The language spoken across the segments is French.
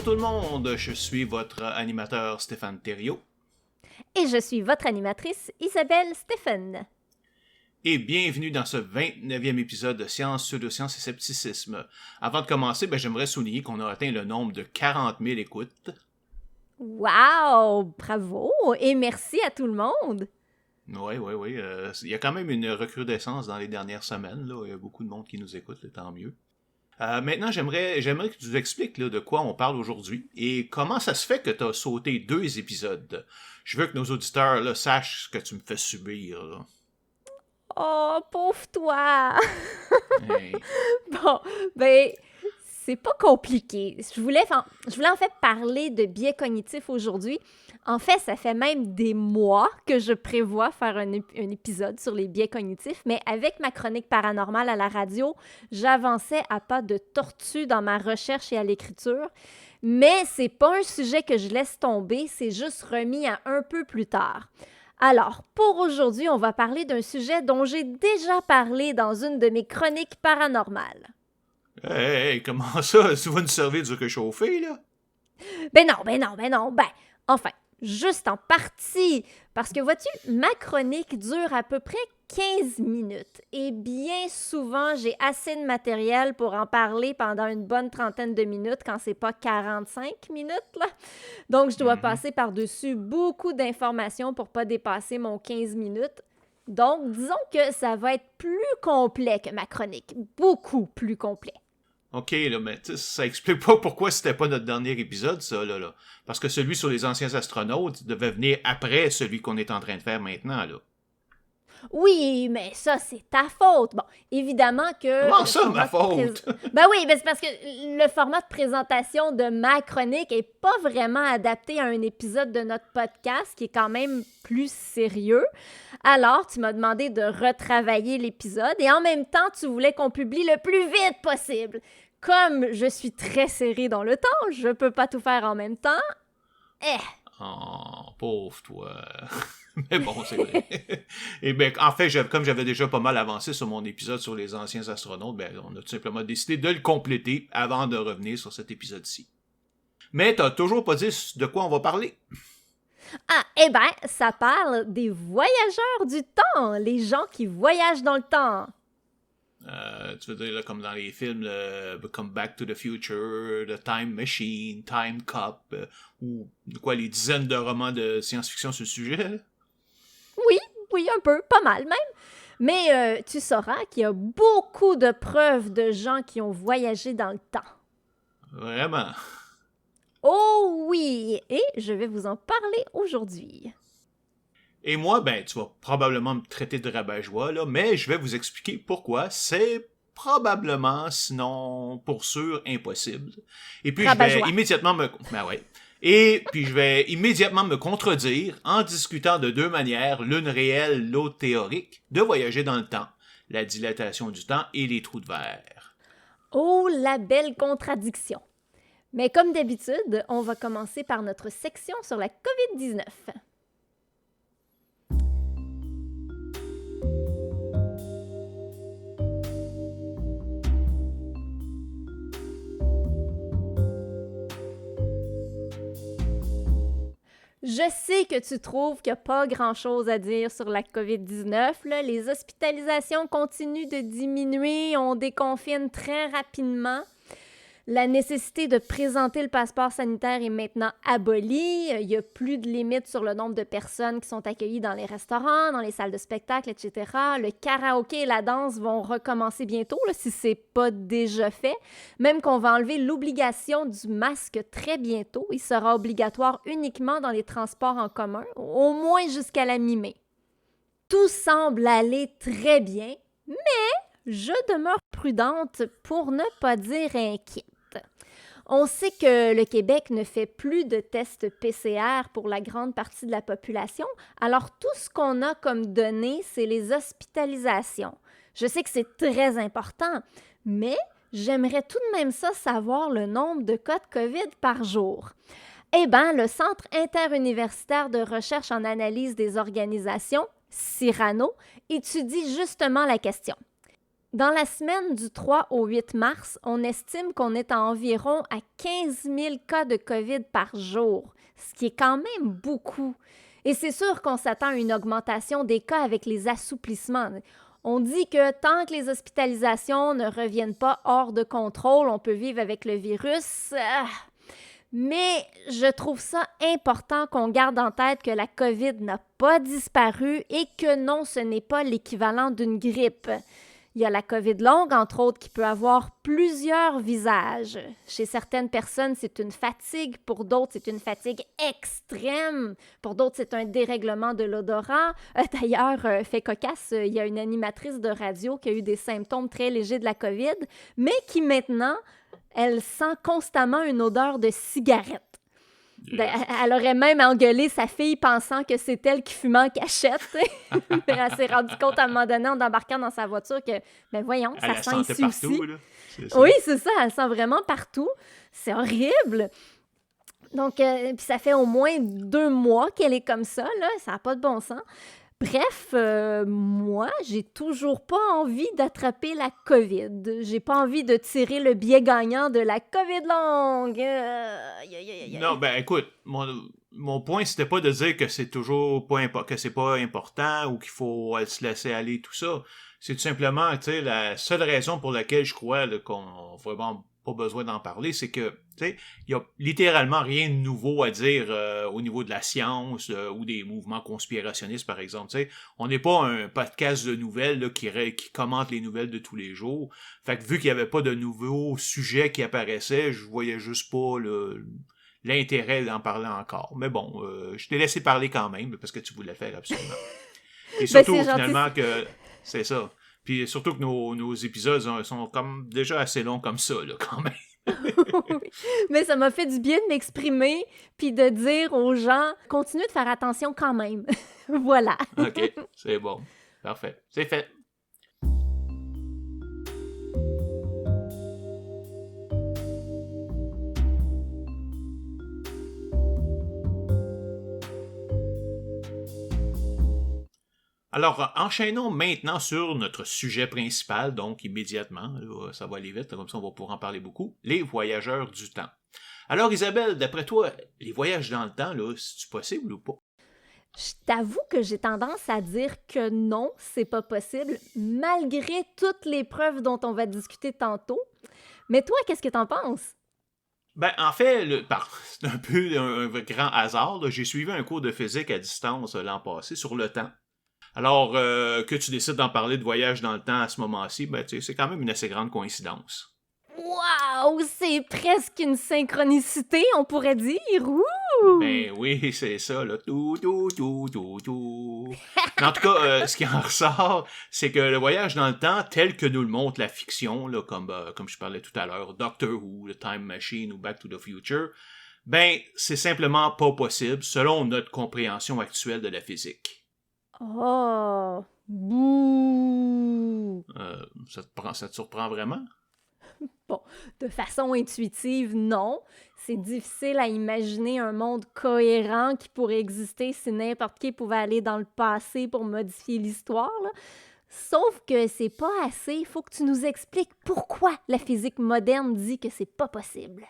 tout le monde, je suis votre animateur Stéphane Thériault. Et je suis votre animatrice Isabelle Stéphane. Et bienvenue dans ce 29e épisode de Science, Pseudosciences et Scepticisme. Avant de commencer, j'aimerais souligner qu'on a atteint le nombre de 40 000 écoutes. Wow! Bravo! Et merci à tout le monde! Oui. Il y a quand même une recrudescence dans les dernières semaines. Là. Il y a beaucoup de monde qui nous écoute, tant mieux. Maintenant, j'aimerais que tu nous expliques là, de quoi on parle aujourd'hui et comment ça se fait que tu as sauté 2 épisodes. Je veux que nos auditeurs là, sachent ce que tu me fais subir. Là. Oh, pauvre toi! Hey. Bon, c'est pas compliqué. Je voulais en fait parler de biais cognitifs aujourd'hui. En fait, ça fait même des mois que je prévois faire un épisode sur les biais cognitifs, mais avec ma chronique paranormale à la radio, j'avançais à pas de tortue dans ma recherche et à l'écriture. Mais c'est pas un sujet que je laisse tomber, c'est juste remis à un peu plus tard. Alors, pour aujourd'hui, on va parler d'un sujet dont j'ai déjà parlé dans une de mes chroniques paranormales. Hey, comment ça? Tu vas nous servir du réchauffé, là? Enfin, juste en partie. Parce que vois-tu, ma chronique dure à peu près 15 minutes. Et bien souvent, j'ai assez de matériel pour en parler pendant une bonne trentaine de minutes quand c'est pas 45 minutes, là. Donc, je dois passer par-dessus beaucoup d'informations pour pas dépasser mon 15 minutes. Donc, disons que ça va être plus complet que ma chronique. Beaucoup plus complet. OK, là, mais ça explique pas pourquoi c'était pas notre dernier épisode, ça, là. Parce que celui sur les anciens astronautes devait venir après celui qu'on est en train de faire maintenant, là. Oui, mais ça, c'est ta faute. Bon, évidemment que... Comment ça, ma faute? Oui, c'est parce que le format de présentation de ma chronique est pas vraiment adapté à un épisode de notre podcast qui est quand même plus sérieux. Alors, tu m'as demandé de retravailler l'épisode et en même temps, tu voulais qu'on publie le plus vite possible. Comme je suis très serrée dans le temps, je peux pas tout faire en même temps. Oh, pauvre toi. Mais bon, c'est vrai. Et bien, en fait, comme j'avais déjà pas mal avancé sur mon épisode sur les anciens astronautes, on a tout simplement décidé de le compléter avant de revenir sur cet épisode-ci. Mais t'as toujours pas dit de quoi on va parler. Ça parle des voyageurs du temps, les gens qui voyagent dans le temps. Tu veux dire, là, comme dans les films, comme Back to the Future, The Time Machine, Time Cop, ou les dizaines de romans de science-fiction sur le sujet? Oui, un peu, pas mal même. Mais tu sauras qu'il y a beaucoup de preuves de gens qui ont voyagé dans le temps. Vraiment? Oh oui! Et je vais vous en parler aujourd'hui. Et moi, tu vas probablement me traiter de rabat-joie, là, mais je vais vous expliquer pourquoi c'est probablement, sinon pour sûr, impossible. Et puis, je vais immédiatement me contredire en discutant de 2 manières, l'une réelle, l'autre théorique, de voyager dans le temps, la dilatation du temps et les trous de verre. Oh, la belle contradiction! Mais comme d'habitude, on va commencer par notre section sur la COVID-19. Je sais que tu trouves qu'il n'y a pas grand-chose à dire sur la COVID-19. Là. Les hospitalisations continuent de diminuer, on déconfine très rapidement. La nécessité de présenter le passeport sanitaire est maintenant abolie. Il n'y a plus de limite sur le nombre de personnes qui sont accueillies dans les restaurants, dans les salles de spectacle, etc. Le karaoké et la danse vont recommencer bientôt, là, si ce n'est pas déjà fait. Même qu'on va enlever l'obligation du masque très bientôt. Il sera obligatoire uniquement dans les transports en commun, au moins jusqu'à la mi-mai. Tout semble aller très bien, mais je demeure prudente pour ne pas dire inquiète. On sait que le Québec ne fait plus de tests PCR pour la grande partie de la population, alors tout ce qu'on a comme données, c'est les hospitalisations. Je sais que c'est très important, mais j'aimerais tout de même savoir le nombre de cas de COVID par jour. Le Centre interuniversitaire de recherche en analyse des organisations, CIRANO, étudie justement la question. Dans la semaine du 3 au 8 mars, on estime qu'on est à environ à 15 000 cas de COVID par jour, ce qui est quand même beaucoup. Et c'est sûr qu'on s'attend à une augmentation des cas avec les assouplissements. On dit que tant que les hospitalisations ne reviennent pas hors de contrôle, on peut vivre avec le virus. Mais je trouve ça important qu'on garde en tête que la COVID n'a pas disparu et que non, ce n'est pas l'équivalent d'une grippe. Il y a la COVID longue, entre autres, qui peut avoir plusieurs visages. Chez certaines personnes, c'est une fatigue. Pour d'autres, c'est une fatigue extrême. Pour d'autres, c'est un dérèglement de l'odorat. D'ailleurs, fait cocasse, il y a une animatrice de radio qui a eu des symptômes très légers de la COVID, mais qui maintenant, elle sent constamment une odeur de cigarette. Elle aurait même engueulé sa fille pensant que c'est elle qui fumait en cachette. Elle s'est rendue compte à un moment donné en embarquant dans sa voiture que, ben voyons, ça sent ici partout, aussi. Là. C'est ça. Oui, c'est ça, elle sent vraiment partout. C'est horrible. Donc, puis ça fait au moins 2 mois qu'elle est comme ça, là. Ça n'a pas de bon sens. Bref, moi, j'ai toujours pas envie d'attraper la COVID. J'ai pas envie de tirer le billet gagnant de la COVID longue. Non, ben écoute, mon point, c'était pas de dire que c'est toujours que c'est pas important ou qu'il faut se laisser aller, tout ça. C'est tout simplement, tu sais, la seule raison pour laquelle je crois là, qu'on n'a vraiment pas besoin d'en parler, c'est que, tu sais, il y a littéralement rien de nouveau à dire au niveau de la science ou des mouvements conspirationnistes, par exemple. Tu sais, on n'est pas un podcast de nouvelles là, qui commente les nouvelles de tous les jours. Fait que vu qu'il n'y avait pas de nouveaux sujets qui apparaissaient, je voyais juste pas l'intérêt d'en parler encore. Mais bon, je t'ai laissé parler quand même, parce que tu voulais faire absolument. Et surtout, finalement, que c'est ça. Puis surtout que nos épisodes sont comme déjà assez longs comme ça, là, quand même. Oui. Mais ça m'a fait du bien de m'exprimer puis de dire aux gens, continuez de faire attention quand même. Voilà. OK, c'est bon. Parfait. C'est fait. Alors, enchaînons maintenant sur notre sujet principal, donc immédiatement, là, ça va aller vite, comme ça on va pouvoir en parler beaucoup, les voyageurs du temps. Alors Isabelle, d'après toi, les voyages dans le temps, là, c'est-tu possible ou pas? Je t'avoue que j'ai tendance à dire que non, c'est pas possible, malgré toutes les preuves dont on va discuter tantôt. Mais toi, qu'est-ce que t'en penses? Ben, en fait, c'est un peu un grand hasard, là. J'ai suivi un cours de physique à distance l'an passé sur le temps. Alors, que tu décides d'en parler de voyage dans le temps à ce moment-ci, ben, c'est quand même une assez grande coïncidence. Waouh! C'est presque une synchronicité, on pourrait dire! Ouh! Ben oui, c'est ça, là. Tout. Mais en tout cas, ce qui en ressort, c'est que le voyage dans le temps, tel que nous le montre la fiction, là, comme je parlais tout à l'heure, Doctor Who, The Time Machine ou Back to the Future, ben, c'est simplement pas possible selon notre compréhension actuelle de la physique. Oh! Bouh! Ça te surprend vraiment? Bon, de façon intuitive, non. C'est difficile à imaginer un monde cohérent qui pourrait exister si n'importe qui pouvait aller dans le passé pour modifier l'histoire, là. Sauf que c'est pas assez. Il faut que tu nous expliques pourquoi la physique moderne dit que c'est pas possible.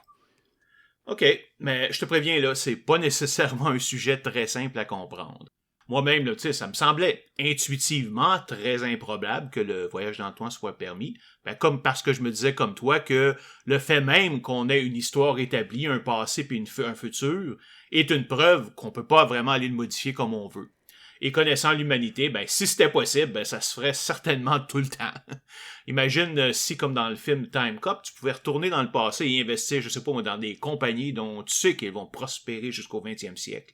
OK, mais je te préviens, là, c'est pas nécessairement un sujet très simple à comprendre. Moi-même, là, tu sais, ça me semblait intuitivement très improbable que le voyage dans le temps soit permis, ben, comme parce que je me disais comme toi que le fait même qu'on ait une histoire établie, un passé puis un futur, est une preuve qu'on peut pas vraiment aller le modifier comme on veut. Et connaissant l'humanité, ben si c'était possible, ben ça se ferait certainement tout le temps. Imagine si, comme dans le film Time Cop, tu pouvais retourner dans le passé et investir, je sais pas moi, dans des compagnies dont tu sais qu'elles vont prospérer jusqu'au 20e siècle.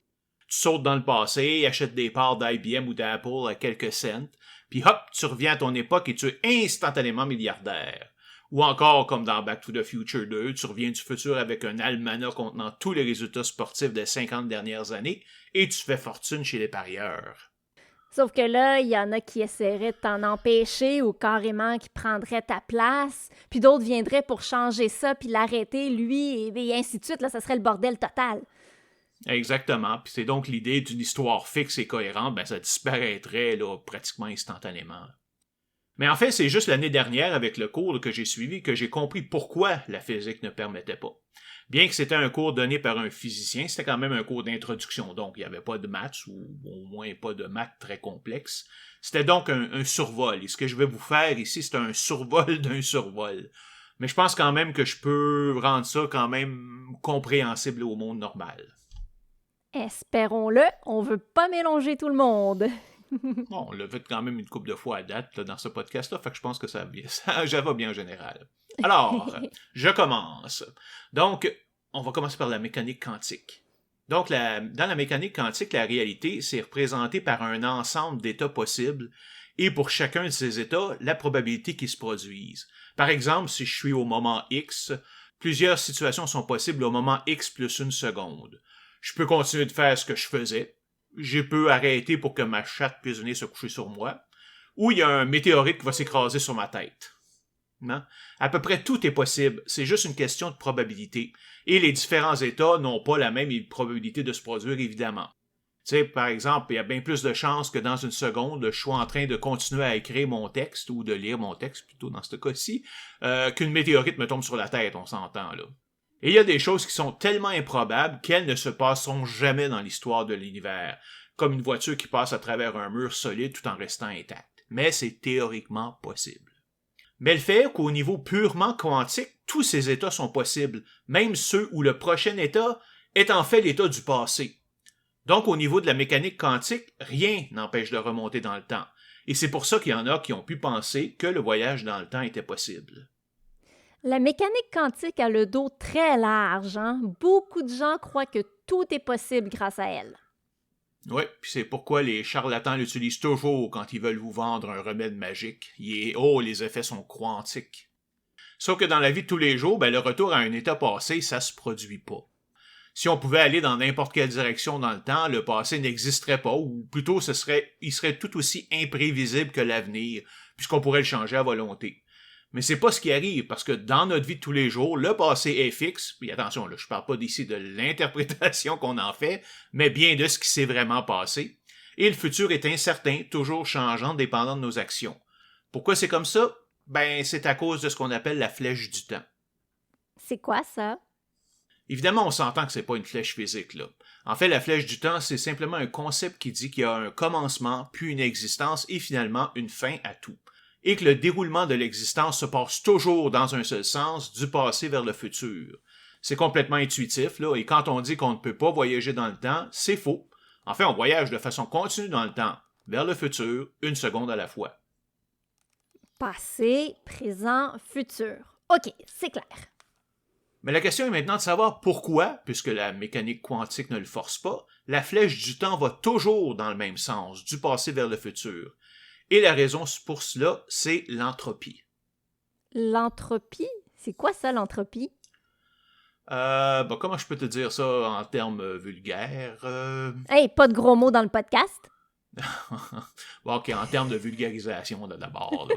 Tu sautes dans le passé, achètes des parts d'IBM ou d'Apple à quelques cents, puis hop, tu reviens à ton époque et tu es instantanément milliardaire. Ou encore, comme dans Back to the Future 2, tu reviens du futur avec un almanach contenant tous les résultats sportifs des 50 dernières années et tu fais fortune chez les parieurs. Sauf que là, il y en a qui essaieraient de t'en empêcher ou carrément qui prendraient ta place, puis d'autres viendraient pour changer ça puis l'arrêter, lui, et ainsi de suite. Là, ça serait le bordel total. Exactement, puis c'est donc l'idée d'une histoire fixe et cohérente, ben ça disparaîtrait là, pratiquement instantanément. Mais en fait, c'est juste l'année dernière, avec le cours que j'ai suivi, que j'ai compris pourquoi la physique ne permettait pas. Bien que c'était un cours donné par un physicien, c'était quand même un cours d'introduction, donc il n'y avait pas de maths, ou au moins pas de maths très complexes. C'était donc un survol, et ce que je vais vous faire ici, c'est un survol d'un survol. Mais je pense quand même que je peux rendre ça quand même compréhensible au monde normal. Espérons-le, on veut pas mélanger tout le monde. Bon, on l'a fait quand même une couple de fois à date là, dans ce podcast-là, fait que je pense que ça va bien en général. Alors, je commence. Donc, on va commencer par la mécanique quantique. Donc, dans la mécanique quantique, la réalité, c'est représenté par un ensemble d'états possibles, et pour chacun de ces états, la probabilité qu'ils se produisent. Par exemple, si je suis au moment X, plusieurs situations sont possibles au moment X plus une seconde. Je peux continuer de faire ce que je faisais, je peux arrêter pour que ma chatte puisse venir se coucher sur moi, ou il y a un météorite qui va s'écraser sur ma tête. Non? À peu près tout est possible, c'est juste une question de probabilité, et les différents états n'ont pas la même probabilité de se produire, évidemment. Tu sais, par exemple, il y a bien plus de chances que dans une seconde, je sois en train de continuer à écrire mon texte, ou de lire mon texte, plutôt dans ce cas-ci, qu'une météorite me tombe sur la tête, on s'entend là. Et il y a des choses qui sont tellement improbables qu'elles ne se passeront jamais dans l'histoire de l'univers, comme une voiture qui passe à travers un mur solide tout en restant intacte. Mais c'est théoriquement possible. Mais le fait est qu'au niveau purement quantique, tous ces états sont possibles, même ceux où le prochain état est en fait l'état du passé. Donc au niveau de la mécanique quantique, rien n'empêche de remonter dans le temps. Et c'est pour ça qu'il y en a qui ont pu penser que le voyage dans le temps était possible. La mécanique quantique a le dos très large, hein? Beaucoup de gens croient que tout est possible grâce à elle. Oui, puis c'est pourquoi les charlatans l'utilisent toujours quand ils veulent vous vendre un remède magique. Les effets sont quantiques. Sauf que dans la vie de tous les jours, le retour à un état passé, ça se produit pas. Si on pouvait aller dans n'importe quelle direction dans le temps, le passé n'existerait pas, ou plutôt il serait tout aussi imprévisible que l'avenir, puisqu'on pourrait le changer à volonté. Mais c'est pas ce qui arrive, parce que dans notre vie de tous les jours, le passé est fixe, puis attention, là, je parle pas d'ici de l'interprétation qu'on en fait, mais bien de ce qui s'est vraiment passé, et le futur est incertain, toujours changeant, dépendant de nos actions. Pourquoi c'est comme ça? C'est à cause de ce qu'on appelle la flèche du temps. C'est quoi ça? Évidemment, on s'entend que c'est pas une flèche physique, là. En fait, la flèche du temps, c'est simplement un concept qui dit qu'il y a un commencement, puis une existence, et finalement une fin à tout. Et que le déroulement de l'existence se passe toujours dans un seul sens, du passé vers le futur. C'est complètement intuitif, là, et quand on dit qu'on ne peut pas voyager dans le temps, c'est faux. En fait, on voyage de façon continue dans le temps, vers le futur, une seconde à la fois. Passé, présent, futur. OK, c'est clair. Mais la question est maintenant de savoir pourquoi, puisque la mécanique quantique ne le force pas, la flèche du temps va toujours dans le même sens, du passé vers le futur. Et la raison pour cela, c'est l'entropie. L'entropie? C'est quoi ça, l'entropie? Comment je peux te dire ça en termes vulgaires? Hey, pas de gros mots dans le podcast? OK, en termes de vulgarisation, là, d'abord. Là.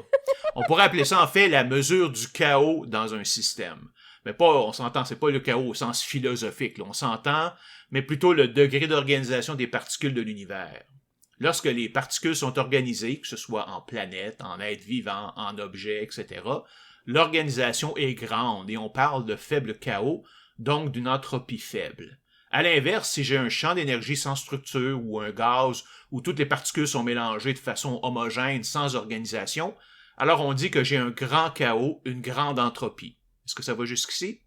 On pourrait appeler ça, en fait, la mesure du chaos dans un système. Mais pas, on s'entend, c'est pas le chaos au sens philosophique, là, on s'entend, mais plutôt le degré d'organisation des particules de l'univers. Lorsque les particules sont organisées, que ce soit en planètes, en êtres vivants, en objets, etc., l'organisation est grande et on parle de faible chaos, donc d'une entropie faible. À l'inverse, si j'ai un champ d'énergie sans structure ou un gaz où toutes les particules sont mélangées de façon homogène, sans organisation, alors on dit que j'ai un grand chaos, une grande entropie. Est-ce que ça va jusqu'ici?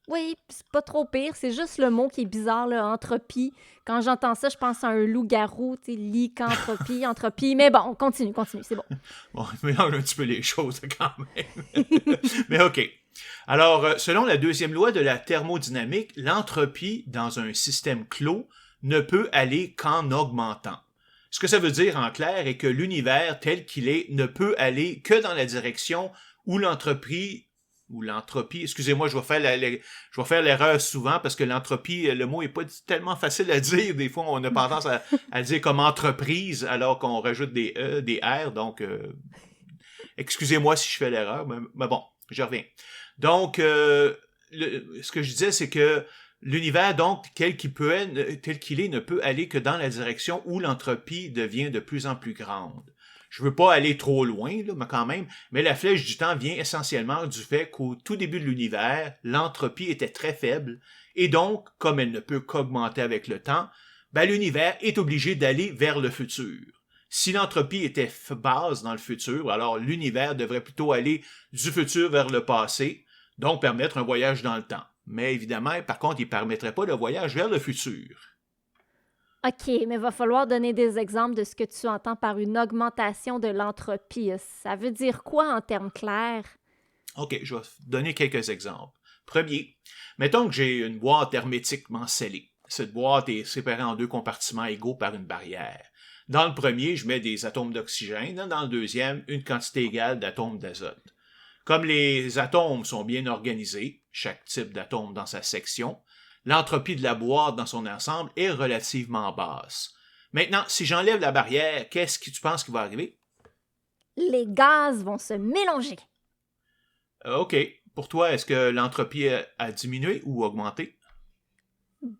Oui, c'est pas trop pire, c'est juste le mot qui est bizarre, là, entropie. Quand j'entends ça, je pense à un loup-garou, tu sais, lycanthropie, entropie. Mais bon, continue, c'est bon. Bon, je mélange un petit peu les choses quand même. Mais OK. Alors, selon la deuxième loi de la thermodynamique, l'entropie dans un système clos ne peut aller qu'en augmentant. Ce que ça veut dire en clair est que l'univers tel qu'il est ne peut aller que dans la direction où l'entropie, excusez-moi, je vais faire l'erreur souvent parce que l'entropie, le mot est pas tellement facile à dire. Des fois, on a tendance à le dire comme entreprise alors qu'on rajoute des E, des R. Donc, excusez-moi si je fais l'erreur, mais bon, je reviens. Donc, ce que je disais, c'est que l'univers, donc, tel qu'il est, ne peut aller que dans la direction où l'entropie devient de plus en plus grande. Je veux pas aller trop loin, là, mais quand même, mais la flèche du temps vient essentiellement du fait qu'au tout début de l'univers, l'entropie était très faible, et donc, comme elle ne peut qu'augmenter avec le temps, ben, l'univers est obligé d'aller vers le futur. Si l'entropie était basse dans le futur, alors l'univers devrait plutôt aller du futur vers le passé, donc permettre un voyage dans le temps. Mais évidemment, par contre, il ne permettrait pas le voyage vers le futur. OK, mais il va falloir donner des exemples de ce que tu entends par une augmentation de l'entropie. Ça veut dire quoi en termes clairs? OK, je vais donner quelques exemples. Premier, mettons que j'ai une boîte hermétiquement scellée. Cette boîte est séparée en deux compartiments égaux par une barrière. Dans le premier, je mets des atomes d'oxygène. Dans le deuxième, une quantité égale d'atomes d'azote. Comme les atomes sont bien organisés, chaque type d'atome dans sa section, l'entropie de la boîte dans son ensemble est relativement basse. Maintenant, si j'enlève la barrière, qu'est-ce que tu penses qui va arriver? Les gaz vont se mélanger. OK. Pour toi, est-ce que l'entropie a diminué ou augmenté?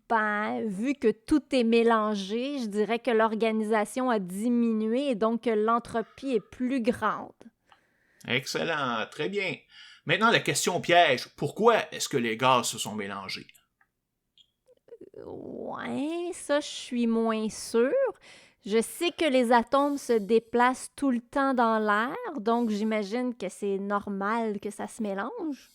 Ben, vu que tout est mélangé, je dirais que l'organisation a diminué et donc que l'entropie est plus grande. Excellent, très bien. Maintenant, la question piège. Pourquoi est-ce que les gaz se sont mélangés? Ouais, ça, je suis moins sûre. Je sais que les atomes se déplacent tout le temps dans l'air, donc j'imagine que c'est normal que ça se mélange.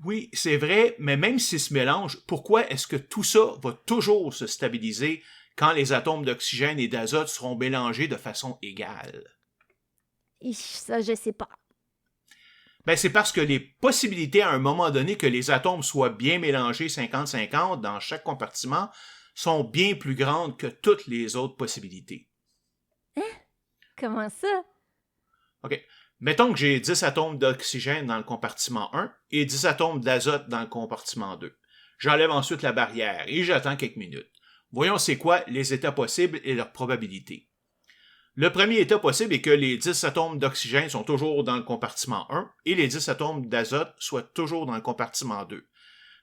Oui, c'est vrai, mais même s'ils se mélangent, pourquoi est-ce que tout ça va toujours se stabiliser quand les atomes d'oxygène et d'azote seront mélangés de façon égale? Ça, je sais pas. Ben, c'est parce que les possibilités à un moment donné que les atomes soient bien mélangés 50-50 dans chaque compartiment sont bien plus grandes que toutes les autres possibilités. Comment ça? OK. Mettons que j'ai 10 atomes d'oxygène dans le compartiment 1 et 10 atomes d'azote dans le compartiment 2. J'enlève ensuite la barrière et j'attends quelques minutes. Voyons c'est quoi les états possibles et leurs probabilités. Le premier état possible est que les 10 atomes d'oxygène sont toujours dans le compartiment 1 et les 10 atomes d'azote soient toujours dans le compartiment 2.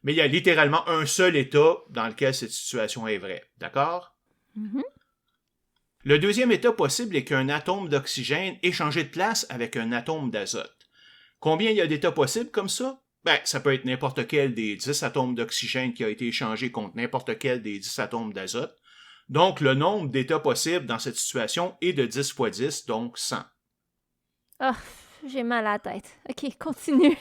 Mais il y a littéralement un seul état dans lequel cette situation est vraie. D'accord? Mm-hmm. Le deuxième état possible est qu'un atome d'oxygène ait changé de place avec un atome d'azote. Combien il y a d'états possibles comme ça? Ben, ça peut être n'importe quel des 10 atomes d'oxygène qui a été échangé contre n'importe quel des 10 atomes d'azote. Donc, le nombre d'états possibles dans cette situation est de 10 fois 10, donc 100. Oh, j'ai mal à la tête. OK, continue.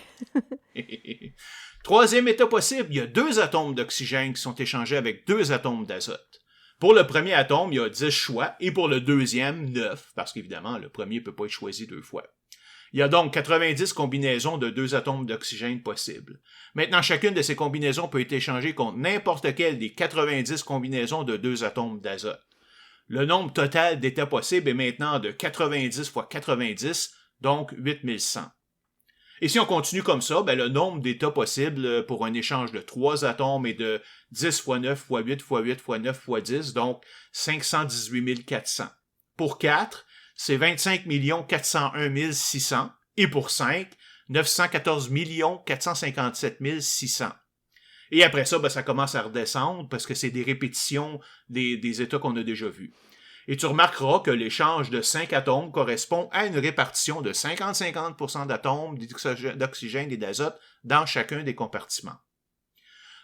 Troisième état possible, il y a 2 atomes d'oxygène qui sont échangés avec 2 atomes d'azote. Pour le premier atome, il y a 10 choix, et pour le deuxième, 9, parce qu'évidemment, le premier ne peut pas être choisi 2 fois. Il y a donc 90 combinaisons de 2 atomes d'oxygène possibles. Maintenant, chacune de ces combinaisons peut être échangée contre n'importe quelle des 90 combinaisons de 2 atomes d'azote. Le nombre total d'états possibles est maintenant de 90 fois 90, donc 8100. Et si on continue comme ça, ben le nombre d'états possibles pour un échange de 3 atomes est de 10 fois 9 fois 8 fois 8 fois 9 fois 10, donc 518 400. Pour 4, c'est 25 401 600. Et pour 5, 914 457 600. Et après ça, ben, ça commence à redescendre parce que c'est des répétitions des états qu'on a déjà vus. Et tu remarqueras que l'échange de 5 atomes correspond à une répartition de 50-50% d'atomes d'oxygène et d'azote dans chacun des compartiments.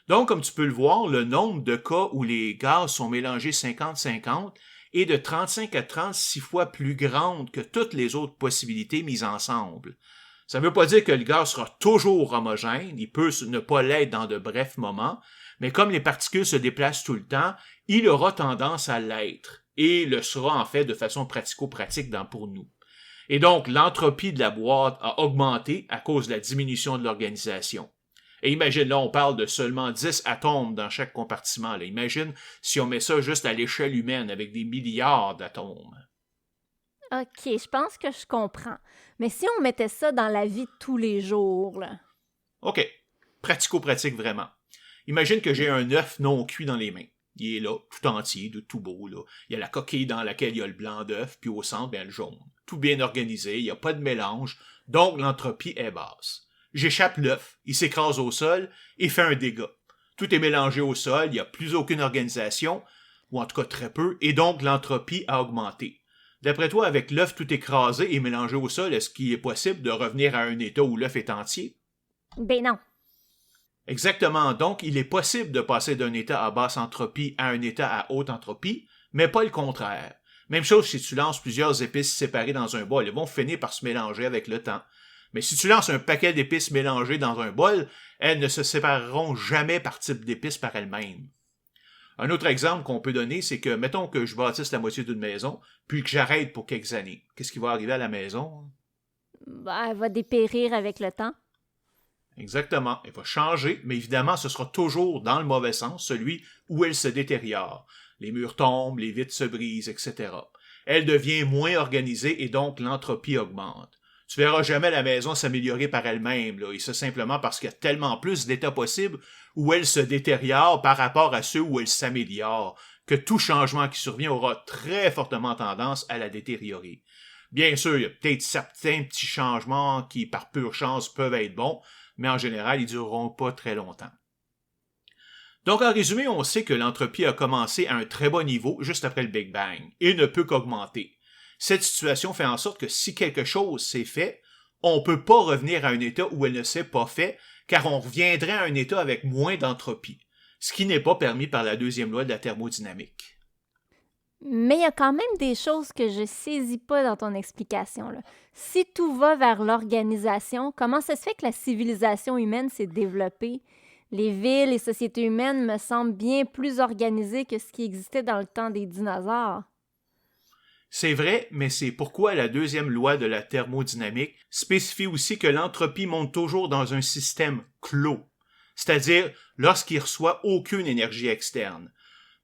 Donc, comme tu peux le voir, le nombre de cas où les gaz sont mélangés 50-50 est de 35 à 36 fois plus grande que toutes les autres possibilités mises ensemble. Ça ne veut pas dire que le gaz sera toujours homogène, il peut ne pas l'être dans de brefs moments, mais comme les particules se déplacent tout le temps, il aura tendance à l'être, et le sera en fait de façon pratico-pratique pour nous. Et donc, l'entropie de la boîte a augmenté à cause de la diminution de l'organisation. Et imagine, là, on parle de seulement 10 atomes dans chaque compartiment. Là. Imagine si on met ça juste à l'échelle humaine avec des milliards d'atomes. OK, je pense que je comprends. Mais si on mettait ça dans la vie de tous les jours, là? OK. Pratico-pratique, vraiment. Imagine que j'ai un œuf non cuit dans les mains. Il est là, tout entier, tout beau. Là. Il y a la coquille dans laquelle il y a le blanc d'œuf, puis au centre, bien, le jaune. Tout bien organisé, il n'y a pas de mélange, donc l'entropie est basse. J'échappe l'œuf, il s'écrase au sol et fait un dégât. Tout est mélangé au sol, il n'y a plus aucune organisation, ou en tout cas très peu, et donc l'entropie a augmenté. D'après toi, avec l'œuf tout écrasé et mélangé au sol, est-ce qu'il est possible de revenir à un état où l'œuf est entier? Ben non. Exactement, donc il est possible de passer d'un état à basse entropie à un état à haute entropie, mais pas le contraire. Même chose si tu lances plusieurs épices séparées dans un bol, elles vont finir par se mélanger avec le temps. Mais si tu lances un paquet d'épices mélangées dans un bol, elles ne se sépareront jamais par type d'épices par elles-mêmes. Un autre exemple qu'on peut donner, c'est que, mettons que je bâtisse la moitié d'une maison, puis que j'arrête pour quelques années. Qu'est-ce qui va arriver à la maison? Ben, elle va dépérir avec le temps. Exactement, elle va changer, mais évidemment, ce sera toujours dans le mauvais sens, celui où elle se détériore. Les murs tombent, les vitres se brisent, etc. Elle devient moins organisée et donc l'entropie augmente. Tu verras jamais la maison s'améliorer par elle-même, là, et c'est simplement parce qu'il y a tellement plus d'états possibles où elle se détériore par rapport à ceux où elle s'améliore, que tout changement qui survient aura très fortement tendance à la détériorer. Bien sûr, il y a peut-être certains petits changements qui, par pure chance, peuvent être bons, mais en général, ils dureront pas très longtemps. Donc, en résumé, on sait que l'entropie a commencé à un très bas niveau juste après le Big Bang et ne peut qu'augmenter. Cette situation fait en sorte que si quelque chose s'est fait, on ne peut pas revenir à un état où elle ne s'est pas fait, car on reviendrait à un état avec moins d'entropie, ce qui n'est pas permis par la deuxième loi de la thermodynamique. Mais il y a quand même des choses que je saisis pas dans ton explication, là. Si tout va vers l'organisation, comment ça se fait que la civilisation humaine s'est développée? Les villes et sociétés humaines me semblent bien plus organisées que ce qui existait dans le temps des dinosaures. C'est vrai, mais c'est pourquoi la deuxième loi de la thermodynamique spécifie aussi que l'entropie monte toujours dans un système clos, c'est-à-dire lorsqu'il reçoit aucune énergie externe.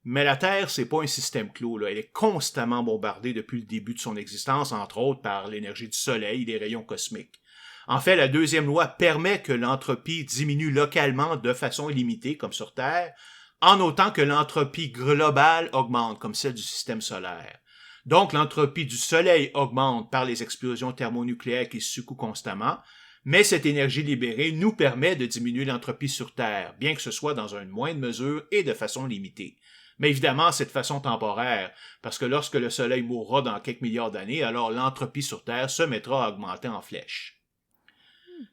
Mais la Terre, c'est pas un système clos, là. Elle est constamment bombardée depuis le début de son existence, entre autres par l'énergie du Soleil et les rayons cosmiques. En fait, la deuxième loi permet que l'entropie diminue localement de façon illimitée, comme sur Terre, en autant que l'entropie globale augmente, comme celle du système solaire. Donc, l'entropie du Soleil augmente par les explosions thermonucléaires qui secouent constamment, mais cette énergie libérée nous permet de diminuer l'entropie sur Terre, bien que ce soit dans une moindre mesure et de façon limitée. Mais évidemment, c'est de façon temporaire, parce que lorsque le Soleil mourra dans quelques milliards d'années, alors l'entropie sur Terre se mettra à augmenter en flèche.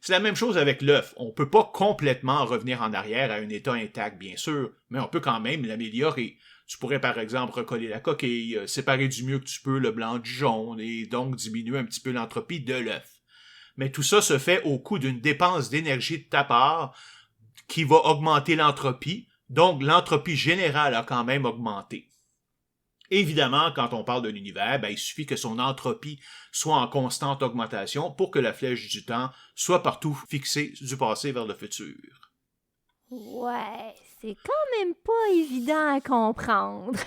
C'est la même chose avec l'œuf. On ne peut pas complètement revenir en arrière à un état intact, bien sûr, mais on peut quand même l'améliorer. Tu pourrais par exemple recoller la coquille, séparer du mieux que tu peux le blanc du jaune, et donc diminuer un petit peu l'entropie de l'œuf. Mais tout ça se fait au coût d'une dépense d'énergie de ta part qui va augmenter l'entropie, donc l'entropie générale a quand même augmenté. Évidemment, quand on parle de l'univers, il suffit que son entropie soit en constante augmentation pour que la flèche du temps soit partout fixée du passé vers le futur. Ouais, c'est quand même pas évident à comprendre.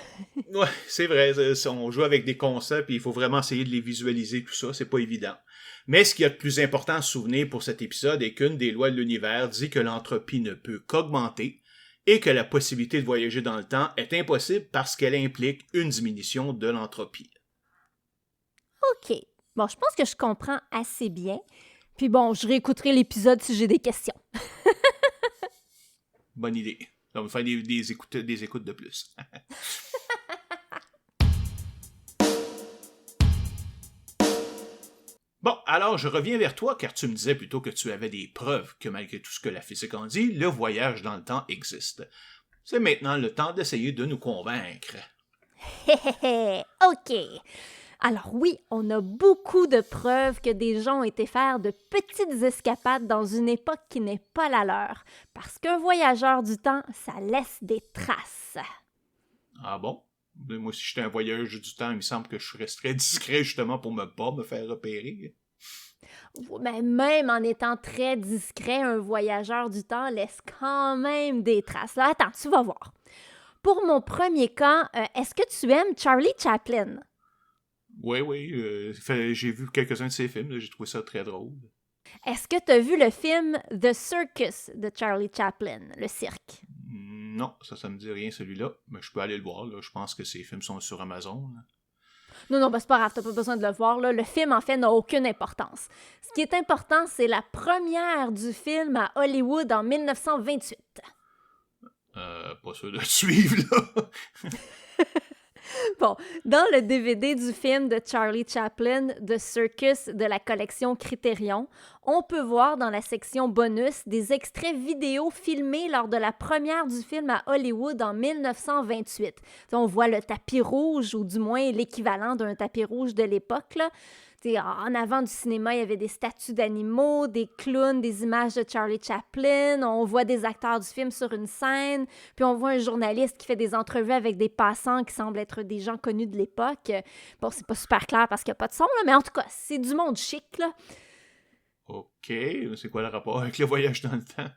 Ouais, c'est vrai, on joue avec des concepts et il faut vraiment essayer de les visualiser, tout ça, c'est pas évident. Mais ce qu'il y a de plus important à se souvenir pour cet épisode est qu'une des lois de l'univers dit que l'entropie ne peut qu'augmenter et que la possibilité de voyager dans le temps est impossible parce qu'elle implique une diminution de l'entropie. OK. Bon, je pense que je comprends assez bien. Puis bon, je réécouterai l'épisode si j'ai des questions. Bonne idée. On va faire des écoutes de plus. Bon, alors je reviens vers toi car tu me disais plutôt que tu avais des preuves que malgré tout ce que la physique en dit, le voyage dans le temps existe. C'est maintenant le temps d'essayer de nous convaincre. OK. Alors oui, on a beaucoup de preuves que des gens ont été faire de petites escapades dans une époque qui n'est pas la leur. Parce qu'un voyageur du temps, ça laisse des traces. Ah bon? Moi, si j'étais un voyageur du temps, il me semble que je resterais discret justement pour ne pas me faire repérer. Mais même en étant très discret, un voyageur du temps laisse quand même des traces. Là, attends, tu vas voir. Pour mon premier cas, est-ce que tu aimes Charlie Chaplin? Oui, j'ai vu quelques-uns de ses films, là, j'ai trouvé ça très drôle. Est-ce que tu as vu le film The Circus de Charlie Chaplin, le cirque? Non, ça me dit rien celui-là, mais je peux aller le voir, là. Je pense que ces films sont sur Amazon. Là. Non, c'est pas grave, t'as pas besoin de le voir, là. Le film, en fait, n'a aucune importance. Ce qui est important, c'est la première du film à Hollywood en 1928. Pas sûr de te suivre, là. Bon, dans le DVD du film de Charlie Chaplin, The Circus de la collection Criterion, on peut voir dans la section bonus des extraits vidéo filmés lors de la première du film à Hollywood en 1928. On voit le tapis rouge, ou du moins l'équivalent d'un tapis rouge de l'époque, là. En avant du cinéma, il y avait des statues d'animaux, des clowns, des images de Charlie Chaplin. On voit des acteurs du film sur une scène. Puis on voit un journaliste qui fait des entrevues avec des passants qui semblent être des gens connus de l'époque. Bon, c'est pas super clair parce qu'il n'y a pas de son, là, mais en tout cas, c'est du monde chic, là. OK. C'est quoi le rapport avec le voyage dans le temps?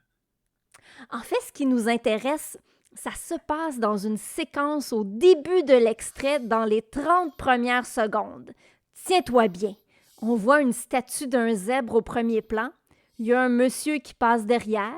En fait, ce qui nous intéresse, ça se passe dans une séquence au début de l'extrait, dans les 30 premières secondes. Tiens-toi bien, on voit une statue d'un zèbre au premier plan, il y a un monsieur qui passe derrière,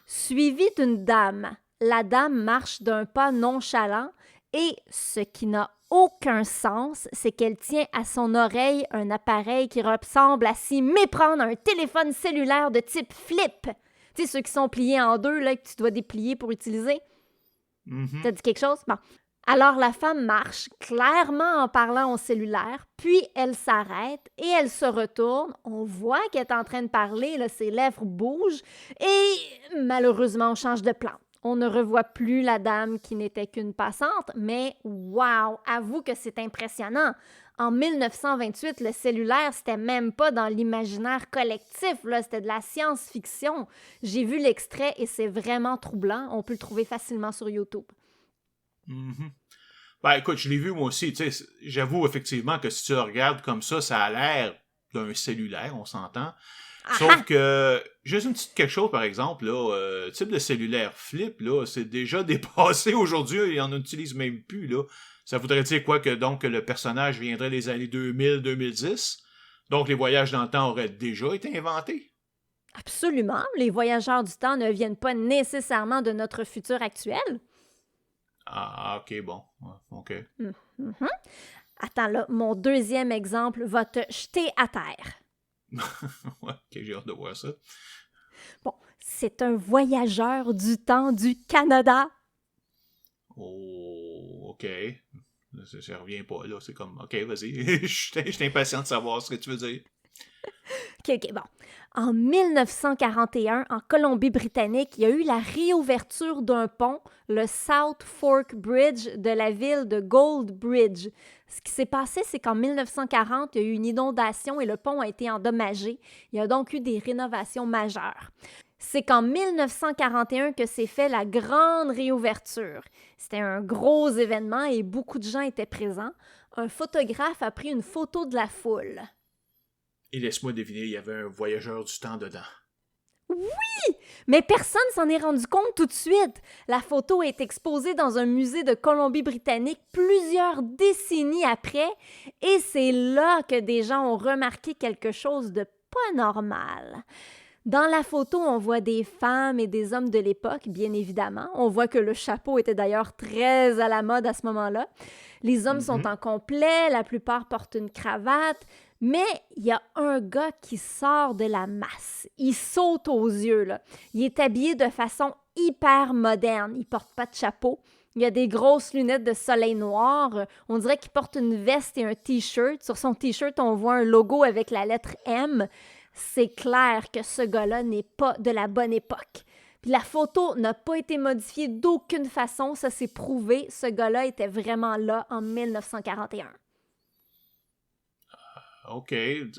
suivi d'une dame. La dame marche d'un pas nonchalant et, ce qui n'a aucun sens, c'est qu'elle tient à son oreille un appareil qui ressemble à s'y méprendre à un téléphone cellulaire de type flip. Tu sais, ceux qui sont pliés en deux, là, que tu dois déplier pour utiliser. Mm-hmm. T'as dit quelque chose? Bon. Alors, la femme marche, clairement en parlant au cellulaire, puis elle s'arrête et elle se retourne. On voit qu'elle est en train de parler, là, ses lèvres bougent et malheureusement, on change de plan. On ne revoit plus la dame qui n'était qu'une passante, mais wow! Avoue que c'est impressionnant. En 1928, le cellulaire, c'était même pas dans l'imaginaire collectif, là, c'était de la science-fiction. J'ai vu l'extrait et c'est vraiment troublant. On peut le trouver facilement sur YouTube. Mm-hmm. Ben écoute, je l'ai vu moi aussi, tu sais, j'avoue effectivement que si tu le regardes comme ça a l'air d'un cellulaire, on s'entend. Sauf que, juste une petite quelque chose par exemple, là, le type de cellulaire flip, là, c'est déjà dépassé aujourd'hui, et on n'utilise même plus, là. Ça voudrait dire quoi que donc le personnage viendrait des années 2000-2010, donc les voyages dans le temps auraient déjà été inventés? Absolument, les voyageurs du temps ne viennent pas nécessairement de notre futur actuel. Ah, ok, bon. Ok. Mm-hmm. Attends, là, mon deuxième exemple va te jeter à terre. Ouais, ok, j'ai hâte de voir ça. Bon, c'est un voyageur du temps du Canada. Oh, ok. Ça revient pas, là. C'est comme, ok, vas-y. Je suis impatient de savoir ce que tu veux dire. OK, bon. En 1941, en Colombie-Britannique, il y a eu la réouverture d'un pont, le South Fork Bridge de la ville de Goldbridge. Ce qui s'est passé, c'est qu'en 1940, il y a eu une inondation et le pont a été endommagé. Il y a donc eu des rénovations majeures. C'est qu'en 1941 que s'est fait la grande réouverture. C'était un gros événement et beaucoup de gens étaient présents. Un photographe a pris une photo de la foule. Et laisse-moi deviner, il y avait un voyageur du temps dedans. Oui! Mais personne s'en est rendu compte tout de suite. La photo est exposée dans un musée de Colombie-Britannique plusieurs décennies après et c'est là que des gens ont remarqué quelque chose de pas normal. Dans la photo, on voit des femmes et des hommes de l'époque, bien évidemment. On voit que le chapeau était d'ailleurs très à la mode à ce moment-là. Les hommes sont en complet, la plupart portent une cravate. Mais il y a un gars qui sort de la masse. Il saute aux yeux, là. Il est habillé de façon hyper moderne. Il porte pas de chapeau. Il a des grosses lunettes de soleil noir. On dirait qu'il porte une veste et un T-shirt. Sur son T-shirt, on voit un logo avec la lettre M. C'est clair que ce gars-là n'est pas de la bonne époque. Puis la photo n'a pas été modifiée d'aucune façon. Ça s'est prouvé. Ce gars-là était vraiment là en 1941. OK,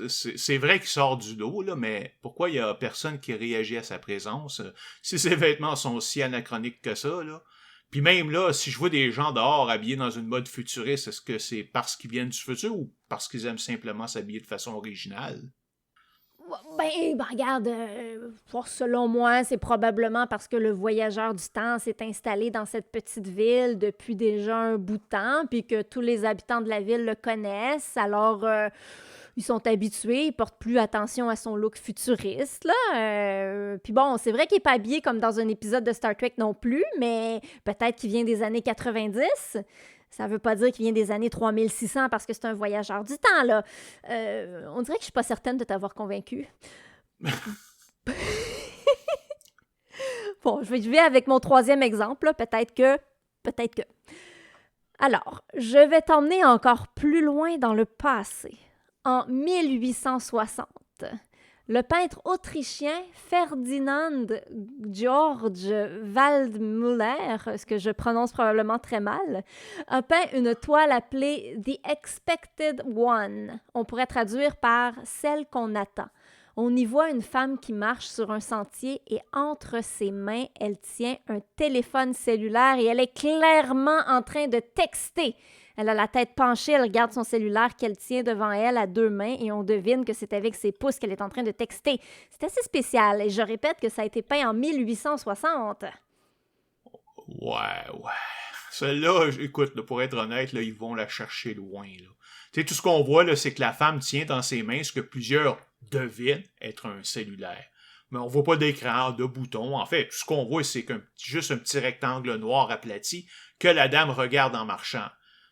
c'est vrai qu'il sort du lot, là, mais pourquoi il n'y a personne qui réagit à sa présence? Si ses vêtements sont si anachroniques que ça, là. Puis même là, si je vois des gens dehors habillés dans une mode futuriste, est-ce que c'est parce qu'ils viennent du futur ou parce qu'ils aiment simplement s'habiller de façon originale? Ben regarde, selon moi, c'est probablement parce que le voyageur du temps s'est installé dans cette petite ville depuis déjà un bout de temps, puis que tous les habitants de la ville le connaissent, alors ils sont habitués, ils portent plus attention à son look futuriste, là. Puis bon, c'est vrai qu'il n'est pas habillé comme dans un épisode de Star Trek non plus, mais peut-être qu'il vient des années 90. Ça veut pas dire qu'il vient des années 3600 parce que c'est un voyageur du temps, là. On dirait que je suis pas certaine de t'avoir convaincu. Bon, je vais avec mon troisième exemple, là. Peut-être que. Alors, je vais t'emmener encore plus loin dans le passé. En 1860, le peintre autrichien Ferdinand Georg Waldmüller, ce que je prononce probablement très mal, a peint une toile appelée The Expected One. On pourrait traduire par celle qu'on attend. On y voit une femme qui marche sur un sentier et entre ses mains, elle tient un téléphone cellulaire et elle est clairement en train de texter. Elle a la tête penchée, elle regarde son cellulaire qu'elle tient devant elle à deux mains et on devine que c'est avec ses pouces qu'elle est en train de texter. C'est assez spécial et je répète que ça a été peint en 1860. Ouais. Celle-là, écoute, là, pour être honnête, là, ils vont la chercher loin. Là. Tu sais, tout ce qu'on voit, là, c'est que la femme tient dans ses mains ce que plusieurs devinent être un cellulaire. Mais on voit pas d'écran, de boutons. En fait, tout ce qu'on voit, c'est juste un petit rectangle noir aplati que la dame regarde en marchant.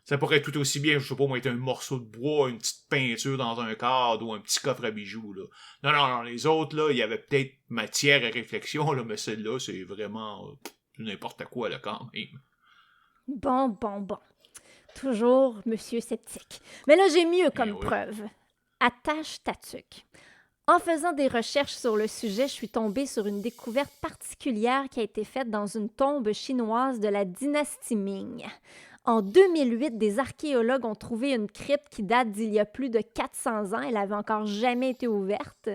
Ça pourrait tout aussi bien, je sais pas moi, être un morceau de bois, une petite peinture dans un cadre ou un petit coffre à bijoux. Là. Non, les autres, là, il y avait peut-être matière à réflexion, là, mais celle-là, c'est vraiment n'importe quoi, là, quand même. Bon. Toujours Monsieur Sceptique. Mais là, j'ai mieux comme Oui. preuve. Attache ta tuque. En faisant des recherches sur le sujet, je suis tombée sur une découverte particulière qui a été faite dans une tombe chinoise de la dynastie Ming. En 2008, des archéologues ont trouvé une crypte qui date d'il y a plus de 400 ans. Elle n'avait encore jamais été ouverte.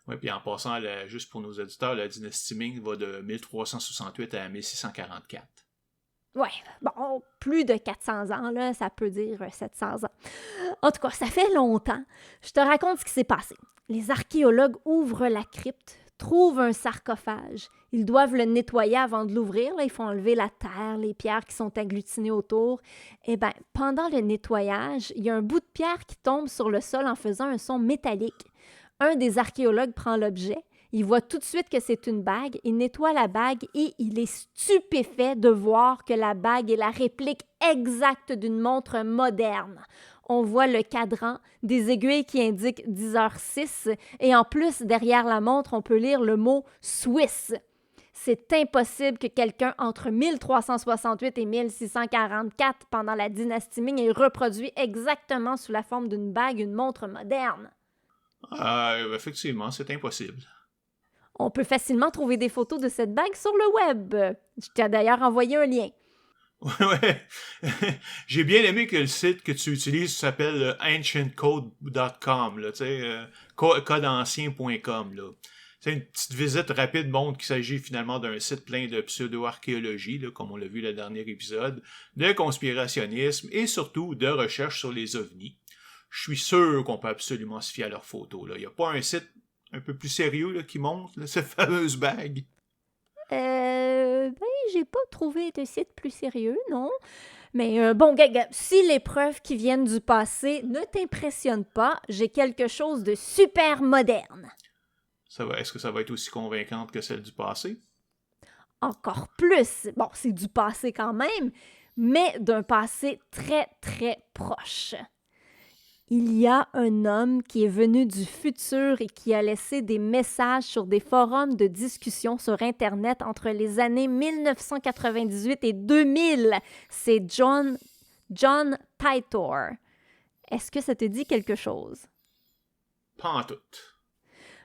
Oui, puis en passant, juste pour nos auditeurs, la dynastie Ming va de 1368 à 1644. Ouais, bon, plus de 400 ans, là, ça peut dire 700 ans. En tout cas, ça fait longtemps. Je te raconte ce qui s'est passé. Les archéologues ouvrent la crypte, trouvent un sarcophage. Ils doivent le nettoyer avant de l'ouvrir. Là, ils font enlever la terre, les pierres qui sont agglutinées autour. Eh bien, pendant le nettoyage, il y a un bout de pierre qui tombe sur le sol en faisant un son métallique. Un des archéologues prend l'objet. Il voit tout de suite que c'est une bague, il nettoie la bague et il est stupéfait de voir que la bague est la réplique exacte d'une montre moderne. On voit le cadran, des aiguilles qui indiquent 10h06 et en plus, derrière la montre, on peut lire le mot « Swiss ». C'est impossible que quelqu'un entre 1368 et 1644, pendant la dynastie Ming, ait reproduit exactement sous la forme d'une bague une montre moderne. Effectivement, c'est impossible. On peut facilement trouver des photos de cette bague sur le web. Je t'ai d'ailleurs envoyé un lien. Ouais. J'ai bien aimé que le site que tu utilises s'appelle ancientcode.com, là, tu sais, codeancien.com, là. C'est une petite visite rapide montre qu'il s'agit finalement d'un site plein de pseudo-archéologie, là, comme on l'a vu le dernier épisode, de conspirationnisme et surtout de recherche sur les ovnis. Je suis sûr qu'on peut absolument se fier à leurs photos, là. Il n'y a pas un site un peu plus sérieux là, qui montre là, cette fameuse bague? J'ai pas trouvé de site plus sérieux, non. Mais bon, si les preuves qui viennent du passé ne t'impressionnent pas, j'ai quelque chose de super moderne. Est-ce que ça va être aussi convaincante que celle du passé? Encore plus. Bon, c'est du passé quand même, mais d'un passé très, très proche. Il y a un homme qui est venu du futur et qui a laissé des messages sur des forums de discussion sur Internet entre les années 1998 et 2000. C'est John Titor. Est-ce que ça te dit quelque chose? Pas en tout.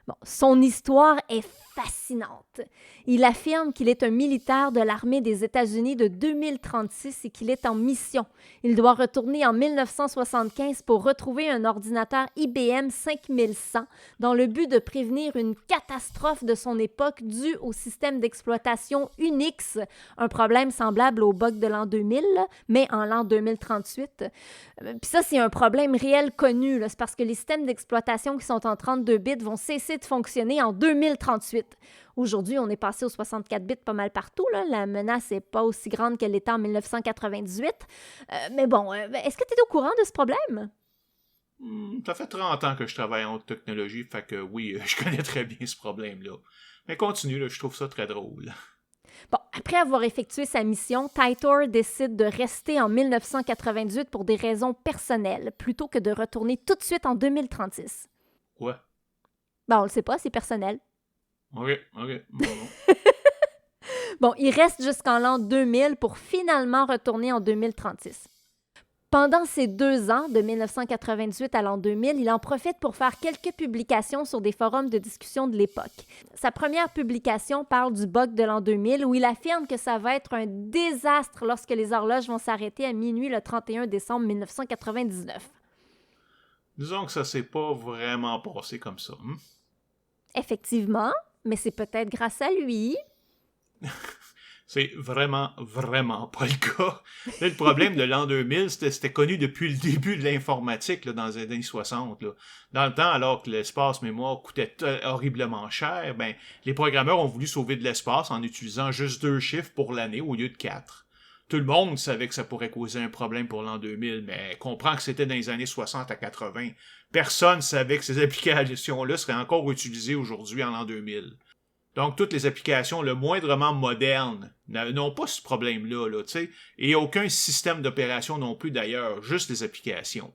Bon, son histoire est fascinante. Il affirme qu'il est un militaire de l'armée des États-Unis de 2036 et qu'il est en mission. Il doit retourner en 1975 pour retrouver un ordinateur IBM 5100 dans le but de prévenir une catastrophe de son époque due au système d'exploitation Unix, un problème semblable au bug de l'an 2000, mais en l'an 2038. Puis ça, c'est un problème réel connu. C'est parce que les systèmes d'exploitation qui sont en 32 bits vont cesser de fonctionner en 2038. Aujourd'hui, on est passé aux 64 bits pas mal partout. Là. La menace n'est pas aussi grande qu'elle était en 1998. Mais bon, est-ce que tu es au courant de ce problème? Ça fait 30 ans que je travaille en haute technologie, fait que oui, je connais très bien ce problème-là. Mais continue, là, je trouve ça très drôle. Bon, après avoir effectué sa mission, Titor décide de rester en 1998 pour des raisons personnelles, plutôt que de retourner tout de suite en 2036. Quoi? Ben, on le sait pas, c'est personnel. OK. Bon. Bon, il reste jusqu'en l'an 2000 pour finalement retourner en 2036. Pendant ces 2 ans, de 1998 à l'an 2000, il en profite pour faire quelques publications sur des forums de discussion de l'époque. Sa première publication parle du bug de l'an 2000 où il affirme que ça va être un désastre lorsque les horloges vont s'arrêter à minuit le 31 décembre 1999. Disons que ça s'est pas vraiment passé comme ça. Effectivement, mais c'est peut-être grâce à lui. C'est vraiment, vraiment pas le cas. Là, le problème de l'an 2000, c'était connu depuis le début de l'informatique là, dans les années 60. Là. Dans le temps, alors que l'espace mémoire coûtait horriblement cher, ben, les programmeurs ont voulu sauver de l'espace en utilisant juste 2 chiffres pour l'année au lieu de 4. Tout le monde savait que ça pourrait causer un problème pour l'an 2000, mais comprend que c'était dans les années 60 à 80. Personne savait que ces applications-là seraient encore utilisées aujourd'hui en l'an 2000. Donc, toutes les applications le moindrement modernes n'ont pas ce problème-là, là, tu sais, et aucun système d'opération non plus d'ailleurs, juste les applications.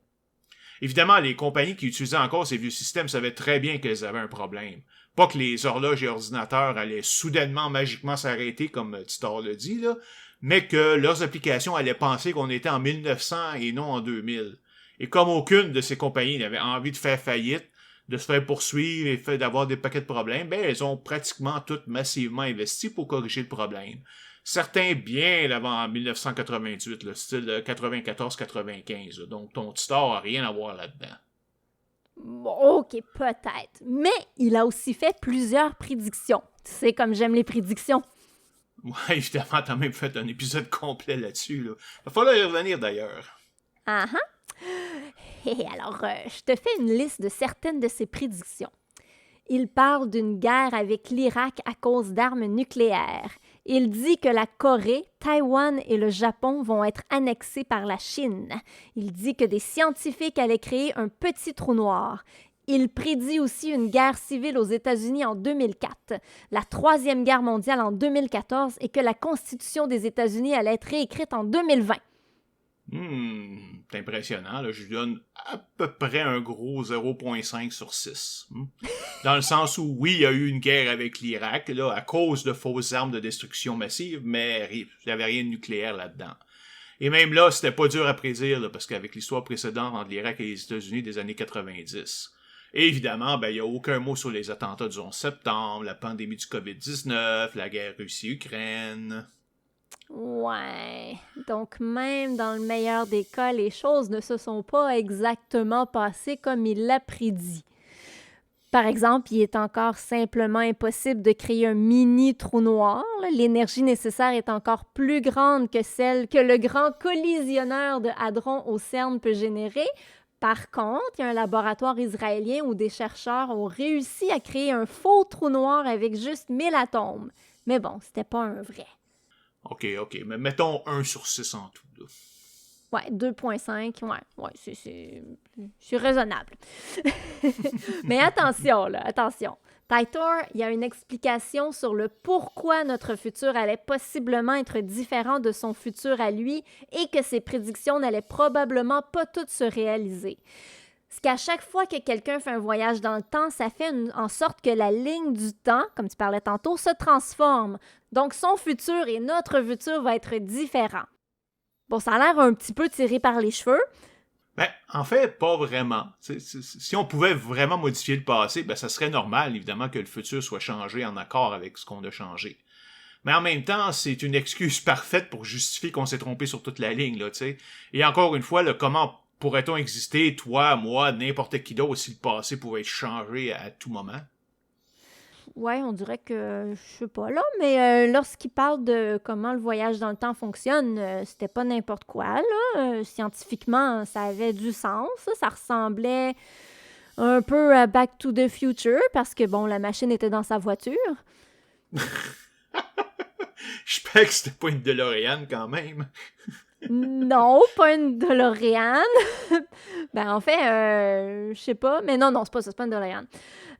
Évidemment, les compagnies qui utilisaient encore ces vieux systèmes savaient très bien qu'elles avaient un problème. Pas que les horloges et ordinateurs allaient soudainement, magiquement s'arrêter, comme Titor le dit, là, mais que leurs applications allaient penser qu'on était en 1900 et non en 2000. Et comme aucune de ces compagnies n'avait envie de faire faillite, de se faire poursuivre et d'avoir des paquets de problèmes, ben elles ont pratiquement toutes massivement investi pour corriger le problème. Certains bien avant 1988, le style 94-95, donc ton Titor n'a rien à voir là-dedans. Bon, ok, peut-être. Mais il a aussi fait plusieurs prédictions. Tu sais comme j'aime les prédictions. Ouais, évidemment, t'as même fait un épisode complet là-dessus. Là. Il va falloir y revenir d'ailleurs. Et alors, je te fais une liste de certaines de ses prédictions. Il parle d'une guerre avec l'Irak à cause d'armes nucléaires. Il dit que la Corée, Taïwan et le Japon vont être annexés par la Chine. Il dit que des scientifiques allaient créer un petit trou noir. Il prédit aussi une guerre civile aux États-Unis en 2004, la Troisième Guerre mondiale en 2014 et que la Constitution des États-Unis allait être réécrite en 2020. C'est impressionnant. Là. Je lui donne à peu près un gros 0.5 sur 6. Dans le sens où, oui, il y a eu une guerre avec l'Irak là, à cause de fausses armes de destruction massive, mais il n'y avait rien de nucléaire là-dedans. Et même là, c'était pas dur à prédire, là, parce qu'avec l'histoire précédente entre l'Irak et les États-Unis des années 90. Et évidemment, ben, il n'y a aucun mot sur les attentats du 11 septembre, la pandémie du COVID-19, la guerre Russie-Ukraine. Ouais, donc même dans le meilleur des cas, les choses ne se sont pas exactement passées comme il l'a prédit. Par exemple, il est encore simplement impossible de créer un mini trou noir. L'énergie nécessaire est encore plus grande que celle que le grand collisionneur de Hadron au CERN peut générer. Par contre, il y a un laboratoire israélien où des chercheurs ont réussi à créer un faux trou noir avec juste 1000 atomes. Mais bon, c'était pas un vrai. OK, mais mettons 1 sur 6 en tout. Là. Ouais, 2.5, ouais, c'est raisonnable. Mais attention, là, attention. Titor, il y a une explication sur le pourquoi notre futur allait possiblement être différent de son futur à lui et que ses prédictions n'allaient probablement pas toutes se réaliser. C'est qu'à chaque fois que quelqu'un fait un voyage dans le temps, ça fait en sorte que la ligne du temps, comme tu parlais tantôt, se transforme. Donc, son futur et notre futur va être différent. Bon, ça a l'air un petit peu tiré par les cheveux. Ben, en fait, pas vraiment. Si on pouvait vraiment modifier le passé, ben, ça serait normal, évidemment, que le futur soit changé en accord avec ce qu'on a changé. Mais en même temps, c'est une excuse parfaite pour justifier qu'on s'est trompé sur toute la ligne, là, tu sais. Et encore une fois, là, comment pourrait-on exister, toi, moi, n'importe qui d'autre, si le passé pouvait être changé à tout moment? Ouais, on dirait que, je sais pas là, mais lorsqu'il parle de comment le voyage dans le temps fonctionne, c'était pas n'importe quoi, là. Scientifiquement, ça avait du sens, ça ressemblait un peu à Back to the Future, parce que, bon, la machine était dans sa voiture. J'espère que c'était pas une DeLorean, quand même. Non, pas une DeLorean. Ben, en fait, je sais pas. Mais non, c'est pas ça, c'est pas une DeLorean.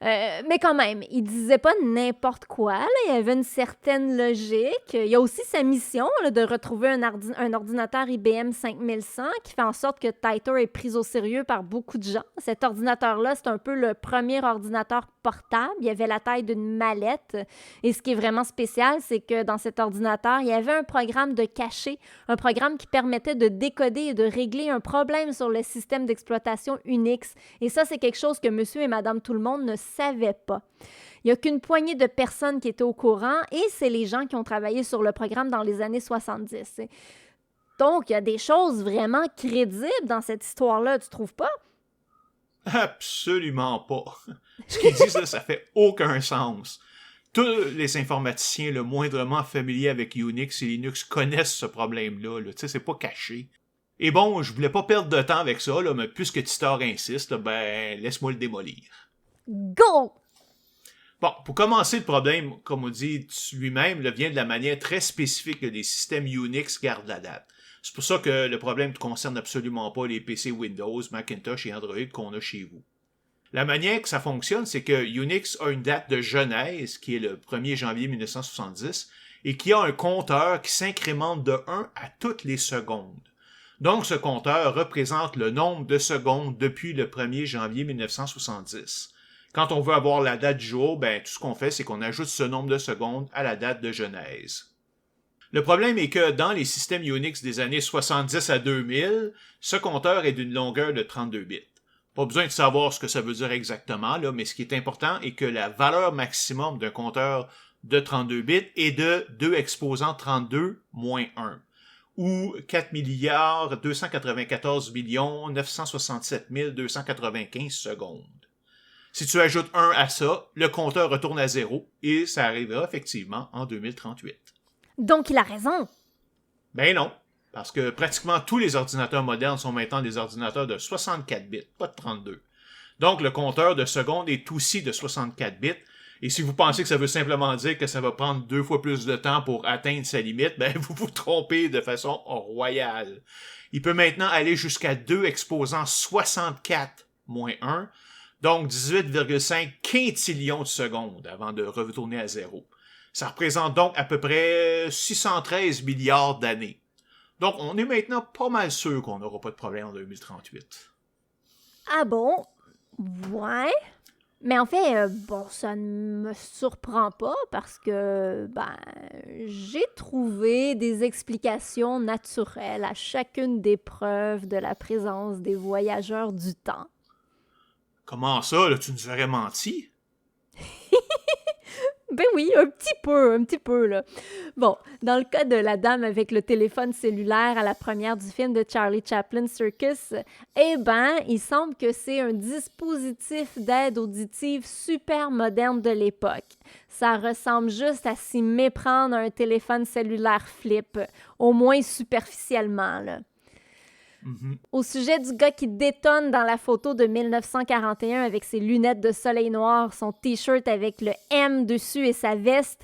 Mais quand même, il disait pas n'importe quoi, là. Il y avait une certaine logique. Il y a aussi sa mission, là, de retrouver un ordinateur IBM 5100 qui fait en sorte que Taito est pris au sérieux par beaucoup de gens. Cet ordinateur-là, c'est un peu le premier ordinateur portable. Il avait la taille d'une mallette. Et ce qui est vraiment spécial, c'est que dans cet ordinateur, il y avait un programme de cachet, un programme qui permettait de décoder et de régler un problème sur le système d'exploitation Unix. Et ça, c'est quelque chose que monsieur et madame tout le monde ne savaient pas. Il n'y a qu'une poignée de personnes qui étaient au courant et c'est les gens qui ont travaillé sur le programme dans les années 70. Donc, il y a des choses vraiment crédibles dans cette histoire-là, tu trouves pas? Absolument pas. Ce qu'ils disent, là, ça fait aucun sens. Tous les informaticiens le moindrement familiers avec Unix et Linux connaissent ce problème-là. Tu sais, c'est pas caché. Et bon, je voulais pas perdre de temps avec ça, là, mais puisque Titor insiste, là, ben, laisse-moi le démolir. Go! Bon, pour commencer, le problème, comme on dit lui-même, vient de la manière très spécifique que les systèmes Unix gardent la date. C'est pour ça que le problème ne concerne absolument pas les PC Windows, Macintosh et Android qu'on a chez vous. La manière que ça fonctionne, c'est que Unix a une date de genèse, qui est le 1er janvier 1970, et qui a un compteur qui s'incrémente de 1 à toutes les secondes. Donc, ce compteur représente le nombre de secondes depuis le 1er janvier 1970. Quand on veut avoir la date du jour, ben, tout ce qu'on fait, c'est qu'on ajoute ce nombre de secondes à la date de genèse. Le problème est que dans les systèmes Unix des années 70 à 2000, ce compteur est d'une longueur de 32 bits. Pas besoin de savoir ce que ça veut dire exactement, là, mais ce qui est important est que la valeur maximum d'un compteur de 32 bits est de 2 exposant 32 moins 1, ou 4 294 967 295 secondes. Si tu ajoutes 1 à ça, le compteur retourne à 0 et ça arrivera effectivement en 2038. Donc, il a raison. Ben non, parce que pratiquement tous les ordinateurs modernes sont maintenant des ordinateurs de 64 bits, pas de 32. Donc, le compteur de secondes est aussi de 64 bits. Et si vous pensez que ça veut simplement dire que ça va prendre 2 fois plus de temps pour atteindre sa limite, ben vous vous trompez de façon royale. Il peut maintenant aller jusqu'à 2 exposant 64 moins 1, donc 18,5 quintillions de secondes avant de retourner à 0. Ça représente donc à peu près 613 milliards d'années. Donc, on est maintenant pas mal sûr qu'on n'aura pas de problème en 2038. Ah bon? Ouais. Mais en fait, ça ne me surprend pas parce que, j'ai trouvé des explications naturelles à chacune des preuves de la présence des voyageurs du temps. Comment ça, là, tu nous aurais menti? Ben oui, un petit peu, là. Bon, dans le cas de la dame avec le téléphone cellulaire à la première du film de Charlie Chaplin Circus, il semble que c'est un dispositif d'aide auditive super moderne de l'époque. Ça ressemble juste à s'y méprendre à un téléphone cellulaire flip, au moins superficiellement, là. Mm-hmm. Au sujet du gars qui détonne dans la photo de 1941 avec ses lunettes de soleil noir, son t-shirt avec le M dessus et sa veste,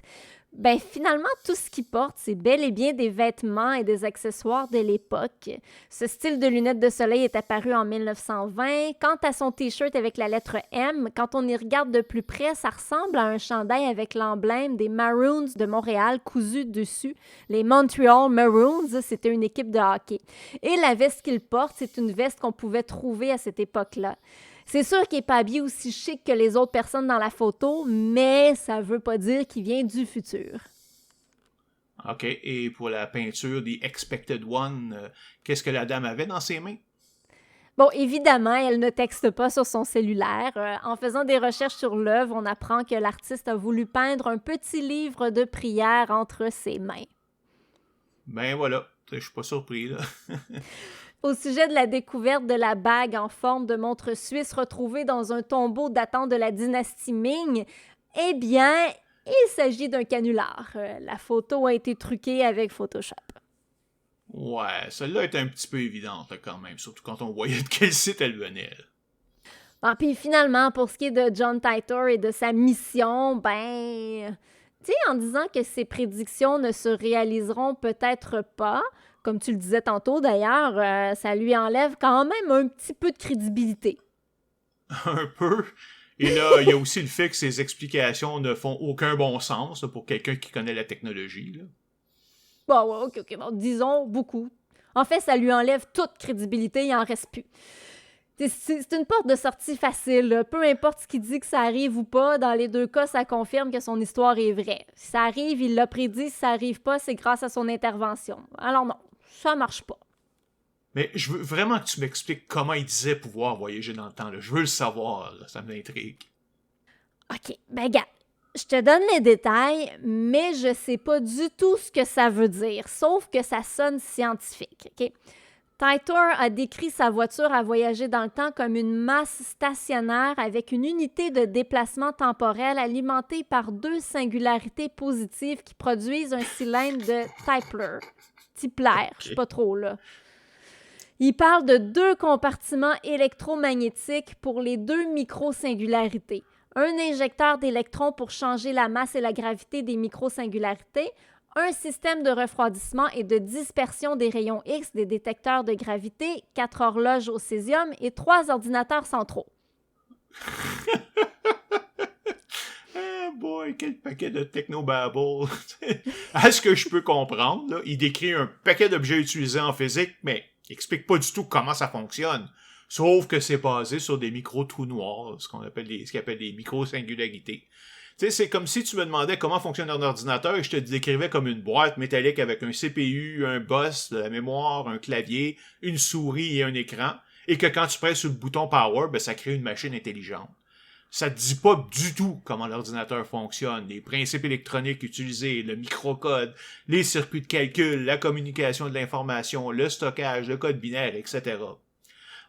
finalement, tout ce qu'il porte, c'est bel et bien des vêtements et des accessoires de l'époque. Ce style de lunettes de soleil est apparu en 1920. Quant à son t-shirt avec la lettre M, quand on y regarde de plus près, ça ressemble à un chandail avec l'emblème des Maroons de Montréal cousu dessus. Les Montreal Maroons, c'était une équipe de hockey. Et la veste qu'il porte, c'est une veste qu'on pouvait trouver à cette époque-là. C'est sûr qu'il n'est pas habillé aussi chic que les autres personnes dans la photo, mais ça veut pas dire qu'il vient du futur. OK. Et pour la peinture The Expected One, qu'est-ce que la dame avait dans ses mains? Bon, évidemment, elle ne texte pas sur son cellulaire. En faisant des recherches sur l'œuvre, on apprend que l'artiste a voulu peindre un petit livre de prière entre ses mains. Ben voilà, je suis pas surpris, là. Au sujet de la découverte de la bague en forme de montre suisse retrouvée dans un tombeau datant de la dynastie Ming, il s'agit d'un canular. La photo a été truquée avec Photoshop. Ouais, celle-là est un petit peu évidente là, quand même, surtout quand on voyait de quel site elle venait. Puis finalement, pour ce qui est de John Titor et de sa mission, en disant que ses prédictions ne se réaliseront peut-être pas, comme tu le disais tantôt d'ailleurs, ça lui enlève quand même un petit peu de crédibilité. Un peu. Et là, il y a aussi le fait que ses explications ne font aucun bon sens là, pour quelqu'un qui connaît la technologie. Là. Bon, ouais, ok, bon, disons beaucoup. En fait, ça lui enlève toute crédibilité, il en reste plus. C'est une porte de sortie facile. Là. Peu importe ce qu'il dit que ça arrive ou pas, dans les deux cas, ça confirme que son histoire est vraie. Si ça arrive, il l'a prédit. Si ça arrive pas, c'est grâce à son intervention. Alors non, ça marche pas. Mais je veux vraiment que tu m'expliques comment il disait pouvoir voyager dans le temps. Là. Je veux le savoir, là. Ça m'intrigue. OK, ben gars, je te donne les détails, mais je sais pas du tout ce que ça veut dire, sauf que ça sonne scientifique, OK? Titor a décrit sa voiture à voyager dans le temps comme une masse stationnaire avec une unité de déplacement temporel alimentée par deux singularités positives qui produisent un cylindre de Tipler, je sais pas trop là. Il parle de deux compartiments électromagnétiques pour les deux microsingularités. Un injecteur d'électrons pour changer la masse et la gravité des microsingularités, un système de refroidissement et de dispersion des rayons X des détecteurs de gravité, 4 horloges au césium et 3 ordinateurs centraux. Ah boy, quel paquet de technobabble. À ce que je peux comprendre, là, il décrit un paquet d'objets utilisés en physique, mais il explique pas du tout comment ça fonctionne. Sauf que c'est basé sur des micro-trous noirs, ce qu'on appelle ce qu'ils appellent des micro-singularités. Tu sais, c'est comme si tu me demandais comment fonctionne un ordinateur et je te décrivais comme une boîte métallique avec un CPU, un boss, de la mémoire, un clavier, une souris et un écran, et que quand tu presses sur le bouton Power, ben, ça crée une machine intelligente. Ça te dit pas du tout comment l'ordinateur fonctionne, les principes électroniques utilisés, le microcode, les circuits de calcul, la communication de l'information, le stockage, le code binaire, etc.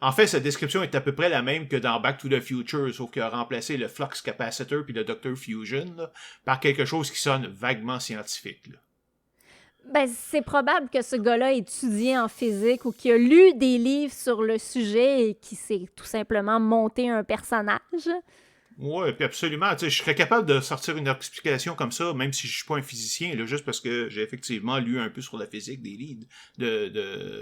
En fait, cette description est à peu près la même que dans Back to the Future, sauf qu'il a remplacé le flux capacitor puis le Dr. Fusion là, par quelque chose qui sonne vaguement scientifique. Là. Ben, c'est probable que ce gars-là ait étudié en physique ou qu'il a lu des livres sur le sujet et qu'il s'est tout simplement monté un personnage. Ouais, puis absolument. Tu sais, je serais capable de sortir une explication comme ça, même si je suis pas un physicien, là, juste parce que j'ai effectivement lu un peu sur la physique des livres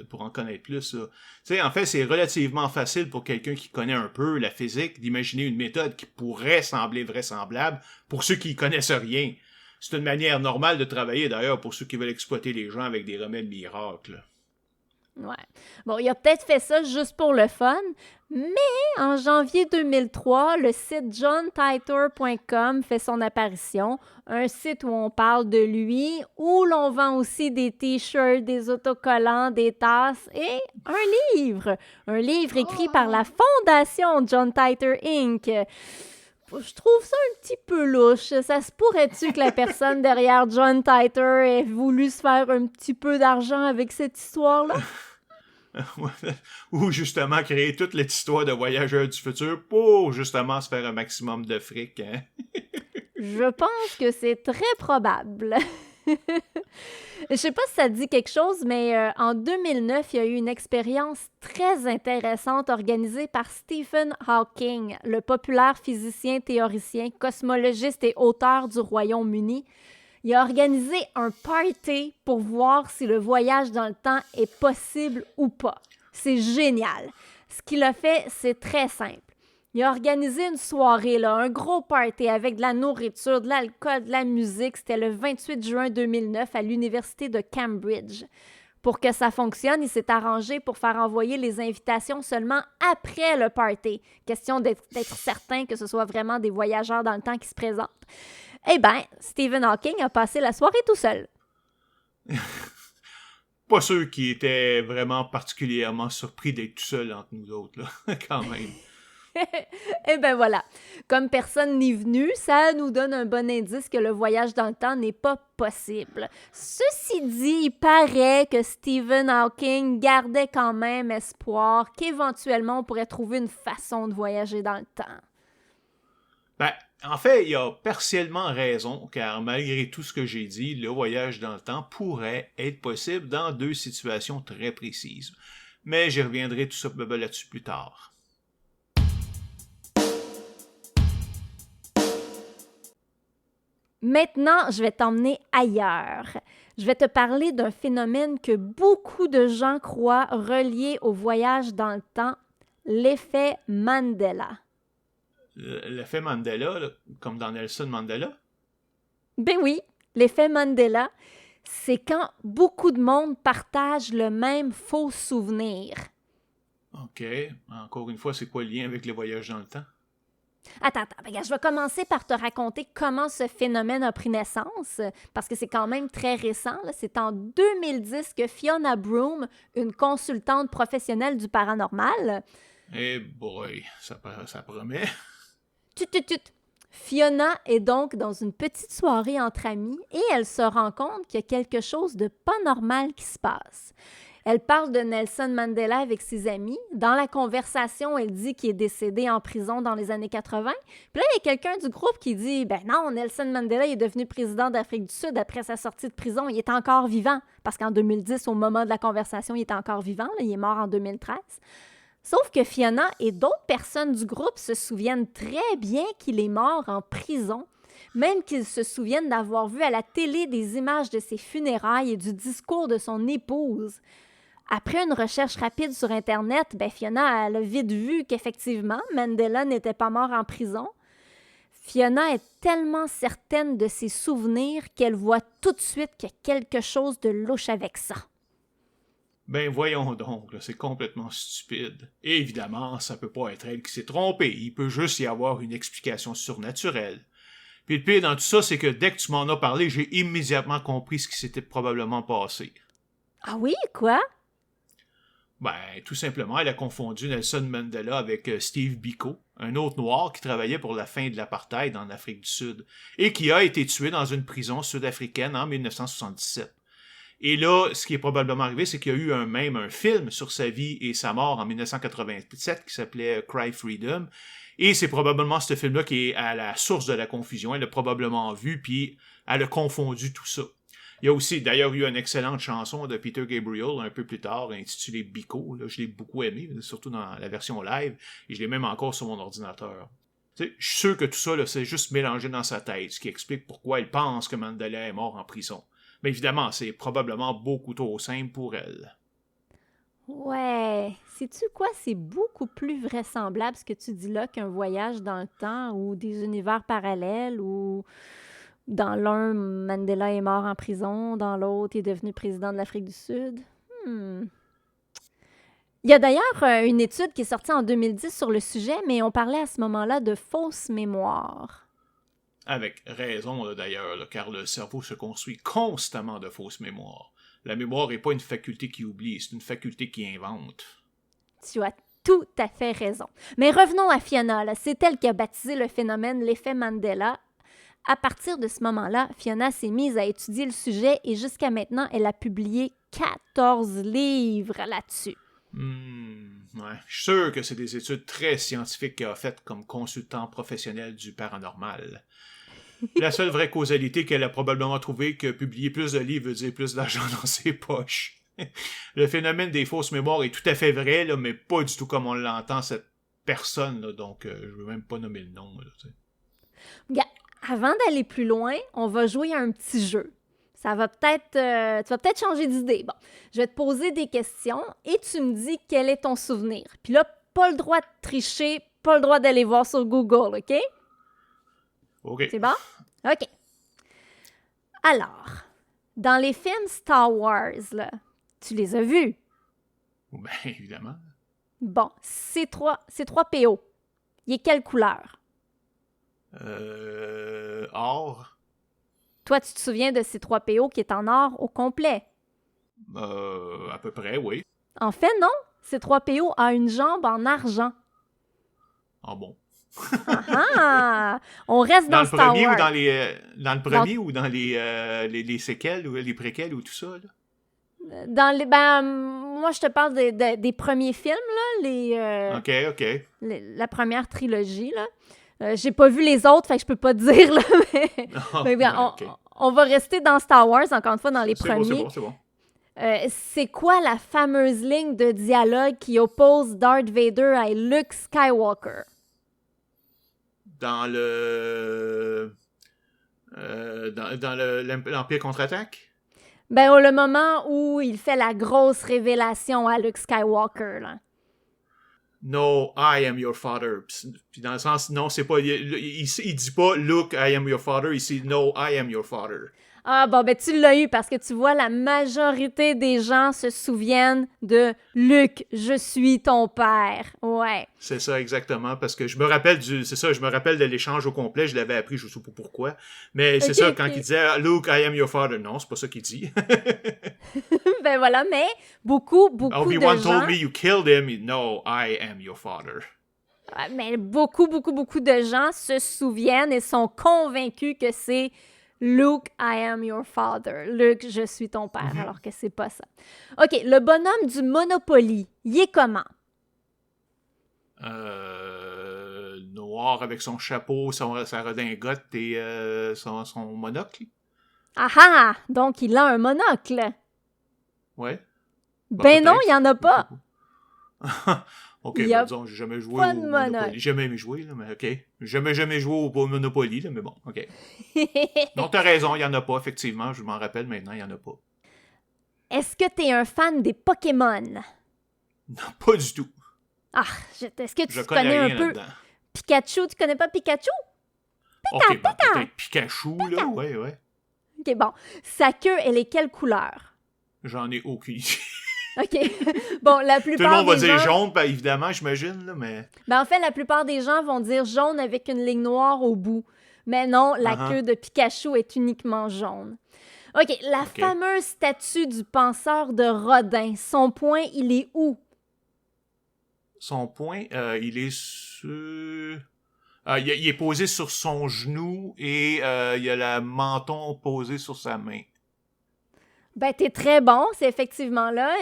pour en connaître plus. Là. Tu sais, en fait, c'est relativement facile pour quelqu'un qui connaît un peu la physique d'imaginer une méthode qui pourrait sembler vraisemblable pour ceux qui y connaissent rien. C'est une manière normale de travailler, d'ailleurs, pour ceux qui veulent exploiter les gens avec des remèdes miracles. Ouais. Bon, il a peut-être fait ça juste pour le fun, mais en janvier 2003, le site johntitor.com fait son apparition, un site où on parle de lui, où l'on vend aussi des t-shirts, des autocollants, des tasses et un livre écrit par la fondation John Titor Inc. Je trouve ça un petit peu louche. Ça se pourrait-tu que la personne derrière John Titor ait voulu se faire un petit peu d'argent avec cette histoire-là? Ou justement créer toute cette histoire de voyageurs du futur pour justement se faire un maximum de fric. Hein? Je pense que c'est très probable. Je sais pas si ça te dit quelque chose, mais en 2009, il y a eu une expérience très intéressante organisée par Stephen Hawking, le populaire physicien, théoricien, cosmologiste et auteur du Royaume-Uni. Il a organisé un party pour voir si le voyage dans le temps est possible ou pas. C'est génial. Ce qu'il a fait, c'est très simple. Il a organisé une soirée, là, un gros party avec de la nourriture, de l'alcool, de la musique. C'était le 28 juin 2009 à l'université de Cambridge. Pour que ça fonctionne, il s'est arrangé pour faire envoyer les invitations seulement après le party. Question d'être certain que ce soit vraiment des voyageurs dans le temps qui se présentent. Eh bien, Stephen Hawking a passé la soirée tout seul. Pas ceux qui étaient vraiment particulièrement surpris d'être tout seul entre nous autres, là, quand même. Eh bien voilà, comme personne n'est venu, ça nous donne un bon indice que le voyage dans le temps n'est pas possible. Ceci dit, il paraît que Stephen Hawking gardait quand même espoir qu'éventuellement on pourrait trouver une façon de voyager dans le temps. Ben, en fait, il a partiellement raison, car malgré tout ce que j'ai dit, le voyage dans le temps pourrait être possible dans deux situations très précises. Mais j'y reviendrai tout ça là-dessus plus tard. Maintenant, je vais t'emmener ailleurs. Je vais te parler d'un phénomène que beaucoup de gens croient relié au voyage dans le temps, l'effet Mandela. L'effet Mandela, là, comme dans Nelson Mandela? Ben oui, l'effet Mandela, c'est quand beaucoup de monde partage le même faux souvenir. OK. Encore une fois, c'est quoi le lien avec les voyages dans le temps? Attends, regarde, je vais commencer par te raconter comment ce phénomène a pris naissance, parce que c'est quand même très récent. Là. C'est en 2010 que Fiona Broome, une consultante professionnelle du paranormal... Eh boy, ça promet. Tut. Fiona est donc dans une petite soirée entre amis et elle se rend compte qu'il y a quelque chose de pas normal qui se passe. Elle parle de Nelson Mandela avec ses amis. Dans la conversation, elle dit qu'il est décédé en prison dans les années 80. Puis là, il y a quelqu'un du groupe qui dit « Ben non, Nelson Mandela est devenu président d'Afrique du Sud après sa sortie de prison. Il est encore vivant. » Parce qu'en 2010, au moment de la conversation, il était encore vivant. Là, il est mort en 2013. Sauf que Fiona et d'autres personnes du groupe se souviennent très bien qu'il est mort en prison, même qu'ils se souviennent d'avoir vu à la télé des images de ses funérailles et du discours de son épouse. Après une recherche rapide sur Internet, Fiona elle a vite vu qu'effectivement, Mandela n'était pas mort en prison. Fiona est tellement certaine de ses souvenirs qu'elle voit tout de suite qu'il y a quelque chose de louche avec ça. Ben voyons donc, là, c'est complètement stupide. Et évidemment, ça peut pas être elle qui s'est trompée, il peut juste y avoir une explication surnaturelle. Puis le pire dans tout ça, c'est que dès que tu m'en as parlé, j'ai immédiatement compris ce qui s'était probablement passé. Ah oui, quoi? Ben, tout simplement, elle a confondu Nelson Mandela avec Steve Biko, un autre noir qui travaillait pour la fin de l'apartheid en Afrique du Sud, et qui a été tué dans une prison sud-africaine en 1977. Et là, ce qui est probablement arrivé, c'est qu'il y a eu un film sur sa vie et sa mort en 1987 qui s'appelait Cry Freedom. Et c'est probablement ce film-là qui est à la source de la confusion. Elle l'a probablement vu, puis elle a confondu tout ça. Il y a aussi d'ailleurs eu une excellente chanson de Peter Gabriel un peu plus tard, intitulée Biko. Là, je l'ai beaucoup aimé, surtout dans la version live, et je l'ai même encore sur mon ordinateur. Je suis sûr que tout ça, là, c'est juste mélangé dans sa tête, ce qui explique pourquoi elle pense que Mandela est mort en prison. Mais évidemment, c'est probablement beaucoup trop simple pour elle. Ouais. Sais-tu quoi? C'est beaucoup plus vraisemblable ce que tu dis là qu'un voyage dans le temps ou des univers parallèles ou dans l'un, Mandela est mort en prison, dans l'autre, il est devenu président de l'Afrique du Sud. Il y a d'ailleurs une étude qui est sortie en 2010 sur le sujet, mais on parlait à ce moment-là de fausse mémoire. Avec raison, là, d'ailleurs, là, car le cerveau se construit constamment de fausses mémoires. La mémoire n'est pas une faculté qui oublie, c'est une faculté qui invente. Tu as tout à fait raison. Mais revenons à Fiona. Là. C'est elle qui a baptisé le phénomène l'effet Mandela. À partir de ce moment-là, Fiona s'est mise à étudier le sujet et jusqu'à maintenant, elle a publié 14 livres là-dessus. Ouais. Je suis sûr que c'est des études très scientifiques qu'elle a faites comme consultant professionnel du paranormal. La seule vraie causalité qu'elle a probablement trouvée que publier plus de livres veut dire plus d'argent dans ses poches. Le phénomène des fausses mémoires est tout à fait vrai, là, mais pas du tout comme on l'entend cette personne, là, donc je veux même pas nommer le nom. Là, avant d'aller plus loin, on va jouer à un petit jeu. Ça va peut-être... tu vas peut-être changer d'idée. Bon, je vais te poser des questions et tu me dis quel est ton souvenir. Puis là, pas le droit de tricher, pas le droit d'aller voir sur Google, OK? OK. C'est bon? OK. Alors, dans les films Star Wars, là, tu les as vus? Ben, évidemment. Bon, C3PO, il est quelle couleur? Or. Toi, tu te souviens de C3PO qui est en or au complet? À peu près, oui. En fait, non. C3PO a une jambe en argent. Ah bon. On reste dans Star Wars. Dans le premier ou dans les séquelles ou les préquels ou tout ça, là? Dans les, moi, je te parle des premiers films, là, OK. La première trilogie, là. J'ai pas vu les autres, fait que je peux pas te dire, là, mais bien, okay. on va rester dans Star Wars, encore une fois, dans les premiers. C'est bon. C'est quoi la fameuse ligne de dialogue qui oppose Darth Vader à Luke Skywalker? Dans le... Dans l'Empire contre-attaque? Ben, le moment où il fait la grosse révélation à Luke Skywalker, là. No, I am your father. Puis dans le sens, non, c'est pas. Il dit pas Luke, I am your father. Il dit No, I am your father. Ah, bon, ben tu l'as eu parce que tu vois, la majorité des gens se souviennent de Luke, je suis ton père. Ouais. C'est ça, exactement. Parce que je me rappelle je me rappelle de l'échange au complet. Je l'avais appris, je sais pas pourquoi. Mais c'est ça, quand il disait Luke, I am your father. Non, c'est pas ça qu'il dit. Ben voilà, mais beaucoup de Obi-Wan gens... told me you killed him. No, I am your father. Mais beaucoup de gens se souviennent et sont convaincus que c'est Luke, I am your father. Luke, je suis ton père, alors que c'est pas ça. OK, le bonhomme du Monopoly, il est comment? Noir avec son chapeau, sa redingote et son monocle. Ah ah! Donc, il a un monocle. Ouais. Ben non, il n'y en a pas. OK, disons, j'ai jamais joué au Monopoly. J'ai jamais aimé jouer, là, mais OK. J'ai jamais joué au Monopoly, là, mais bon, OK. Non, t'as raison, il n'y en a pas, effectivement. Je m'en rappelle maintenant, il n'y en a pas. Est-ce que t'es un fan des Pokémon? Non, pas du tout. Ah, est-ce que tu connais un peu là-dedans. Pikachu? Tu connais pas Pikachu? OK, bon, peut-être Pikachu, là, ouais. OK, bon. Sa queue, elle est quelle couleur? J'en ai aucune idée. OK. Bon, la plupart des gens... Tout le monde va dire jaune, ben, évidemment, j'imagine, là, mais... Ben, en fait, la plupart des gens vont dire jaune avec une ligne noire au bout. Mais non, la queue de Pikachu est uniquement jaune. OK, la fameuse statue du penseur de Rodin, son poing, il est où? Son poing, il est sur... il est posé sur son genou et il a le menton posé sur sa main. Ben, t'es très bon, c'est effectivement là.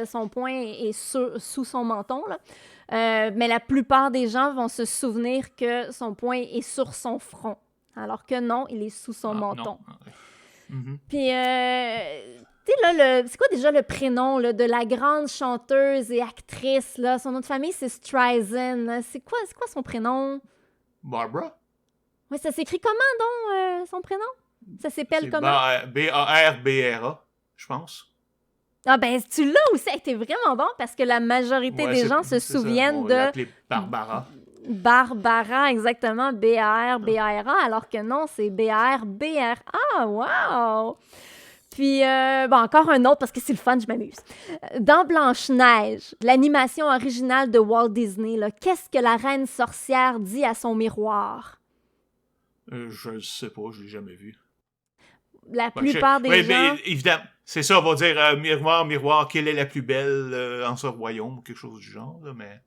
Son poing est sous son menton, là. Mais la plupart des gens vont se souvenir que son poing est sur son front. Alors que non, il est sous son menton. Puis, tu sais, là, c'est quoi déjà le prénom là, de la grande chanteuse et actrice, là? Son nom de famille, c'est Streisand. Là. C'est quoi son prénom? Barbara? Oui, ça s'écrit comment, donc, son prénom? Ça s'appelle comment? Barbra, je pense. Ah ben, tu l'as aussi. T'es vraiment bon parce que la majorité des gens se souviennent de... Barbara. Barbara, exactement. B-A-R-B-A-R-A, alors que non, c'est B-A-R-B-R-A. Wow! Puis, bon, encore un autre parce que c'est le fun, je m'amuse. Dans Blanche-Neige, l'animation originale de Walt Disney, là, qu'est-ce que la reine sorcière dit à son miroir? Je ne sais pas, je l'ai jamais vu. La plupart des gens... Mais évidemment, c'est ça, on va dire miroir, miroir, quelle est la plus belle en ce royaume, ou quelque chose du genre, là, mais...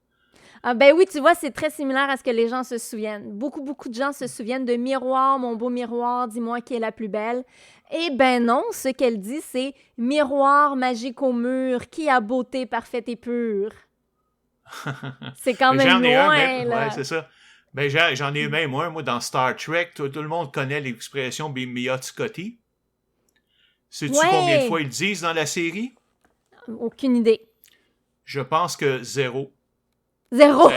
Ah ben oui, tu vois, c'est très similaire à ce que les gens se souviennent. Beaucoup de gens se souviennent de miroir, mon beau miroir, dis-moi qui est la plus belle. Eh ben non, ce qu'elle dit, c'est miroir magique au mur, qui a beauté parfaite et pure. C'est quand même loin, là. Ouais, c'est ça. Ben, j'en ai eu même un, moi, dans Star Trek. Tout le monde connaît l'expression Bimia Scotty. Sais-tu combien de fois ils le disent dans la série? Aucune idée. Je pense que 0. 0.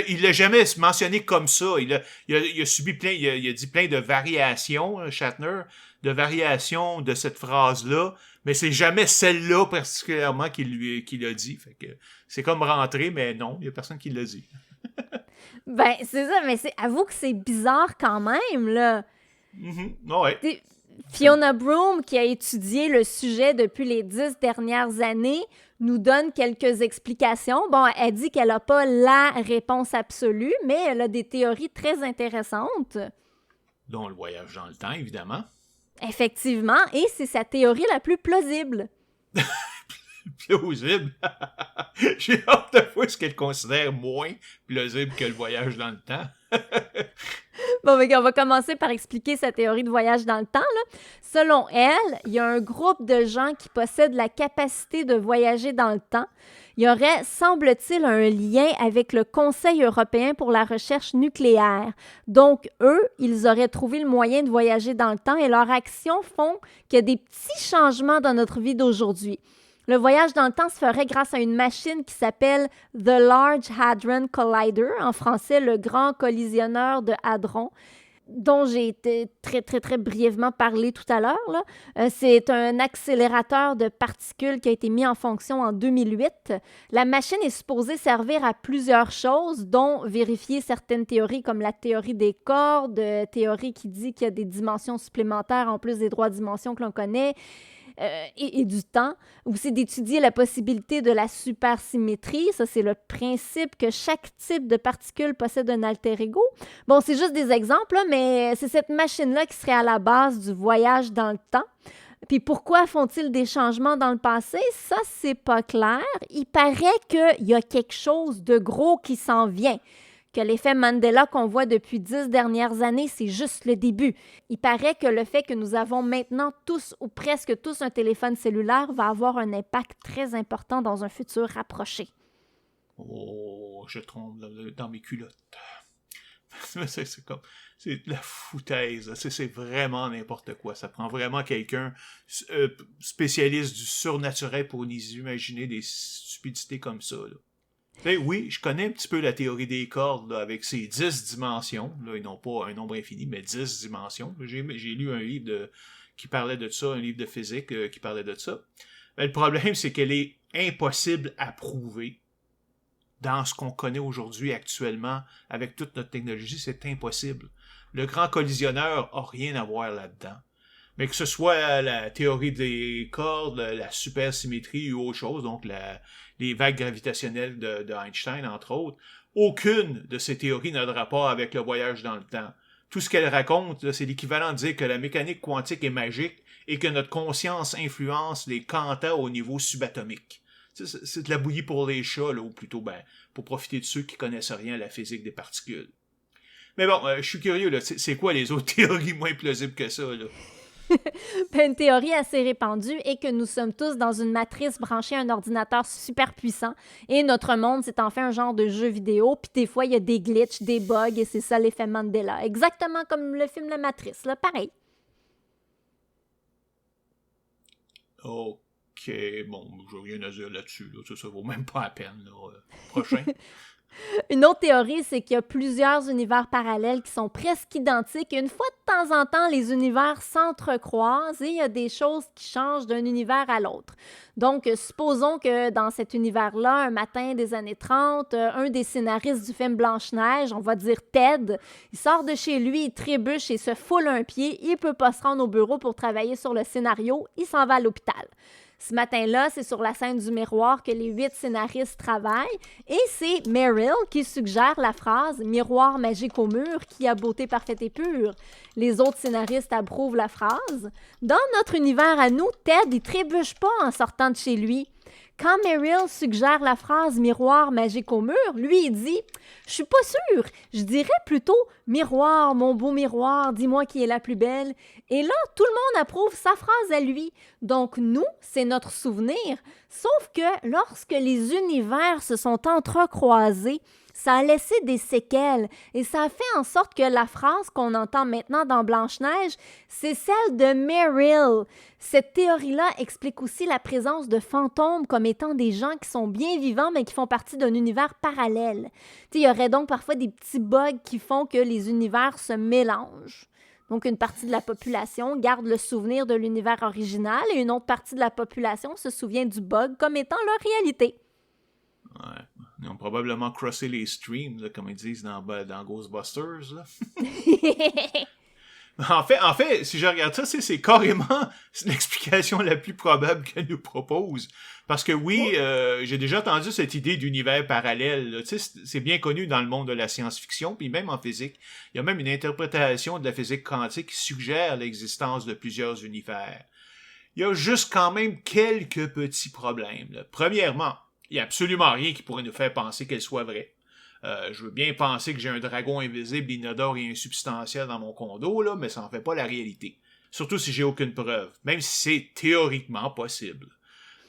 Il l'a jamais mentionné comme ça. Il a subi il a dit plein de variations, Shatner, de variations de cette phrase-là, mais c'est jamais celle-là particulièrement qu'il a dit. Fait que c'est comme rentré, mais non, il n'y a personne qui l'a dit. Ben, c'est ça, mais avoue que c'est bizarre quand même, là. Ouais. Fiona Broome, qui a étudié le sujet depuis les 10 dernières années, nous donne quelques explications. Bon, elle dit qu'elle n'a pas la réponse absolue, mais elle a des théories très intéressantes. Dont le voyage dans le temps, évidemment. Effectivement, et c'est sa théorie la plus plausible. Plausible? J'ai hâte de voir ce qu'elle considère moins plausible que le voyage dans le temps. Bon, mais on va commencer par expliquer sa théorie de voyage dans le temps, là. Selon elle, il y a un groupe de gens qui possèdent la capacité de voyager dans le temps. Il y aurait, semble-t-il, un lien avec le Conseil européen pour la recherche nucléaire. Donc, eux, ils auraient trouvé le moyen de voyager dans le temps et leurs actions font qu'il y a des petits changements dans notre vie d'aujourd'hui. Le voyage dans le temps se ferait grâce à une machine qui s'appelle The Large Hadron Collider, en français, le grand collisionneur de hadron. dont j'ai été très, très, très brièvement parlé tout à l'heure, là. C'est un accélérateur de particules qui a été mis en fonction en 2008. La machine est supposée servir à plusieurs choses, dont vérifier certaines théories comme la théorie des cordes, théorie qui dit qu'il y a des dimensions supplémentaires en plus des trois dimensions que l'on connaît, et du temps. Aussi d'étudier la possibilité de la supersymétrie. Ça, c'est le principe que chaque type de particule possède un alter ego. Bon, c'est juste des exemples, là, mais c'est cette machine-là qui serait à la base du voyage dans le temps. Puis pourquoi font-ils des changements dans le passé? Ça, c'est pas clair. Il paraît qu'il y a quelque chose de gros qui s'en vient, que l'effet Mandela qu'on voit depuis 10 dernières années, c'est juste le début. Il paraît que le fait que nous avons maintenant tous ou presque tous un téléphone cellulaire va avoir un impact très important dans un futur rapproché. Oh, je tremble dans mes culottes. C'est de la foutaise. C'est vraiment n'importe quoi. Ça prend vraiment quelqu'un spécialiste du surnaturel pour nous imaginer des stupidités comme ça, là. Oui, je connais un petit peu la théorie des cordes là, avec ses 10 dimensions. Là, ils n'ont pas un nombre infini, mais 10 dimensions. J'ai lu un livre qui parlait de ça, un livre de physique qui parlait de ça. Mais le problème, c'est qu'elle est impossible à prouver dans ce qu'on connaît aujourd'hui, actuellement, avec toute notre technologie. C'est impossible. Le grand collisionneur n'a rien à voir là-dedans. Mais que ce soit la théorie des cordes, la supersymétrie ou autre chose, donc les vagues gravitationnelles de Einstein, entre autres, aucune de ces théories n'a de rapport avec le voyage dans le temps. Tout ce qu'elle raconte, là, c'est l'équivalent de dire que la mécanique quantique est magique et que notre conscience influence les quanta au niveau subatomique. C'est de la bouillie pour les chats, là, ou plutôt pour profiter de ceux qui connaissent rien à la physique des particules. Mais bon, je suis curieux, là, c'est quoi les autres théories moins plausibles que ça, là? Une théorie assez répandue est que nous sommes tous dans une matrice branchée à un ordinateur super puissant et notre monde, c'est en fait un genre de jeu vidéo, puis des fois, il y a des glitches, des bugs, et c'est ça l'effet Mandela. Exactement comme le film La Matrice, là, pareil. OK, bon, j'ai rien à dire là-dessus, là. Ça vaut même pas la peine, là. Prochain. Une autre théorie, c'est qu'il y a plusieurs univers parallèles qui sont presque identiques. Une fois de temps en temps, les univers s'entrecroisent et il y a des choses qui changent d'un univers à l'autre. Donc, supposons que dans cet univers-là, un matin des années 30, un des scénaristes du film Blanche-Neige, on va dire Ted, il sort de chez lui, il trébuche et se foule un pied. Il ne peut pas se rendre au bureau pour travailler sur le scénario. Il s'en va à l'hôpital. Ce matin-là, c'est sur la scène du miroir que les 8 scénaristes travaillent et c'est Meryl qui suggère la phrase « Miroir magique au mur qui a beauté parfaite et pure ». Les autres scénaristes approuvent la phrase. Dans notre univers à nous, Ted, il trébuche pas en sortant de chez lui. Quand Meryl suggère la phrase « miroir magique au mur », lui, il dit « Je suis pas sûr, je dirais plutôt « miroir, mon beau miroir, dis-moi qui est la plus belle ». Et là, tout le monde approuve sa phrase à lui. Donc, nous, c'est notre souvenir. Sauf que lorsque les univers se sont entrecroisés, ça a laissé des séquelles et ça a fait en sorte que la phrase qu'on entend maintenant dans Blanche-Neige, c'est celle de Meryl. Cette théorie-là explique aussi la présence de fantômes comme étant des gens qui sont bien vivants mais qui font partie d'un univers parallèle. Il y aurait donc parfois des petits bugs qui font que les univers se mélangent. Donc, une partie de la population garde le souvenir de l'univers original et une autre partie de la population se souvient du bug comme étant leur réalité. Ouais. Ils ont probablement crossé les streams, là, comme ils disent dans Ghostbusters. Là. En fait, si je regarde ça, c'est carrément l'explication la plus probable qu'elle nous propose. Parce que oui, j'ai déjà entendu cette idée d'univers parallèle. C'est bien connu dans le monde de la science-fiction, puis même en physique. Il y a même une interprétation de la physique quantique qui suggère l'existence de plusieurs univers. Il y a juste quand même quelques petits problèmes. Là. Premièrement, il n'y a absolument rien qui pourrait nous faire penser qu'elle soit vraie. Je veux bien penser que j'ai un dragon invisible, inodore et insubstantiel dans mon condo, là, mais ça n'en fait pas la réalité. Surtout si j'ai aucune preuve, même si c'est théoriquement possible.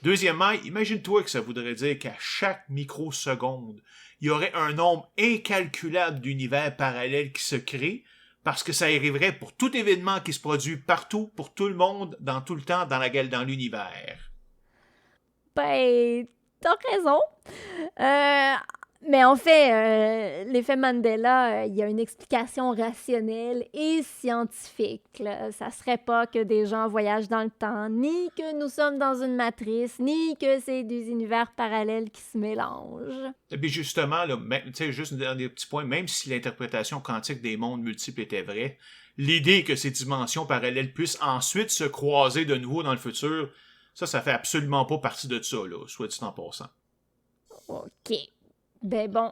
Deuxièmement, imagine-toi que ça voudrait dire qu'à chaque microseconde, il y aurait un nombre incalculable d'univers parallèles qui se créent, parce que ça arriverait pour tout événement qui se produit partout, pour tout le monde, dans tout le temps, dans l'univers. Ben, t'as raison. Mais en fait, l'effet Mandela, il y a une explication rationnelle et scientifique, là. Ça serait pas que des gens voyagent dans le temps, ni que nous sommes dans une matrice, ni que c'est des univers parallèles qui se mélangent. Et puis justement, là, tu sais, juste un dernier petit point, même si l'interprétation quantique des mondes multiples était vraie, l'idée que ces dimensions parallèles puissent ensuite se croiser de nouveau dans le futur, ça fait absolument pas partie de ça, là, soit dit en passant. OK. Ben bon,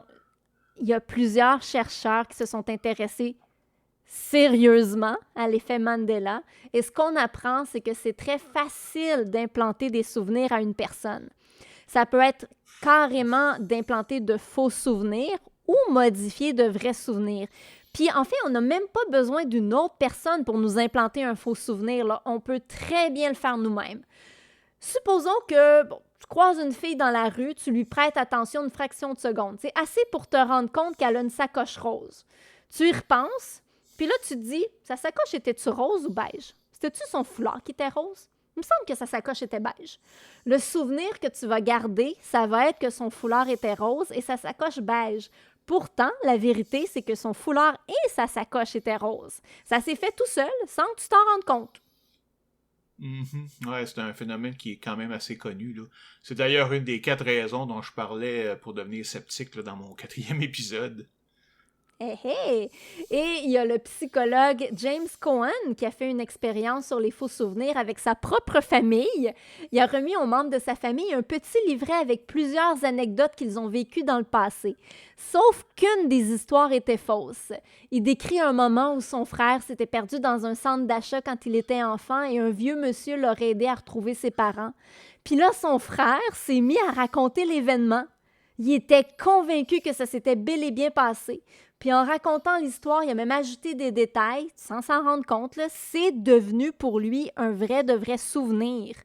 il y a plusieurs chercheurs qui se sont intéressés sérieusement à l'effet Mandela. Et ce qu'on apprend, c'est que c'est très facile d'implanter des souvenirs à une personne. Ça peut être carrément d'implanter de faux souvenirs ou modifier de vrais souvenirs. Puis en fait, on n'a même pas besoin d'une autre personne pour nous implanter un faux souvenir, là. On peut très bien le faire nous-mêmes. Supposons que tu croises une fille dans la rue, tu lui prêtes attention une fraction de seconde. C'est assez pour te rendre compte qu'elle a une sacoche rose. Tu y repenses, puis là, tu te dis, sa sacoche était-tu rose ou beige? C'était-tu son foulard qui était rose? Il me semble que sa sacoche était beige. Le souvenir que tu vas garder, ça va être que son foulard était rose et sa sacoche beige. Pourtant, la vérité, c'est que son foulard et sa sacoche étaient roses. Ça s'est fait tout seul, sans que tu t'en rendes compte. Ouais, c'est un phénomène qui est quand même assez connu, là. C'est d'ailleurs une des 4 raisons dont je parlais pour devenir sceptique là, dans mon 4e épisode. Et il y a le psychologue James Cohen qui a fait une expérience sur les faux souvenirs avec sa propre famille. Il a remis aux membres de sa famille un petit livret avec plusieurs anecdotes qu'ils ont vécues dans le passé. Sauf qu'une des histoires était fausse. Il décrit un moment où son frère s'était perdu dans un centre d'achat quand il était enfant et un vieux monsieur l'aurait aidé à retrouver ses parents. Puis là, son frère s'est mis à raconter l'événement. Il était convaincu que ça s'était bel et bien passé. Puis en racontant l'histoire, il a même ajouté des détails, sans s'en rendre compte, là, c'est devenu pour lui un vrai de vrai souvenir.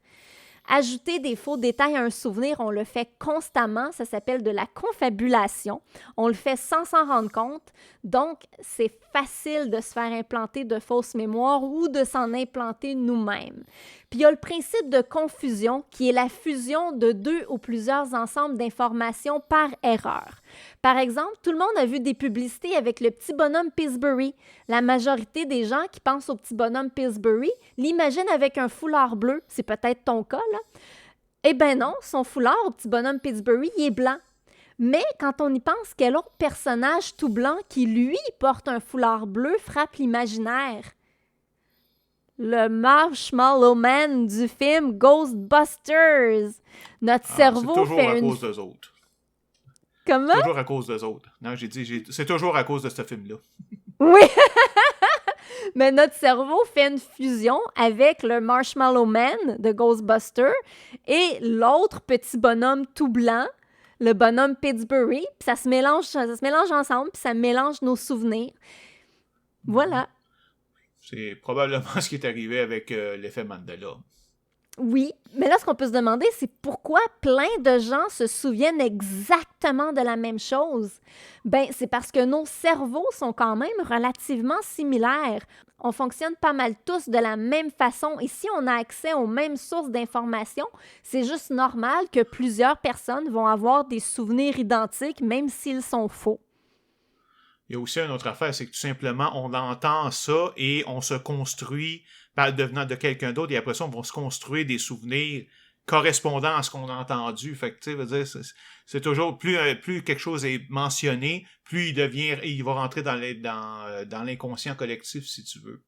Ajouter des faux détails à un souvenir, on le fait constamment, ça s'appelle de la confabulation. On le fait sans s'en rendre compte, donc c'est facile de se faire implanter de fausses mémoires ou de s'en implanter nous-mêmes. Puis il y a le principe de confusion qui est la fusion de 2 ou plusieurs ensembles d'informations par erreur. Par exemple, tout le monde a vu des publicités avec le petit bonhomme Pillsbury. La majorité des gens qui pensent au petit bonhomme Pillsbury l'imaginent avec un foulard bleu. C'est peut-être ton cas, là. Eh bien non, son foulard au petit bonhomme Pillsbury, il est blanc. Mais quand on y pense, quel autre personnage tout blanc qui, lui, porte un foulard bleu frappe l'imaginaire? Le Marshmallow Man du film Ghostbusters. Notre cerveau c'est toujours fait à cause d'eux autres. Comment? C'est toujours à cause d'eux autres. Non, c'est toujours à cause de ce film-là. Oui! Mais notre cerveau fait une fusion avec le Marshmallow Man de Ghostbusters et l'autre petit bonhomme tout blanc, le bonhomme Pittsburgh. Puis ça se mélange ensemble, puis ça mélange nos souvenirs. Voilà. C'est probablement ce qui est arrivé avec l'effet Mandela. Oui, mais là, ce qu'on peut se demander, c'est pourquoi plein de gens se souviennent exactement de la même chose? Ben, c'est parce que nos cerveaux sont quand même relativement similaires. On fonctionne pas mal tous de la même façon et si on a accès aux mêmes sources d'informations, c'est juste normal que plusieurs personnes vont avoir des souvenirs identiques, même s'ils sont faux. Il y a aussi une autre affaire, c'est que tout simplement, on entend ça et on se construit par devenant de quelqu'un d'autre et après ça, on va se construire des souvenirs correspondant à ce qu'on a entendu. Fait que, tu sais, veut dire, c'est toujours, plus quelque chose est mentionné, plus il va rentrer dans l'inconscient collectif, si tu veux.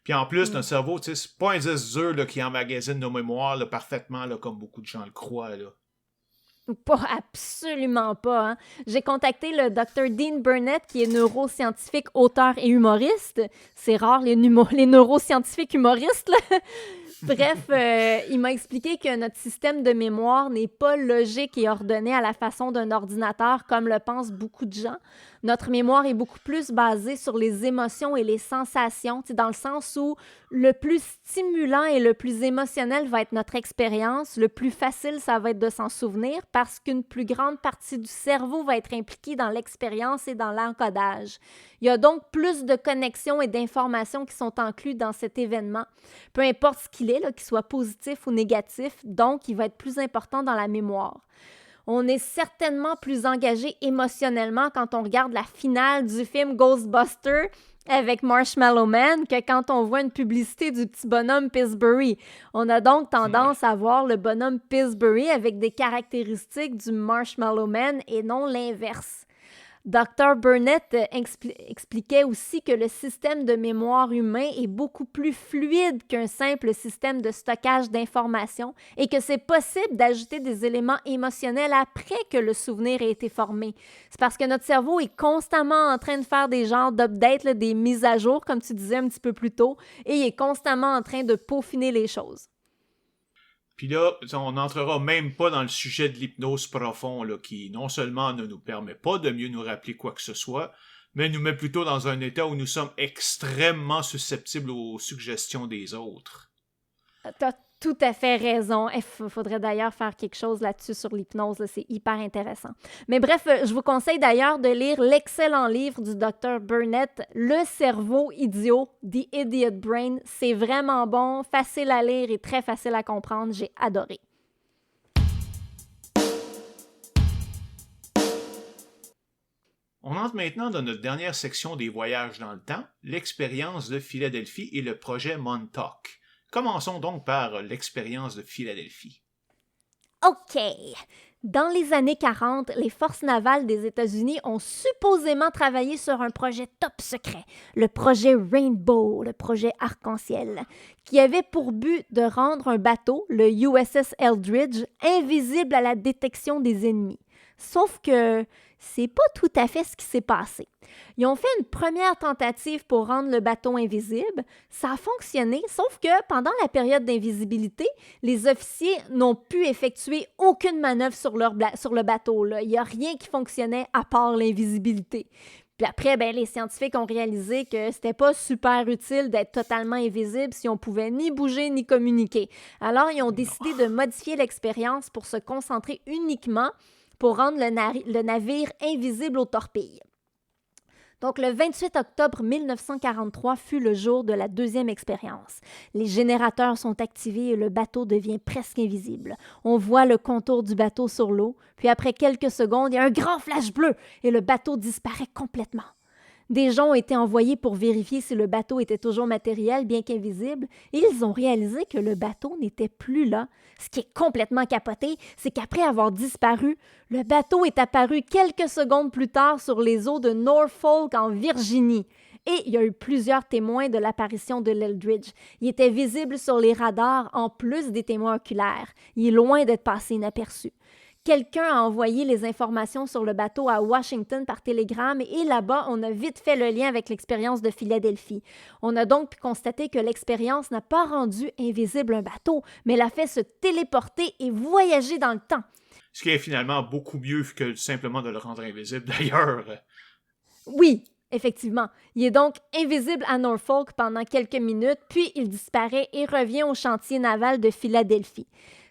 Puis en plus, notre cerveau, tu sais, c'est pas un disque dur là, qui emmagasine nos mémoires là, parfaitement, là, comme beaucoup de gens le croient, là. Pas absolument pas. Hein. J'ai contacté le Dr. Dean Burnett, qui est neuroscientifique, auteur et humoriste. C'est rare, les neuroscientifiques humoristes, là. Bref, il m'a expliqué que notre système de mémoire n'est pas logique et ordonné à la façon d'un ordinateur, comme le pensent beaucoup de gens. Notre mémoire est beaucoup plus basée sur les émotions et les sensations, dans le sens où le plus stimulant et le plus émotionnel va être notre expérience, le plus facile, ça va être de s'en souvenir parce qu'une plus grande partie du cerveau va être impliquée dans l'expérience et dans l'encodage. Il y a donc plus de connexions et d'informations qui sont incluses dans cet événement. Peu importe ce qu'il est, qu'il soit positif ou négatif, donc il va être plus important dans la mémoire. On est certainement plus engagé émotionnellement quand on regarde la finale du film Ghostbusters avec Marshmallow Man que quand on voit une publicité du petit bonhomme Pillsbury. On a donc tendance à voir le bonhomme Pillsbury avec des caractéristiques du Marshmallow Man et non l'inverse. Dr. Burnett expliquait aussi que le système de mémoire humain est beaucoup plus fluide qu'un simple système de stockage d'informations et que c'est possible d'ajouter des éléments émotionnels après que le souvenir ait été formé. C'est parce que notre cerveau est constamment en train de faire des genres d'updates, là, des mises à jour, comme tu disais un petit peu plus tôt, et il est constamment en train de peaufiner les choses. Puis là, on n'entrera même pas dans le sujet de l'hypnose profond, là, qui non seulement ne nous permet pas de mieux nous rappeler quoi que ce soit, mais nous met plutôt dans un état où nous sommes extrêmement susceptibles aux suggestions des autres. T'as tout à fait raison. Il faudrait d'ailleurs faire quelque chose là-dessus sur l'hypnose. Là, c'est hyper intéressant. Mais bref, je vous conseille d'ailleurs de lire l'excellent livre du Dr. Burnett, Le cerveau idiot, The Idiot Brain. C'est vraiment bon, facile à lire et très facile à comprendre. J'ai adoré. On entre maintenant dans notre dernière section des voyages dans le temps, l'expérience de Philadelphie et le projet Montauk. Commençons donc par l'expérience de Philadelphie. OK. Dans les années 40, les forces navales des États-Unis ont supposément travaillé sur un projet top secret, le projet Rainbow, le projet arc-en-ciel, qui avait pour but de rendre un bateau, le USS Eldridge, invisible à la détection des ennemis. Sauf que c'est pas tout à fait ce qui s'est passé. Ils ont fait une première tentative pour rendre le bateau invisible. Ça a fonctionné, sauf que pendant la période d'invisibilité, les officiers n'ont pu effectuer aucune manœuvre sur le bateau, là. Il n'y a rien qui fonctionnait à part l'invisibilité. Puis après, les scientifiques ont réalisé que c'était pas super utile d'être totalement invisible si on pouvait ni bouger ni communiquer. Alors, ils ont décidé de modifier l'expérience pour se concentrer uniquement pour rendre le navire invisible aux torpilles. Donc, le 28 octobre 1943 fut le jour de la deuxième expérience. Les générateurs sont activés et le bateau devient presque invisible. On voit le contour du bateau sur l'eau, puis après quelques secondes, il y a un grand flash bleu et le bateau disparaît complètement. Des gens ont été envoyés pour vérifier si le bateau était toujours matériel, bien qu'invisible, et ils ont réalisé que le bateau n'était plus là. Ce qui est complètement capoté, c'est qu'après avoir disparu, le bateau est apparu quelques secondes plus tard sur les eaux de Norfolk en Virginie. Et il y a eu plusieurs témoins de l'apparition de l'Eldridge. Il était visible sur les radars en plus des témoins oculaires. Il est loin d'être passé inaperçu. Quelqu'un a envoyé les informations sur le bateau à Washington par télégramme et là-bas, on a vite fait le lien avec l'expérience de Philadelphie. On a donc pu constater que l'expérience n'a pas rendu invisible un bateau, mais l'a fait se téléporter et voyager dans le temps. Ce qui est finalement beaucoup mieux que simplement de le rendre invisible, d'ailleurs. Oui, effectivement. Il est donc invisible à Norfolk pendant quelques minutes, puis il disparaît et revient au chantier naval de Philadelphie.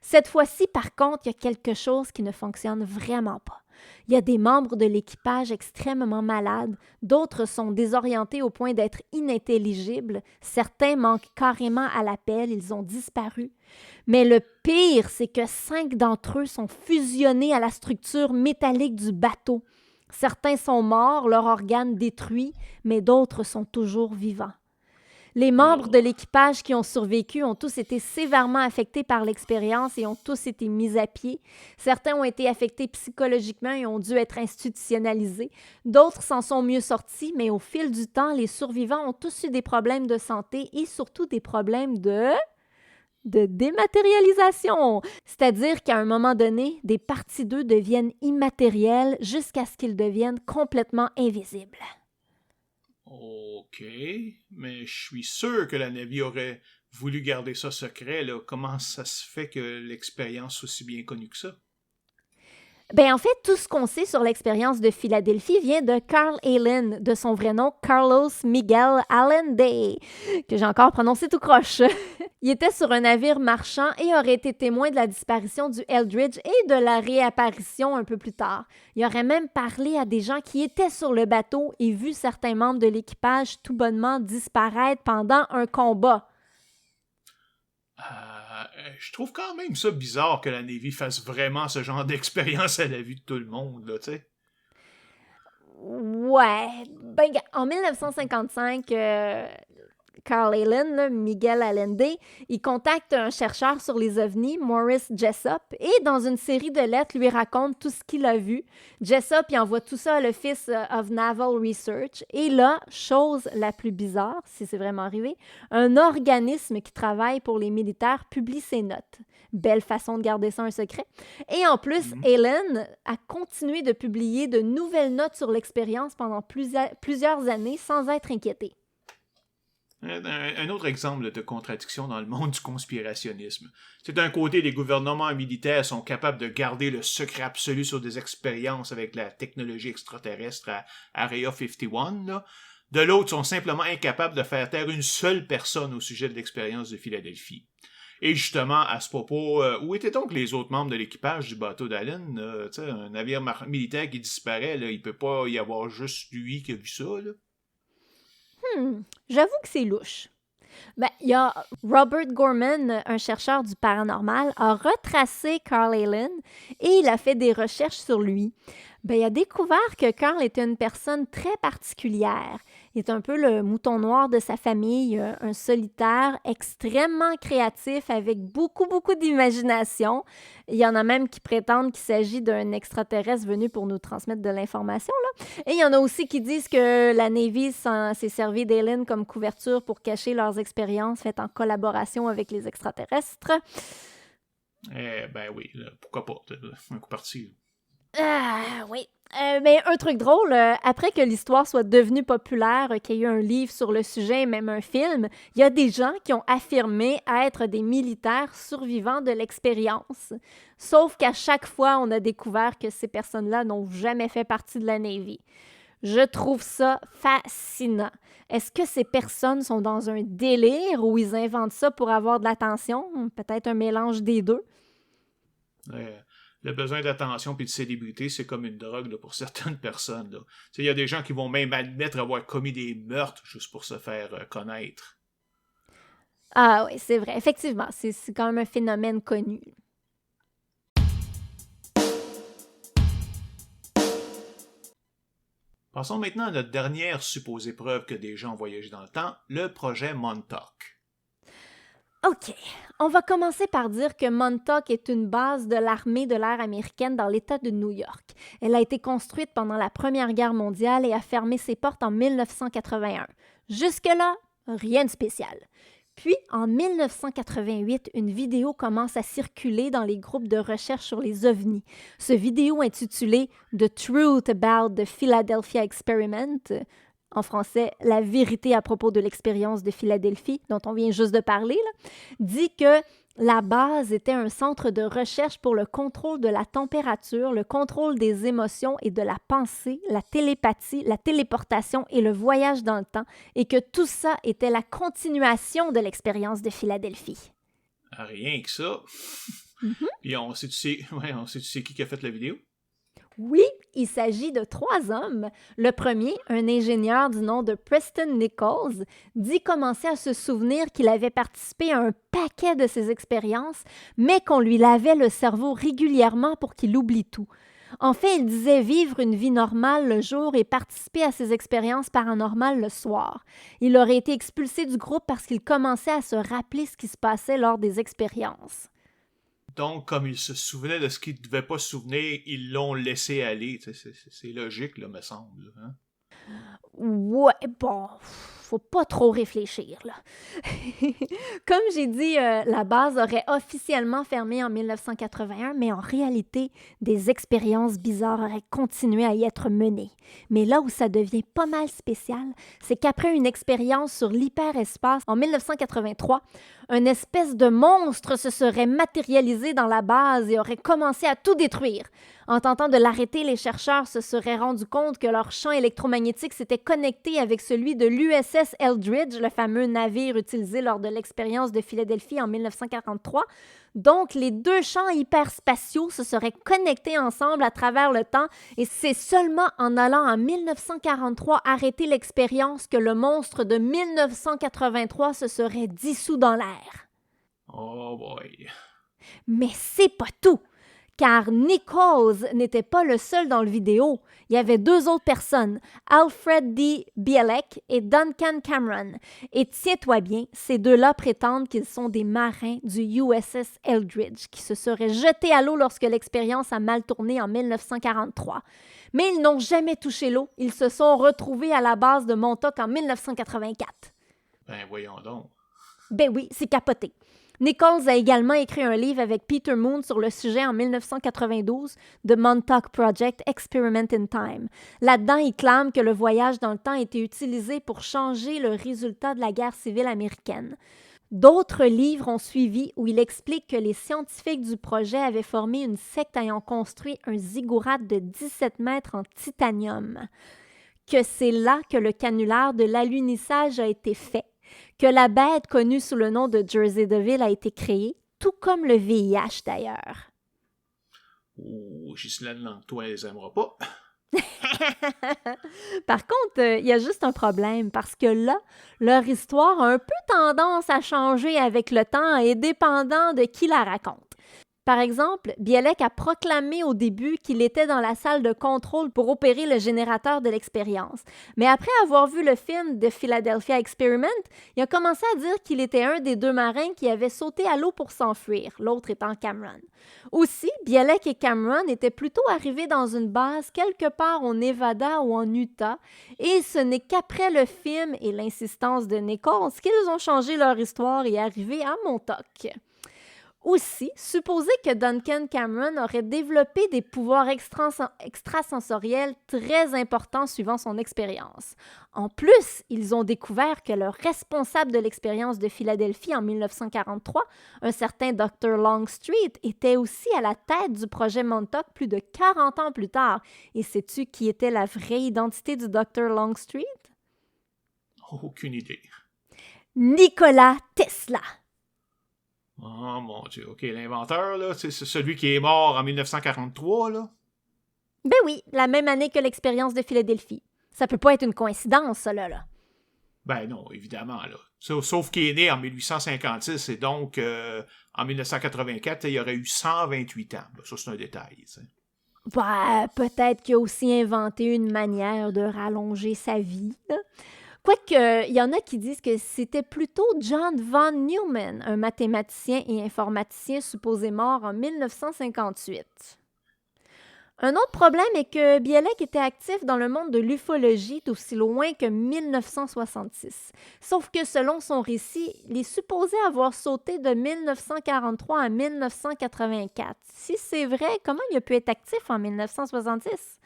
Cette fois-ci, par contre, il y a quelque chose qui ne fonctionne vraiment pas. Il y a des membres de l'équipage extrêmement malades, d'autres sont désorientés au point d'être inintelligibles, certains manquent carrément à l'appel, ils ont disparu. Mais le pire, c'est que 5 d'entre eux sont fusionnés à la structure métallique du bateau. Certains sont morts, leurs organes détruits, mais d'autres sont toujours vivants. Les membres de l'équipage qui ont survécu ont tous été sévèrement affectés par l'expérience et ont tous été mis à pied. Certains ont été affectés psychologiquement et ont dû être institutionnalisés. D'autres s'en sont mieux sortis, mais au fil du temps, les survivants ont tous eu des problèmes de santé et surtout des problèmes de dématérialisation. C'est-à-dire qu'à un moment donné, des parties d'eux deviennent immatérielles jusqu'à ce qu'ils deviennent complètement invisibles. OK, mais je suis sûr que la Navy aurait voulu garder ça secret, là. Comment ça se fait que l'expérience soit aussi bien connue que ça? En fait, tout ce qu'on sait sur l'expérience de Philadelphie vient de Carl Allen, de son vrai nom Carlos Miguel Allen Day, que j'ai encore prononcé tout croche. Il était sur un navire marchand et aurait été témoin de la disparition du Eldridge et de la réapparition un peu plus tard. Il aurait même parlé à des gens qui étaient sur le bateau et vu certains membres de l'équipage tout bonnement disparaître pendant un combat. Je trouve quand même ça bizarre que la Navy fasse vraiment ce genre d'expérience à la vue de tout le monde, là, tu sais. Ouais. Ben, en 1955, Carl Allen, là, Miguel Allende, il contacte un chercheur sur les ovnis, Morris Jessup, et dans une série de lettres, lui raconte tout ce qu'il a vu. Jessup, il envoie tout ça à l'Office of Naval Research. Et là, chose la plus bizarre, si c'est vraiment arrivé, un organisme qui travaille pour les militaires publie ses notes. Belle façon de garder ça un secret. Et en plus, Allen a continué de publier de nouvelles notes sur l'expérience pendant plusieurs années sans être inquiété. Un autre exemple de contradiction dans le monde du conspirationnisme. C'est d'un côté, les gouvernements militaires sont capables de garder le secret absolu sur des expériences avec la technologie extraterrestre à Area 51. Là. De l'autre, sont simplement incapables de faire taire une seule personne au sujet de l'expérience de Philadelphie. Et justement, à ce propos, où étaient donc les autres membres de l'équipage du bateau d'Allen? Un navire militaire qui disparaît, là, il peut pas y avoir juste lui qui a vu ça, là? J'avoue que c'est louche. Ben, il y a Robert Gorman, un chercheur du paranormal, a retracé Carl Allen et il a fait des recherches sur lui. Ben, il a découvert que Carl était une personne très particulière. Il est un peu le mouton noir de sa famille, un solitaire extrêmement créatif avec beaucoup d'imagination. Il y en a même qui prétendent qu'il s'agit d'un extraterrestre venu pour nous transmettre de l'information, là. Et il y en a aussi qui disent que la Navy s'est servi d'Allen comme couverture pour cacher leurs expériences faites en collaboration avec les extraterrestres. Ben oui, là, pourquoi pas, un coup parti. Ah, oui. Mais un truc drôle, après que l'histoire soit devenue populaire, qu'il y ait eu un livre sur le sujet et même un film, il y a des gens qui ont affirmé être des militaires survivants de l'expérience. Sauf qu'à chaque fois, on a découvert que ces personnes-là n'ont jamais fait partie de la Navy. Je trouve ça fascinant. Est-ce que ces personnes sont dans un délire ou ils inventent ça pour avoir de l'attention? Peut-être un mélange des deux. Le besoin d'attention et de célébrité, c'est comme une drogue là, pour certaines personnes. Il y a des gens qui vont même admettre avoir commis des meurtres juste pour se faire connaître. Ah oui, c'est vrai. Effectivement, c'est quand même un phénomène connu. Passons maintenant à notre dernière supposée preuve que des gens ont voyagé dans le temps, le projet Montauk. OK. On va commencer par dire que Montauk est une base de l'armée de l'air américaine dans l'État de New York. Elle a été construite pendant la Première Guerre mondiale et a fermé ses portes en 1981. Jusque-là, rien de spécial. Puis, en 1988, une vidéo commence à circuler dans les groupes de recherche sur les ovnis. Ce vidéo intitulé « The Truth About the Philadelphia Experiment », en français, « La vérité à propos de l'expérience de Philadelphie », dont on vient juste de parler, là, dit que la base était un centre de recherche pour le contrôle de la température, le contrôle des émotions et de la pensée, la télépathie, la téléportation et le voyage dans le temps, et que tout ça était la continuation de l'expérience de Philadelphie. Rien que ça. Puis on sait tu sais qui a fait la vidéo? Oui, il s'agit de 3 hommes. Le premier, un ingénieur du nom de Preston Nichols, dit commencer à se souvenir qu'il avait participé à un paquet de ces expériences, mais qu'on lui lavait le cerveau régulièrement pour qu'il oublie tout. En fait, il disait vivre une vie normale le jour et participer à ces expériences paranormales le soir. Il aurait été expulsé du groupe parce qu'il commençait à se rappeler ce qui se passait lors des expériences. Donc, comme ils se souvenaient de ce qu'ils ne devaient pas se souvenir, ils l'ont laissé aller. C'est logique, là, me semble. Hein? Ouais, bon, faut pas trop réfléchir, là. Comme j'ai dit, la base aurait officiellement fermé en 1981, mais en réalité, des expériences bizarres auraient continué à y être menées. Mais là où ça devient pas mal spécial, c'est qu'après une expérience sur l'hyperespace en 1983, une espèce de monstre se serait matérialisé dans la base et aurait commencé à tout détruire. En tentant de l'arrêter, les chercheurs se seraient rendus compte que leur champ électromagnétique s'était connecté avec celui de l'USS Eldridge, le fameux navire utilisé lors de l'expérience de Philadelphie en 1943. Donc, les 2 champs hyperspatiaux se seraient connectés ensemble à travers le temps et c'est seulement en allant en 1943 arrêter l'expérience que le monstre de 1983 se serait dissous dans l'air. Oh boy. Mais c'est pas tout, car Nichols n'était pas le seul dans le vidéo. Il y avait 2 autres personnes, Alfred D. Bielek et Duncan Cameron. Et tiens-toi bien, ces 2-là prétendent qu'ils sont des marins du USS Eldridge qui se seraient jetés à l'eau lorsque l'expérience a mal tourné en 1943. Mais ils n'ont jamais touché l'eau. Ils se sont retrouvés à la base de Montauk en 1984. Ben voyons donc. Ben oui, c'est capoté. Nichols a également écrit un livre avec Peter Moon sur le sujet en 1992, The Montauk Project Experiment in Time. Là-dedans, il clame que le voyage dans le temps a été utilisé pour changer le résultat de la guerre civile américaine. D'autres livres ont suivi où il explique que les scientifiques du projet avaient formé une secte ayant construit un ziggurat de 17 mètres en titanium, que c'est là que le canulaire de l'alunissage a été fait, que la bête connue sous le nom de Jersey Devil a été créée, tout comme le VIH d'ailleurs. Oh, Ghislaine Langtois, elle les aimera pas. Par contre, il y a juste un problème, parce que là, leur histoire a un peu tendance à changer avec le temps et dépendant de qui la raconte. Par exemple, Bielek a proclamé au début qu'il était dans la salle de contrôle pour opérer le générateur de l'expérience. Mais après avoir vu le film The Philadelphia Experiment, il a commencé à dire qu'il était un des 2 marins qui avait sauté à l'eau pour s'enfuir, l'autre étant Cameron. Aussi, Bielek et Cameron étaient plutôt arrivés dans une base quelque part au Nevada ou en Utah, et ce n'est qu'après le film et l'insistance de Nichols qu'ils ont changé leur histoire et arrivé à Montauk. Aussi, supposer que Duncan Cameron aurait développé des pouvoirs extrasensoriels très importants suivant son expérience. En plus, ils ont découvert que le responsable de l'expérience de Philadelphie en 1943, un certain Dr. Longstreet, était aussi à la tête du projet Montauk plus de 40 ans plus tard. Et sais-tu qui était la vraie identité du Dr. Longstreet? Aucune idée. Nikola Tesla. Oh mon Dieu, ok, l'inventeur, là, c'est celui qui est mort en 1943, là? Ben oui, la même année que l'expérience de Philadelphie. Ça peut pas être une coïncidence, ça, là. Ben non, évidemment, là. Sauf qu'il est né en 1856, et donc, en 1984, il aurait eu 128 ans. Ben, ça, c'est un détail, tu sais. Ben, peut-être qu'il a aussi inventé une manière de rallonger sa vie, là. Quoique, il y en a qui disent que c'était plutôt John von Neumann, un mathématicien et informaticien supposé mort en 1958. Un autre problème est que Bielek était actif dans le monde de l'ufologie d'aussi loin que 1966. Sauf que selon son récit, il est supposé avoir sauté de 1943 à 1984. Si c'est vrai, comment il a pu être actif en 1966?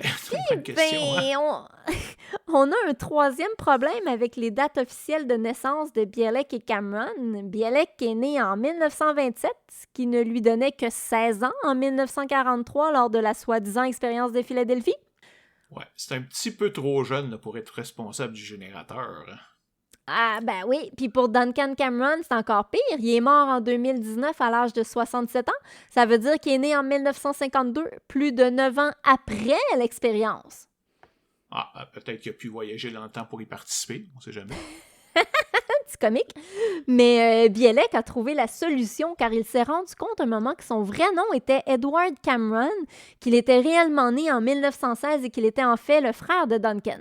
C'est une bonne question, hein? On a un 3e problème avec les dates officielles de naissance de Bielek et Cameron. Bielek est né en 1927, ce qui ne lui donnait que 16 ans en 1943 lors de la soi-disant expérience de Philadelphie. Ouais, c'est un petit peu trop jeune là, pour être responsable du générateur. Ah, ben oui. Puis pour Duncan Cameron, c'est encore pire. Il est mort en 2019 à l'âge de 67 ans. Ça veut dire qu'il est né en 1952, plus de 9 ans après l'expérience. Ah, peut-être qu'il a pu voyager dans le temps pour y participer, on sait jamais. Petit comique. Mais Bielek a trouvé la solution car il s'est rendu compte un moment que son vrai nom était Edward Cameron, qu'il était réellement né en 1916 et qu'il était en fait le frère de Duncan.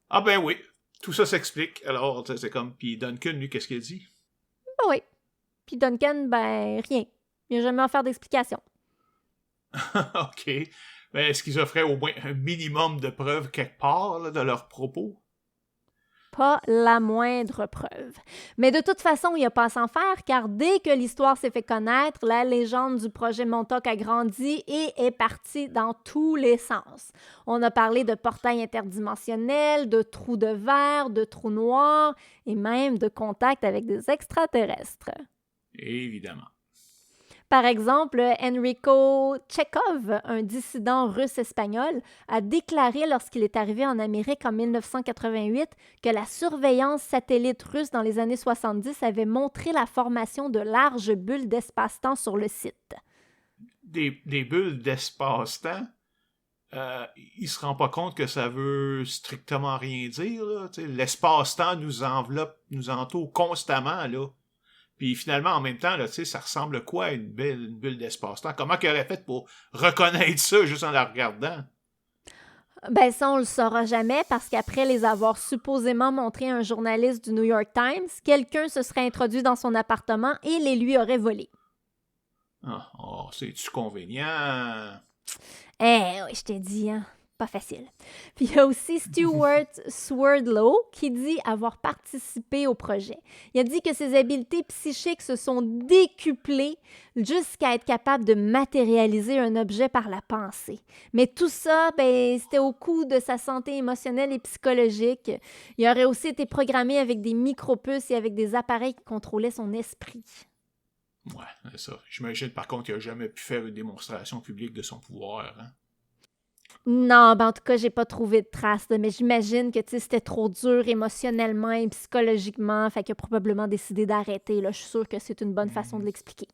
Ah ben oui, tout ça s'explique. Alors, c'est comme, puis Duncan, lui, qu'est-ce qu'il a dit? Ben oui. Puis Duncan, ben rien. Il n'a jamais offert d'explication. OK. Mais est-ce qu'ils offraient au moins un minimum de preuves quelque part là, de leurs propos? Pas la moindre preuve. Mais de toute façon, il n'y a pas à s'en faire, car dès que l'histoire s'est fait connaître, la légende du projet Montauk a grandi et est partie dans tous les sens. On a parlé de portails interdimensionnels, de trous de verre, de trous noirs et même de contacts avec des extraterrestres. Évidemment. Par exemple, Enrico Chekhov, un dissident russe-espagnol, a déclaré lorsqu'il est arrivé en Amérique en 1988 que la surveillance satellite russe dans les années 70 avait montré la formation de larges bulles d'espace-temps sur le site. Des bulles d'espace-temps? Il se rend pas compte que ça veut strictement rien dire, là. L'espace-temps nous enveloppe, nous entoure constamment, là. Puis finalement, en même temps, là, ça ressemble à quoi une bulle d'espace-temps? Comment qu'il aurait fait pour reconnaître ça juste en la regardant? Ben ça, on le saura jamais parce qu'après les avoir supposément montrés à un journaliste du New York Times, quelqu'un se serait introduit dans son appartement et les lui aurait volés. Ah, oh, c'est-tu convenient? Oui, je t'ai dit, hein? Pas facile. Puis il y a aussi Stuart Swerdlow qui dit avoir participé au projet. Il a dit que ses habiletés psychiques se sont décuplées jusqu'à être capable de matérialiser un objet par la pensée. Mais tout ça, ben, c'était au coût de sa santé émotionnelle et psychologique. Il aurait aussi été programmé avec des micropuces et avec des appareils qui contrôlaient son esprit. Ouais, c'est ça. J'imagine par contre qu'il n'a jamais pu faire une démonstration publique de son pouvoir. Hein? Non, ben en tout cas, j'ai pas trouvé de traces, mais j'imagine que c'était trop dur émotionnellement et psychologiquement, fait qu'il a probablement décidé d'arrêter. Là. Je suis sûre que c'est une bonne façon de l'expliquer.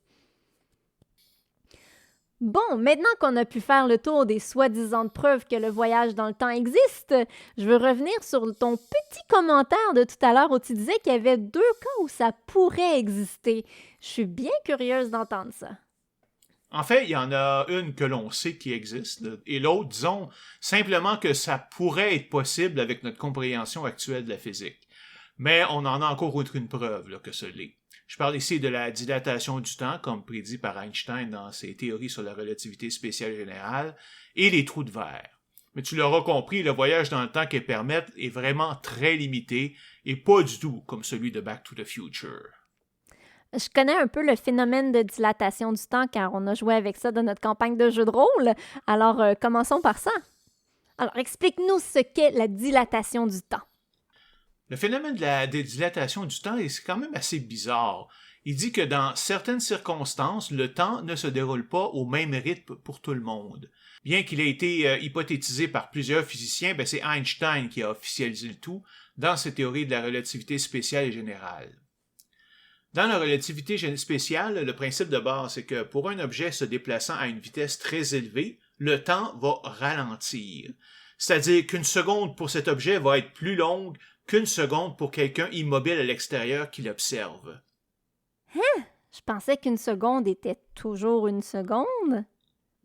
Bon, maintenant qu'on a pu faire le tour des soi-disant preuves que le voyage dans le temps existe, je veux revenir sur ton petit commentaire de tout à l'heure où tu disais qu'il y avait 2 cas où ça pourrait exister. Je suis bien curieuse d'entendre ça. En fait, il y en a une que l'on sait qui existe, et l'autre, disons, simplement que ça pourrait être possible avec notre compréhension actuelle de la physique. Mais on en a encore aucune preuve là, que ce l'est. Je parle ici de la dilatation du temps, comme prédit par Einstein dans ses théories sur la relativité spéciale générale, et les trous de verre. Mais tu l'auras compris, le voyage dans le temps qu'ils permettent est vraiment très limité, et pas du tout comme celui de Back to the Future. Je connais un peu le phénomène de dilatation du temps car on a joué avec ça dans notre campagne de jeu de rôle. Alors, commençons par ça. Alors, explique-nous ce qu'est la dilatation du temps. Le phénomène de la dilatation du temps est quand même assez bizarre. Il dit que dans certaines circonstances, le temps ne se déroule pas au même rythme pour tout le monde. Bien qu'il ait été hypothétisé par plusieurs physiciens, c'est Einstein qui a officialisé le tout dans ses théories de la relativité spéciale et générale. Dans la relativité spéciale, le principe de base, c'est que pour un objet se déplaçant à une vitesse très élevée, le temps va ralentir. C'est-à-dire qu'une seconde pour cet objet va être plus longue qu'une seconde pour quelqu'un immobile à l'extérieur qui l'observe. Hein? Je pensais qu'une seconde était toujours une seconde.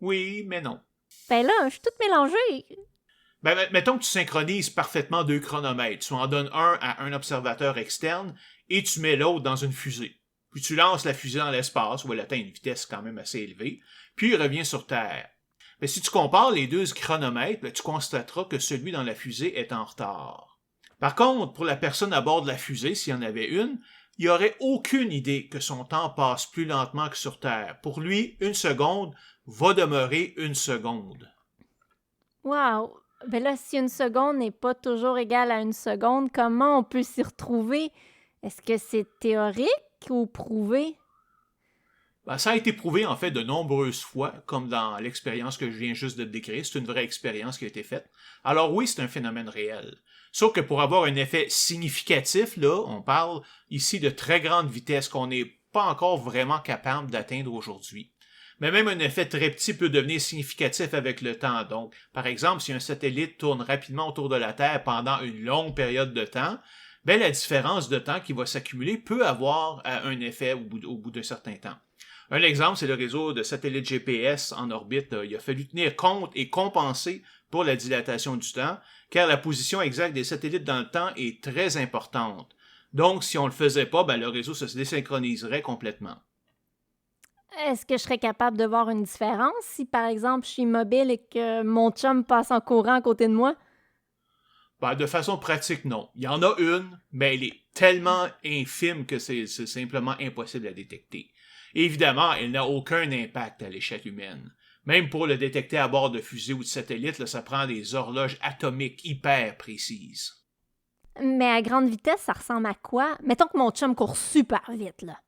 Oui, mais non. Ben là, je suis toute mélangée. Mettons que tu synchronises parfaitement 2 chronomètres. Tu en donnes un à un observateur externe et tu mets l'autre dans une fusée. Puis tu lances la fusée dans l'espace, où elle atteint une vitesse quand même assez élevée, puis il revient sur Terre. Mais si tu compares les 2 chronomètres, tu constateras que celui dans la fusée est en retard. Par contre, pour la personne à bord de la fusée, s'il y en avait une, il n'y aurait aucune idée que son temps passe plus lentement que sur Terre. Pour lui, 1 seconde va demeurer 1 seconde. Wow! Ben là, si 1 seconde n'est pas toujours égale à 1 seconde, comment on peut s'y retrouver? Est-ce que c'est théorique ou prouvé? Ça a été prouvé en fait de nombreuses fois, comme dans l'expérience que je viens juste de te décrire. C'est une vraie expérience qui a été faite. Alors oui, c'est un phénomène réel. Sauf que pour avoir un effet significatif, là, on parle ici de très grande vitesse qu'on n'est pas encore vraiment capable d'atteindre aujourd'hui. Mais même un effet très petit peut devenir significatif avec le temps. Donc, par exemple, si un satellite tourne rapidement autour de la Terre pendant une longue période de temps, la différence de temps qui va s'accumuler peut avoir un effet au bout d'un certain temps. Un exemple, c'est le réseau de satellites GPS en orbite. Il a fallu tenir compte et compenser pour la dilatation du temps, car la position exacte des satellites dans le temps est très importante. Donc, si on ne le faisait pas, le réseau se désynchroniserait complètement. Est-ce que je serais capable de voir une différence si, par exemple, je suis immobile et que mon chum passe en courant à côté de moi? De façon pratique, non. Il y en a une, mais elle est tellement infime que c'est simplement impossible à détecter. Et évidemment, elle n'a aucun impact à l'échelle humaine. Même pour le détecter à bord de fusées ou de satellites, là, ça prend des horloges atomiques hyper précises. Mais à grande vitesse, ça ressemble à quoi? Mettons que mon chum court super vite, là.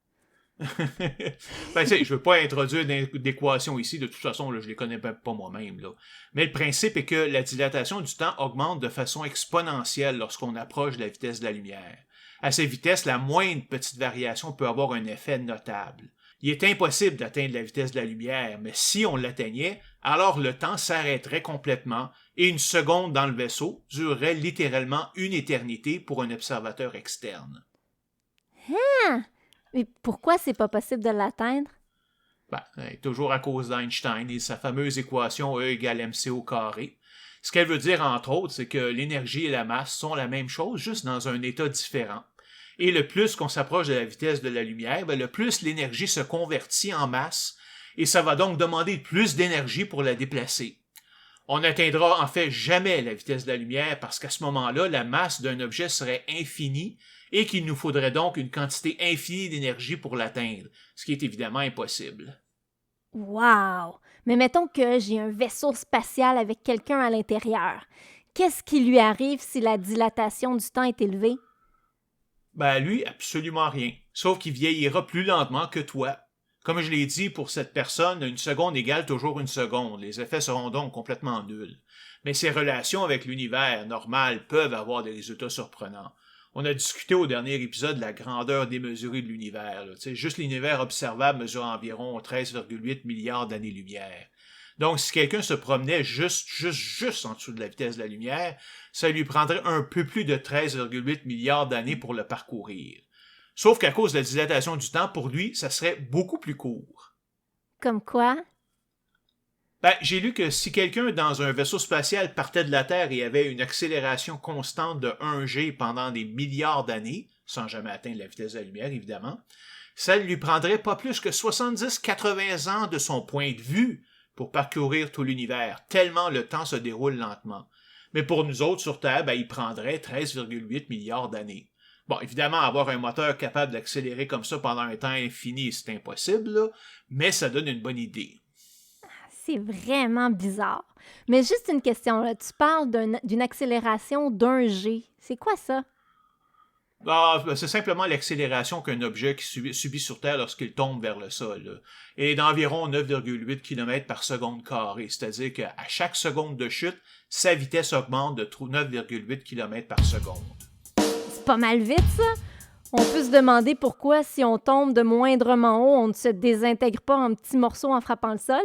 Je veux pas introduire d'équations ici, de toute façon, là, je les connais pas moi-même. Là. Mais le principe est que la dilatation du temps augmente de façon exponentielle lorsqu'on approche de la vitesse de la lumière. À cette vitesse, la moindre petite variation peut avoir un effet notable. Il est impossible d'atteindre la vitesse de la lumière, mais si on l'atteignait, alors le temps s'arrêterait complètement et 1 seconde dans le vaisseau durerait littéralement une éternité pour un observateur externe. Ah! Et pourquoi c'est pas possible de l'atteindre? Ben, toujours à cause d'Einstein et sa fameuse équation E égale mc au carré. Ce qu'elle veut dire, entre autres, c'est que l'énergie et la masse sont la même chose, juste dans un état différent. Et le plus qu'on s'approche de la vitesse de la lumière, ben, le plus l'énergie se convertit en masse, et ça va donc demander plus d'énergie pour la déplacer. On n'atteindra en fait jamais la vitesse de la lumière parce qu'à ce moment-là, la masse d'un objet serait infinie et qu'il nous faudrait donc une quantité infinie d'énergie pour l'atteindre, ce qui est évidemment impossible. Wow! Mais mettons que j'ai un vaisseau spatial avec quelqu'un à l'intérieur. Qu'est-ce qui lui arrive si la dilatation du temps est élevée? Ben lui, absolument rien, sauf qu'il vieillira plus lentement que toi. Comme je l'ai dit, pour cette personne, une seconde égale toujours une seconde. Les effets seront donc complètement nuls. Mais ses relations avec l'univers normal peuvent avoir des résultats surprenants. On a discuté au dernier épisode de la grandeur démesurée de l'univers. Juste l'univers observable mesure environ 13,8 milliards d'années-lumière. Donc, si quelqu'un se promenait juste en dessous de la vitesse de la lumière, ça lui prendrait un peu plus de 13,8 milliards d'années pour le parcourir. Sauf qu'à cause de la dilatation du temps, pour lui, ça serait beaucoup plus court. Comme quoi? Ben, j'ai lu que si quelqu'un dans un vaisseau spatial partait de la Terre et avait une accélération constante de 1G pendant des milliards d'années, sans jamais atteindre la vitesse de la lumière, évidemment, ça ne lui prendrait pas plus que 70-80 ans de son point de vue pour parcourir tout l'univers, tellement le temps se déroule lentement. Mais pour nous autres sur Terre, ben, il prendrait 13,8 milliards d'années. Bon, évidemment, avoir un moteur capable d'accélérer comme ça pendant un temps infini, c'est impossible, là, mais ça donne une bonne idée. C'est vraiment bizarre. Mais juste une question, là. Tu parles d'une accélération d'1G. C'est quoi ça? Ah, ben, c'est simplement l'accélération qu'un objet qui subit sur Terre lorsqu'il tombe vers le sol. Là. Et d'environ 9,8 km par seconde carrée, c'est-à-dire qu'à chaque seconde de chute, sa vitesse augmente de 9,8 km par seconde. C'est pas mal vite, ça? On peut se demander pourquoi, si on tombe de moindrement haut, on ne se désintègre pas en petits morceaux en frappant le sol?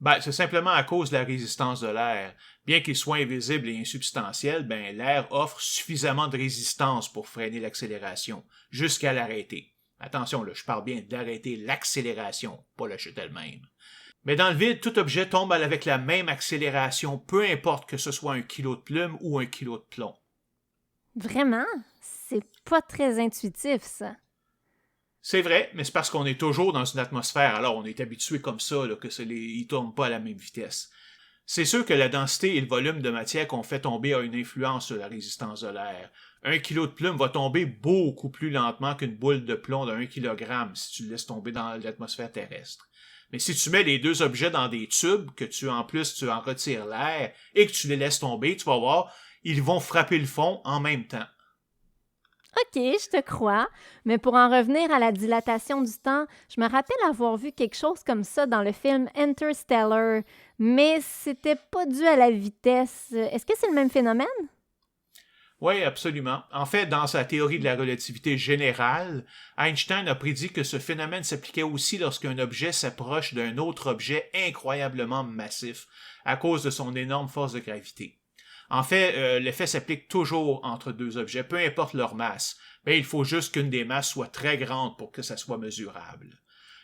Ben, c'est simplement à cause de la résistance de l'air. Bien qu'il soit invisible et insubstantiel, ben, l'air offre suffisamment de résistance pour freiner l'accélération, jusqu'à l'arrêter. Attention, là, je parle bien d'arrêter l'accélération, pas la chute elle-même. Mais dans le vide, tout objet tombe avec la même accélération, peu importe que ce soit un kilo de plume ou un kilo de plomb. Vraiment? C'est pas très intuitif, ça. C'est vrai, mais c'est parce qu'on est toujours dans une atmosphère, alors on est habitué comme ça, là, que ils ne tournent pas à la même vitesse. C'est sûr que la densité et le volume de matière qu'on fait tomber a une influence sur la résistance de l'air. 1 kilo de plume va tomber beaucoup plus lentement qu'une boule de plomb de 1 kg si tu le laisses tomber dans l'atmosphère terrestre. Mais si tu mets les deux objets dans des tubes, que tu en retires l'air et que tu les laisses tomber, tu vas voir, ils vont frapper le fond en même temps. OK, je te crois. Mais pour en revenir à la dilatation du temps, je me rappelle avoir vu quelque chose comme ça dans le film Interstellar, mais c'était pas dû à la vitesse. Est-ce que c'est le même phénomène? Oui, absolument. En fait, dans sa théorie de la relativité générale, Einstein a prédit que ce phénomène s'appliquait aussi lorsqu'un objet s'approche d'un autre objet incroyablement massif à cause de son énorme force de gravité. En fait, l'effet s'applique toujours entre deux objets, peu importe leur masse, mais il faut juste qu'une des masses soit très grande pour que ça soit mesurable.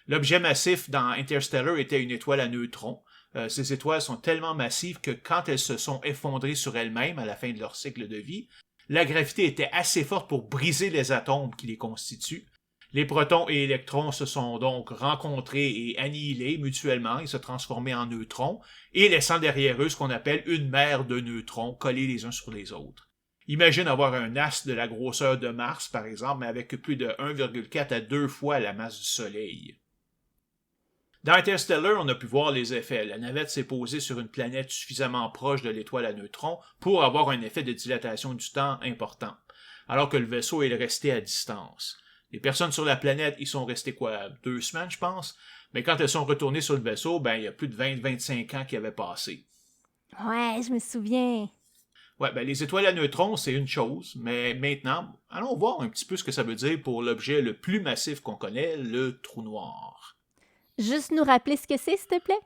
L'objet massif dans Interstellar était une étoile à neutrons. Ces étoiles sont tellement massives que quand elles se sont effondrées sur elles-mêmes à la fin de leur cycle de vie, la gravité était assez forte pour briser les atomes qui les constituent. Les protons et électrons se sont donc rencontrés et annihilés mutuellement et se transformés en neutrons, et laissant derrière eux ce qu'on appelle une mer de neutrons collés les uns sur les autres. Imagine avoir un astre de la grosseur de Mars, par exemple, mais avec plus de 1,4 à 2 fois la masse du Soleil. Dans Interstellar, on a pu voir les effets. La navette s'est posée sur une planète suffisamment proche de l'étoile à neutrons pour avoir un effet de dilatation du temps important, alors que le vaisseau est resté à distance. Les personnes sur la planète, ils sont restés 2 semaines, je pense. Mais quand elles sont retournées sur le vaisseau, ben, il y a plus de 20-25 ans qui avaient passé. Ouais, je me souviens. Ouais, ben, les étoiles à neutrons, c'est une chose. Mais maintenant, allons voir un petit peu ce que ça veut dire pour l'objet le plus massif qu'on connaît, le trou noir. Juste nous rappeler ce que c'est, s'il te plaît?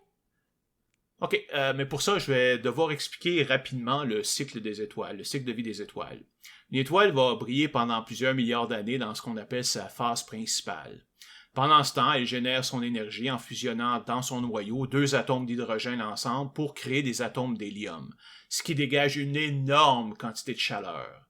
OK, mais pour ça, je vais devoir expliquer rapidement le cycle des étoiles, le cycle de vie des étoiles. Une étoile va briller pendant plusieurs milliards d'années dans ce qu'on appelle sa phase principale. Pendant ce temps, elle génère son énergie en fusionnant dans son noyau 2 atomes d'hydrogène ensemble pour créer des atomes d'hélium, ce qui dégage une énorme quantité de chaleur.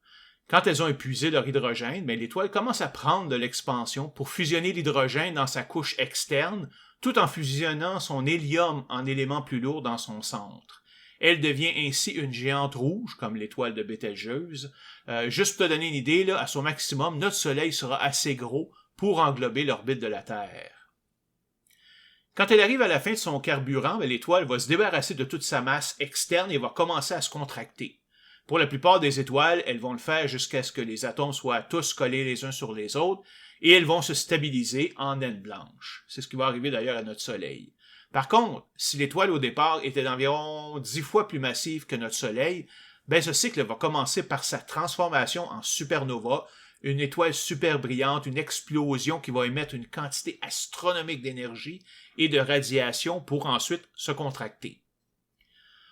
Quand elles ont épuisé leur hydrogène, l'étoile commence à prendre de l'expansion pour fusionner l'hydrogène dans sa couche externe, tout en fusionnant son hélium en éléments plus lourds dans son centre. Elle devient ainsi une géante rouge, comme l'étoile de Bételgeuse. Juste pour te donner une idée, là, à son maximum, notre Soleil sera assez gros pour englober l'orbite de la Terre. Quand elle arrive à la fin de son carburant, l'étoile va se débarrasser de toute sa masse externe et va commencer à se contracter. Pour la plupart des étoiles, elles vont le faire jusqu'à ce que les atomes soient tous collés les uns sur les autres et elles vont se stabiliser en naine blanche. C'est ce qui va arriver d'ailleurs à notre Soleil. Par contre, si l'étoile au départ était d'environ 10 fois plus massive que notre Soleil, ce cycle va commencer par sa transformation en supernova, une étoile super brillante, une explosion qui va émettre une quantité astronomique d'énergie et de radiation pour ensuite se contracter.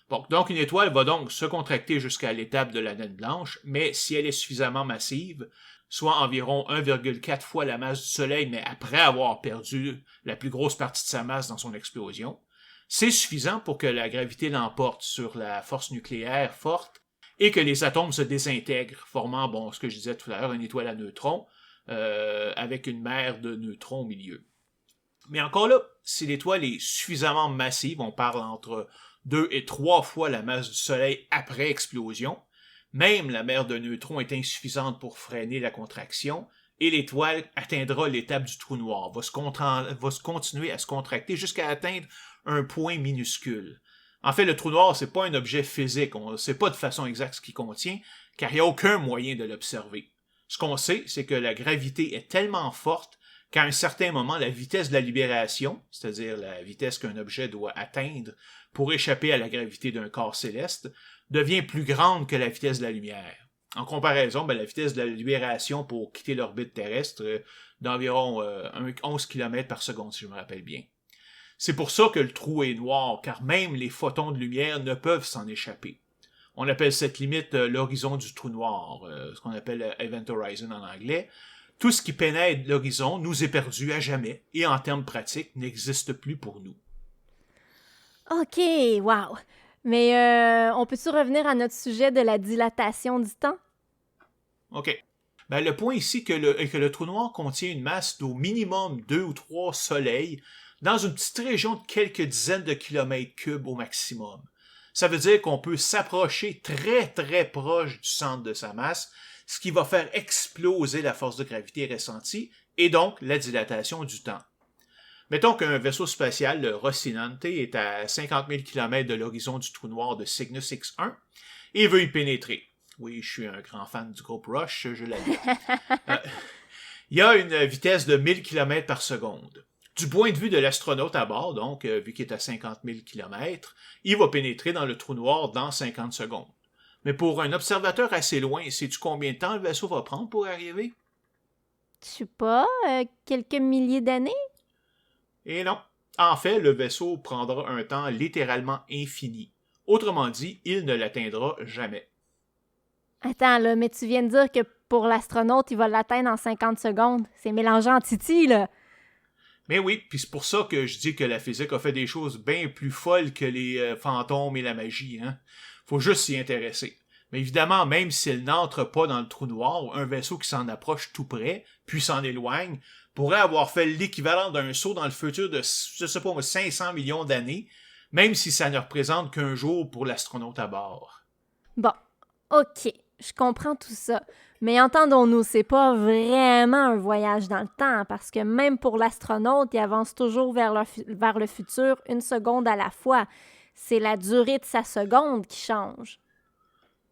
Bon, donc une étoile va donc se contracter jusqu'à l'étape de la naine blanche, mais si elle est suffisamment massive, soit environ 1,4 fois la masse du Soleil, mais après avoir perdu la plus grosse partie de sa masse dans son explosion, c'est suffisant pour que la gravité l'emporte sur la force nucléaire forte et que les atomes se désintègrent, formant, ce que je disais tout à l'heure, une étoile à neutrons, avec une mer de neutrons au milieu. Mais encore là, si l'étoile est suffisamment massive, on parle entre 2 et 3 fois la masse du Soleil après explosion, même la mer de neutrons est insuffisante pour freiner la contraction, et l'étoile atteindra l'étape du trou noir, va se continuer à se contracter jusqu'à atteindre un point minuscule. En fait, le trou noir, c'est pas un objet physique, on ne sait pas de façon exacte ce qu'il contient, car il n'y a aucun moyen de l'observer. Ce qu'on sait, c'est que la gravité est tellement forte qu'à un certain moment, la vitesse de la libération, c'est-à-dire la vitesse qu'un objet doit atteindre pour échapper à la gravité d'un corps céleste, devient plus grande que la vitesse de la lumière. En comparaison, la vitesse de la libération pour quitter l'orbite terrestre d'environ 11 km par seconde, si je me rappelle bien. C'est pour ça que le trou est noir, car même les photons de lumière ne peuvent s'en échapper. On appelle cette limite l'horizon du trou noir, ce qu'on appelle Event Horizon en anglais. Tout ce qui pénètre l'horizon nous est perdu à jamais et en termes pratiques n'existe plus pour nous. OK, wow! Mais on peut-tu revenir à notre sujet de la dilatation du temps? OK. Le point ici est que le trou noir contient une masse d'au minimum 2 ou 3 soleils dans une petite région de quelques dizaines de kilomètres cubes au maximum. Ça veut dire qu'on peut s'approcher très très proche du centre de sa masse, ce qui va faire exploser la force de gravité ressentie et donc la dilatation du temps. Mettons qu'un vaisseau spatial, le Rocinante, est à 50 000 km de l'horizon du trou noir de Cygnus X1 et veut y pénétrer. Oui, je suis un grand fan du groupe Rush, je l'admets. Il y a une vitesse de 1000 km par seconde. Du point de vue de l'astronaute à bord, donc, vu qu'il est à 50 000 km, il va pénétrer dans le trou noir dans 50 secondes. Mais pour un observateur assez loin, sais-tu combien de temps le vaisseau va prendre pour arriver? Je sais pas, quelques milliers d'années? Et non. En fait, le vaisseau prendra un temps littéralement infini. Autrement dit, il ne l'atteindra jamais. Attends, là, mais tu viens de dire que pour l'astronaute, il va l'atteindre en 50 secondes. C'est mélangeant en titi, là. Mais oui, puis c'est pour ça que je dis que la physique a fait des choses bien plus folles que les fantômes et la magie, hein. Faut juste s'y intéresser. Mais évidemment, même s'il n'entre pas dans le trou noir, un vaisseau qui s'en approche tout près, puis s'en éloigne, pourrait avoir fait l'équivalent d'un saut dans le futur de, 500 millions d'années, même si ça ne représente qu'un jour pour l'astronaute à bord. Bon, OK, je comprends tout ça. Mais entendons-nous, c'est pas vraiment un voyage dans le temps, parce que même pour l'astronaute, il avance toujours vers le futur 1 seconde à la fois. C'est la durée de sa seconde qui change.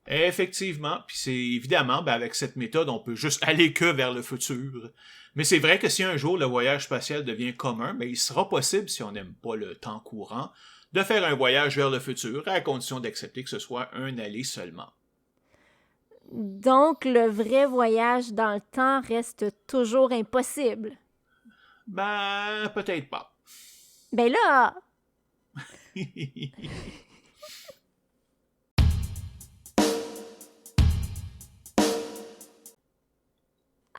Effectivement, puis c'est évidemment, avec cette méthode, on peut juste aller que vers le futur. Mais c'est vrai que si un jour le voyage spatial devient commun, il sera possible, si on n'aime pas le temps courant, de faire un voyage vers le futur, à condition d'accepter que ce soit un aller seulement. Donc, le vrai voyage dans le temps reste toujours impossible. Peut-être pas. Ben là...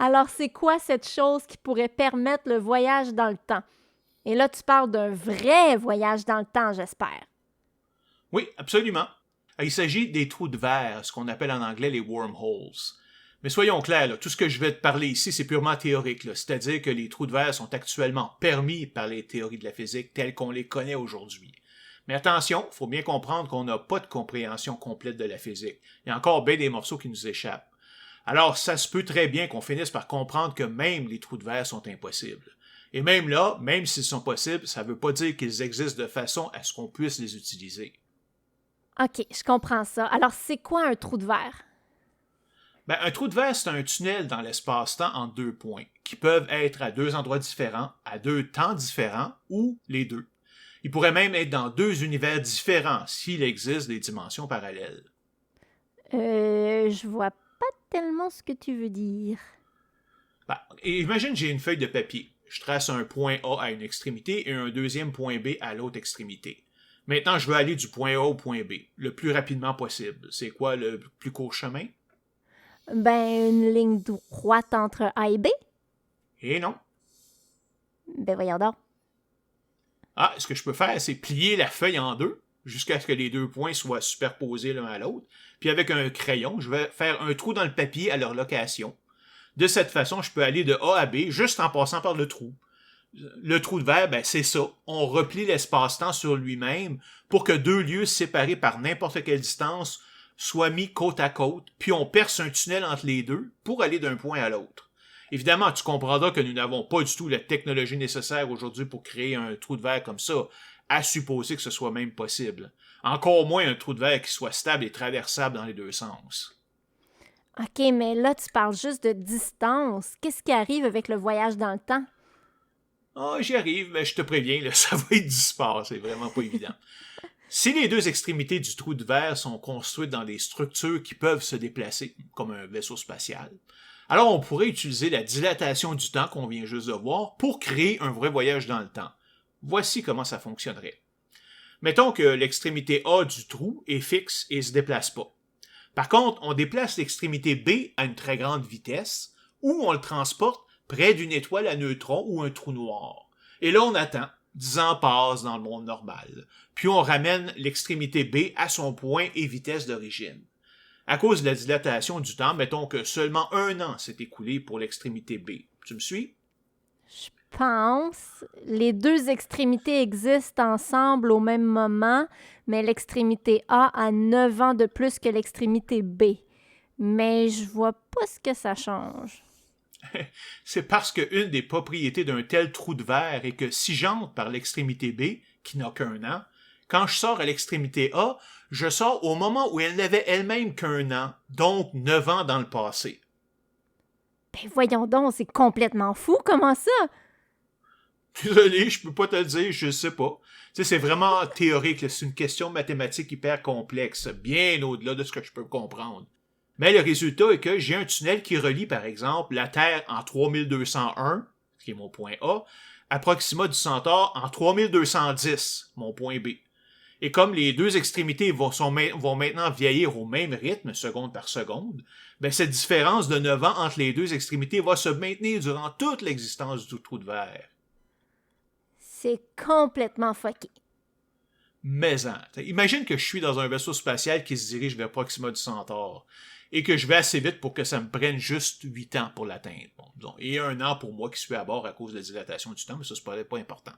Alors, c'est quoi cette chose qui pourrait permettre le voyage dans le temps? Et là, tu parles d'un vrai voyage dans le temps, j'espère. Oui, absolument. Il s'agit des trous de verre, ce qu'on appelle en anglais les wormholes. Mais soyons clairs, là, tout ce que je vais te parler ici, c'est purement théorique, là, c'est-à-dire que les trous de verre sont actuellement permis par les théories de la physique telles qu'on les connaît aujourd'hui. Mais attention, il faut bien comprendre qu'on n'a pas de compréhension complète de la physique. Il y a encore bien des morceaux qui nous échappent. Alors, ça se peut très bien qu'on finisse par comprendre que même les trous de verre sont impossibles. Et même là, même s'ils sont possibles, ça ne veut pas dire qu'ils existent de façon à ce qu'on puisse les utiliser. OK, je comprends ça. Alors, c'est quoi un trou de verre? Ben, un trou de verre, c'est un tunnel dans l'espace-temps en deux points, qui peuvent être à deux endroits différents, à deux temps différents, ou les deux. Ils pourraient même être dans deux univers différents s'il existe des dimensions parallèles. Je vois pas tellement ce que tu veux dire. Ben, imagine j'ai une feuille de papier. Je trace un point A à une extrémité et un deuxième point B à l'autre extrémité. Maintenant, je veux aller du point A au point B, le plus rapidement possible. C'est quoi le plus court chemin? Ben, une ligne droite entre A et B? Et non. Ben, voyons donc. Ah, ce que je peux faire, c'est plier la feuille en deux, jusqu'à ce que les deux points soient superposés l'un à l'autre. Puis avec un crayon, je vais faire un trou dans le papier à leur location. De cette façon, je peux aller de A à B juste en passant par le trou. Le trou de verre, ben, c'est ça. On replie l'espace-temps sur lui-même pour que deux lieux séparés par n'importe quelle distance soient mis côte à côte, puis on perce un tunnel entre les deux pour aller d'un point à l'autre. Évidemment, tu comprendras que nous n'avons pas du tout la technologie nécessaire aujourd'hui pour créer un trou de verre comme ça, à supposer que ce soit même possible. Encore moins un trou de verre qui soit stable et traversable dans les deux sens. OK, mais là, tu parles juste de distance. Qu'est-ce qui arrive avec le voyage dans le temps? Ah, j'y arrive, mais je te préviens, là, ça va être dispar, c'est vraiment pas évident. Si les deux extrémités du trou de verre sont construites dans des structures qui peuvent se déplacer, comme un vaisseau spatial, alors on pourrait utiliser la dilatation du temps qu'on vient juste de voir pour créer un vrai voyage dans le temps. Voici comment ça fonctionnerait. Mettons que l'extrémité A du trou est fixe et ne se déplace pas. Par contre, on déplace l'extrémité B à une très grande vitesse, ou on le transporte près d'une étoile à neutrons ou un trou noir. Et là, on attend. 10 ans passent dans le monde normal. Puis on ramène l'extrémité B à son point et vitesse d'origine. À cause de la dilatation du temps, mettons que seulement 1 an s'est écoulé pour l'extrémité B. Tu me suis? Je pense. Les deux extrémités existent ensemble au même moment, mais l'extrémité A a 9 ans de plus que l'extrémité B. Mais je vois pas ce que ça change. C'est parce qu'une des propriétés d'un tel trou de verre est que si j'entre par l'extrémité B, qui n'a qu'un an, quand je sors à l'extrémité A, je sors au moment où elle n'avait elle-même qu'un an, donc 9 ans dans le passé. Ben voyons donc, c'est complètement fou, comment ça? Désolé, je peux pas te le dire, je sais pas. Tu sais, c'est vraiment théorique, là, c'est une question mathématique hyper complexe, bien au-delà de ce que je peux comprendre. Mais le résultat est que j'ai un tunnel qui relie, par exemple, la Terre en 3201, qui est mon point A, à Proxima du Centaure en 3210, mon point B. Et comme les deux extrémités vont maintenant vieillir au même rythme, seconde par seconde, ben cette différence de 9 ans entre les deux extrémités va se maintenir durant toute l'existence du trou de verre. C'est complètement fucké. Mais imagine que je suis dans un vaisseau spatial qui se dirige vers Proxima du Centaure et que je vais assez vite pour que ça me prenne juste 8 ans pour l'atteindre. Bon, et 1 an pour moi qui suis à bord à cause de la dilatation du temps, mais ça, c'est pas important.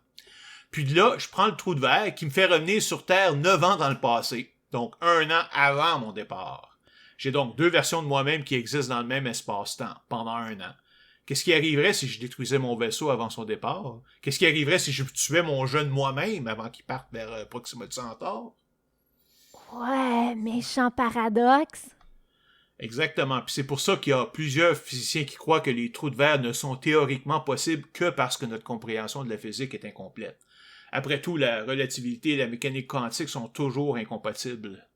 Puis de là, je prends le trou de verre qui me fait revenir sur Terre 9 ans dans le passé, donc 1 an avant mon départ. J'ai donc 2 versions de moi-même qui existent dans le même espace-temps pendant 1 an. Qu'est-ce qui arriverait si je détruisais mon vaisseau avant son départ? Qu'est-ce qui arriverait si je tuais mon jeune moi-même avant qu'il parte vers Proxima du Centaure? Ouais, méchant paradoxe. Exactement. Puis c'est pour ça qu'il y a plusieurs physiciens qui croient que les trous de verre ne sont théoriquement possibles que parce que notre compréhension de la physique est incomplète. Après tout, la relativité et la mécanique quantique sont toujours incompatibles.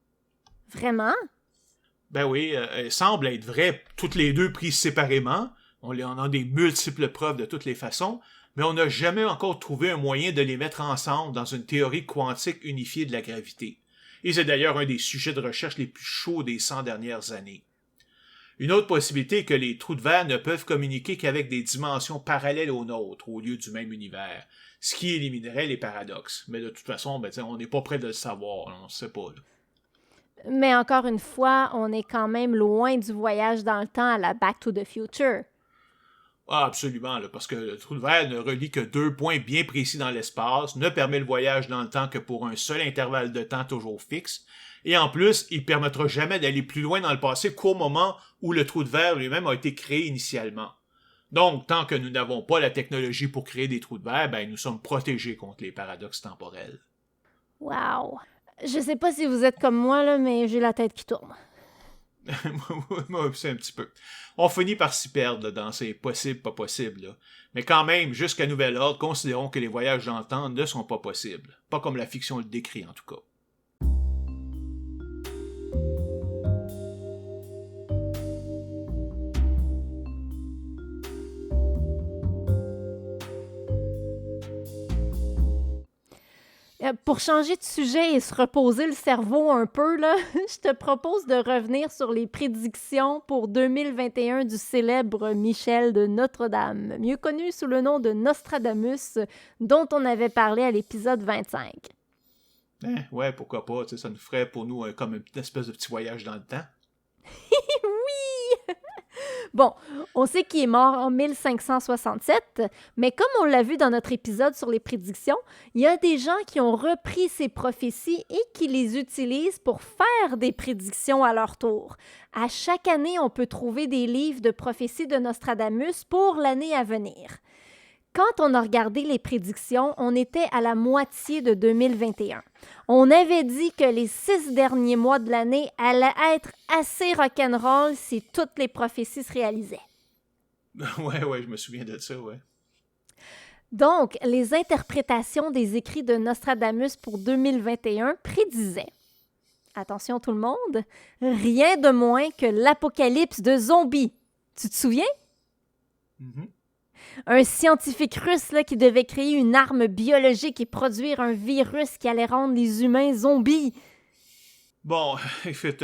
Vraiment? Ben oui, elles semblent être vraies toutes les deux prises séparément. On en a des multiples preuves de toutes les façons, mais on n'a jamais encore trouvé un moyen de les mettre ensemble dans une théorie quantique unifiée de la gravité. Et c'est d'ailleurs un des sujets de recherche les plus chauds des 100 dernières années. Une autre possibilité est que les trous de verre ne peuvent communiquer qu'avec des dimensions parallèles aux nôtres, au lieu du même univers, ce qui éliminerait les paradoxes. Mais de toute façon, on n'est pas prêt de le savoir, on ne sait pas. Là. Mais encore une fois, on est quand même loin du voyage dans le temps à la Back to the Future. Ah, absolument, là, parce que le trou de verre ne relie que 2 points bien précis dans l'espace, ne permet le voyage dans le temps que pour un seul intervalle de temps toujours fixe, et en plus, il permettra jamais d'aller plus loin dans le passé qu'au moment où le trou de verre lui-même a été créé initialement. Donc, tant que nous n'avons pas la technologie pour créer des trous de verre, nous sommes protégés contre les paradoxes temporels. Wow! Je sais pas si vous êtes comme moi, là, mais j'ai la tête qui tourne. Moi, c'est un petit peu. On finit par s'y perdre dans ces possibles, pas possibles. Là. Mais quand même, jusqu'à nouvel ordre, considérons que les voyages dans le temps ne sont pas possibles. Pas comme la fiction le décrit, en tout cas. Pour changer de sujet et se reposer le cerveau un peu, là, je te propose de revenir sur les prédictions pour 2021 du célèbre Michel de Notre-Dame, mieux connu sous le nom de Nostradamus, dont on avait parlé à l'épisode 25. Ouais, pourquoi pas, ça nous ferait pour nous comme une espèce de petit voyage dans le temps. Oui! Bon, on sait qu'il est mort en 1567, mais comme on l'a vu dans notre épisode sur les prédictions, il y a des gens qui ont repris ces prophéties et qui les utilisent pour faire des prédictions à leur tour. À chaque année, on peut trouver des livres de prophéties de Nostradamus pour l'année à venir. Quand on a regardé les prédictions, on était à la moitié de 2021. On avait dit que les 6 derniers mois de l'année allaient être assez rock'n'roll si toutes les prophéties se réalisaient. Ouais, je me souviens de ça, ouais. Donc, les interprétations des écrits de Nostradamus pour 2021 prédisaient, attention tout le monde, rien de moins que l'apocalypse de zombies. Tu te souviens? Mm-hmm. Un scientifique russe là, qui devait créer une arme biologique et produire un virus qui allait rendre les humains zombies. Bon, écoute,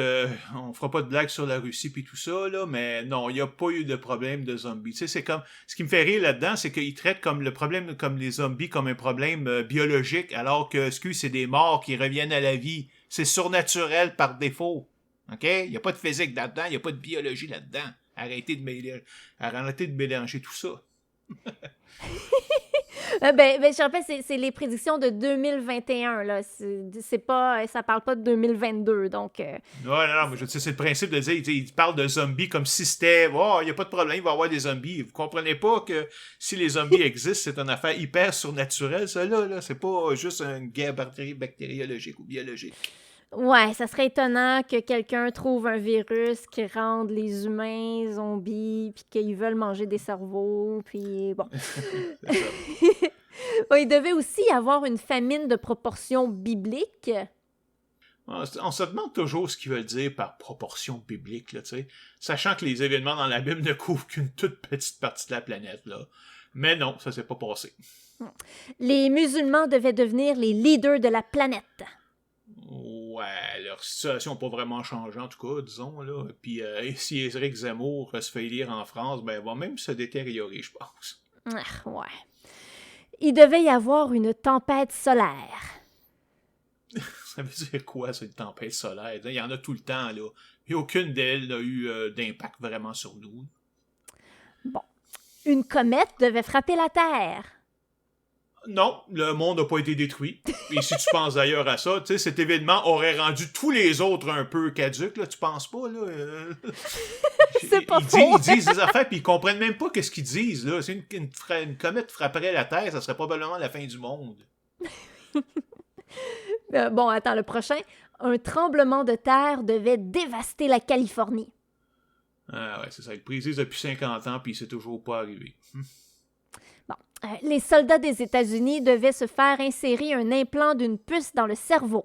on fera pas de blagues sur la Russie puis tout ça, là, mais non, il n'y a pas eu de problème de zombies. Tu sais, c'est comme... Ce qui me fait rire là-dedans, c'est qu'ils traitent comme le problème, comme les zombies, comme un problème biologique, alors que, c'est des morts qui reviennent à la vie. C'est surnaturel par défaut. OK? Il n'y a pas de physique là-dedans, il n'y a pas de biologie là-dedans. Arrêtez de mélanger tout ça. Je rappelle, c'est les prédictions de 2021, là. C'est pas, ça parle pas de 2022, donc... Non, mais je sais, c'est le principe de dire, il parle de zombies comme si c'était, il n'y a pas de problème, il va y avoir des zombies. Vous comprenez pas que si les zombies existent, c'est une affaire hyper surnaturelle, ça, là. C'est pas juste une guerre bactériologique ou biologique. Ouais, ça serait étonnant que quelqu'un trouve un virus qui rende les humains zombies, puis qu'ils veulent manger des cerveaux, puis bon. Il devait aussi y avoir une famine de proportions bibliques. On se demande toujours ce qu'ils veulent dire par proportion biblique, là, tu sais, sachant que les événements dans la Bible ne couvrent qu'une toute petite partie de la planète, là. Mais non, ça s'est pas passé. Les musulmans devaient devenir les leaders de la planète. Ouais, leur situation n'a pas vraiment changé, en tout cas, disons, là. Puis si Éric Zemmour se fait élire en France, elle va même se détériorer, je pense. Ouais. Il devait y avoir une tempête solaire. Ça veut dire quoi, cette tempête solaire? Il y en a tout le temps, là. Et aucune d'elles n'a eu d'impact vraiment sur nous. Bon. Une comète devait frapper la Terre. Non, le monde n'a pas été détruit. Et si tu penses d'ailleurs à ça, tu sais, cet événement aurait rendu tous les autres un peu caduques, là, tu penses pas, là? C'est pas faux. Ils disent des affaires, puis ils comprennent même pas qu'est-ce qu'ils disent, là. Si une comète frapperait la Terre, ça serait probablement la fin du monde. Bon, attends, le prochain. Un tremblement de terre devait dévaster la Californie. Ah ouais, c'est ça. Ils le prédisent depuis 50 ans, puis c'est toujours pas arrivé. Les soldats des États-Unis devaient se faire insérer un implant d'une puce dans le cerveau.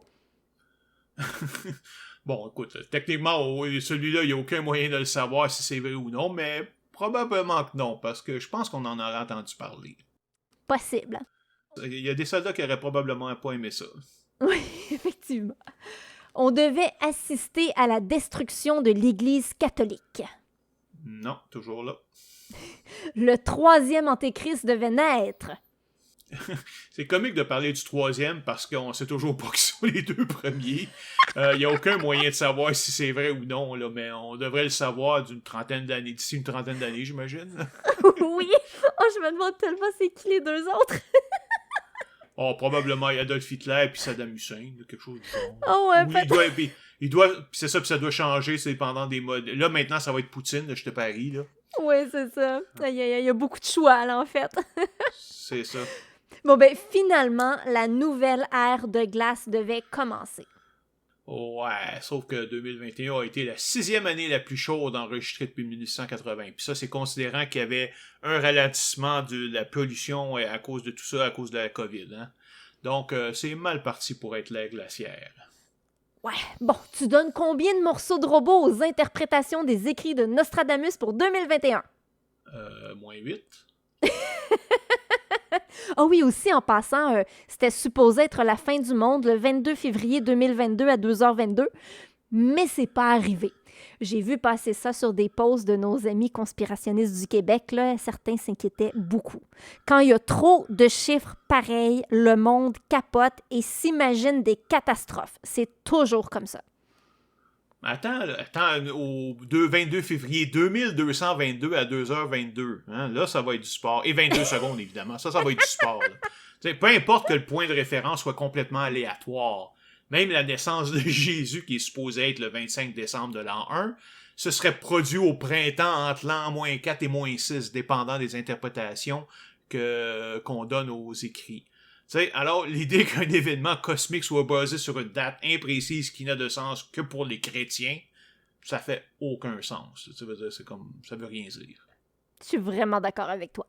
Bon, écoute, techniquement, celui-là, il n'y a aucun moyen de le savoir si c'est vrai ou non, mais probablement que non, parce que je pense qu'on en aurait entendu parler. Possible. Il y a des soldats qui auraient probablement pas aimé ça. Oui, effectivement. On devait assister à la destruction de l'Église catholique. Non, toujours là. Le troisième antéchrist devait naître. C'est comique de parler du troisième parce qu'on sait toujours pas qui sont les deux premiers. Il n'y a aucun moyen de savoir si c'est vrai ou non, là, mais on devrait le savoir d'ici une trentaine d'années, j'imagine. Oui! Oh, je me demande tellement c'est qui les deux autres. Oh, probablement Adolf Hitler puis Saddam Hussein, quelque chose du genre. Oh ouais, Oui, il doit, c'est ça, puis ça doit changer, c'est pendant des modes. Là, maintenant, ça va être Poutine, là, je te parie, là. Oui, c'est ça. Il y a beaucoup de choix, là, en fait. C'est ça. Bon, ben, finalement, la nouvelle ère de glace devait commencer. Ouais, sauf que 2021 a été la 6e année la plus chaude enregistrée depuis 1880. Puis ça, c'est considérant qu'il y avait un ralentissement de la pollution à cause de tout ça, à cause de la COVID. Hein? Donc, c'est mal parti pour être l'ère glaciaire. Ouais, bon, tu donnes combien de morceaux de robots aux interprétations des écrits de Nostradamus pour 2021? -8. Ah oui, aussi, en passant, c'était supposé être la fin du monde le 22 février 2022 à 2h22, mais c'est pas arrivé. J'ai vu passer ça sur des posts de nos amis conspirationnistes du Québec, là, certains s'inquiétaient beaucoup. Quand il y a trop de chiffres pareils, le monde capote et s'imagine des catastrophes. C'est toujours comme ça. Attends, au 22 février 2222 à 2h22. Hein, là, ça va être du sport. Et 22 secondes, évidemment. Ça va être du sport. Peu importe que le point de référence soit complètement aléatoire. Même la naissance de Jésus, qui est supposée être le 25 décembre de l'an 1, se serait produit au printemps entre l'an -4 et -6, dépendant des interprétations qu'on donne aux écrits. T'sais, alors, l'idée qu'un événement cosmique soit basé sur une date imprécise qui n'a de sens que pour les chrétiens, ça fait aucun sens. Ça veut dire, ça veut rien dire. Je suis vraiment d'accord avec toi.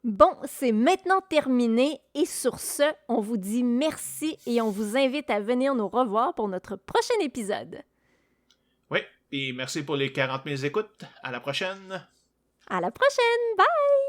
Bon, c'est maintenant terminé et sur ce, on vous dit merci et on vous invite à venir nous revoir pour notre prochain épisode. Oui, et merci pour les 40 000 écoutes. À la prochaine! À la prochaine! Bye!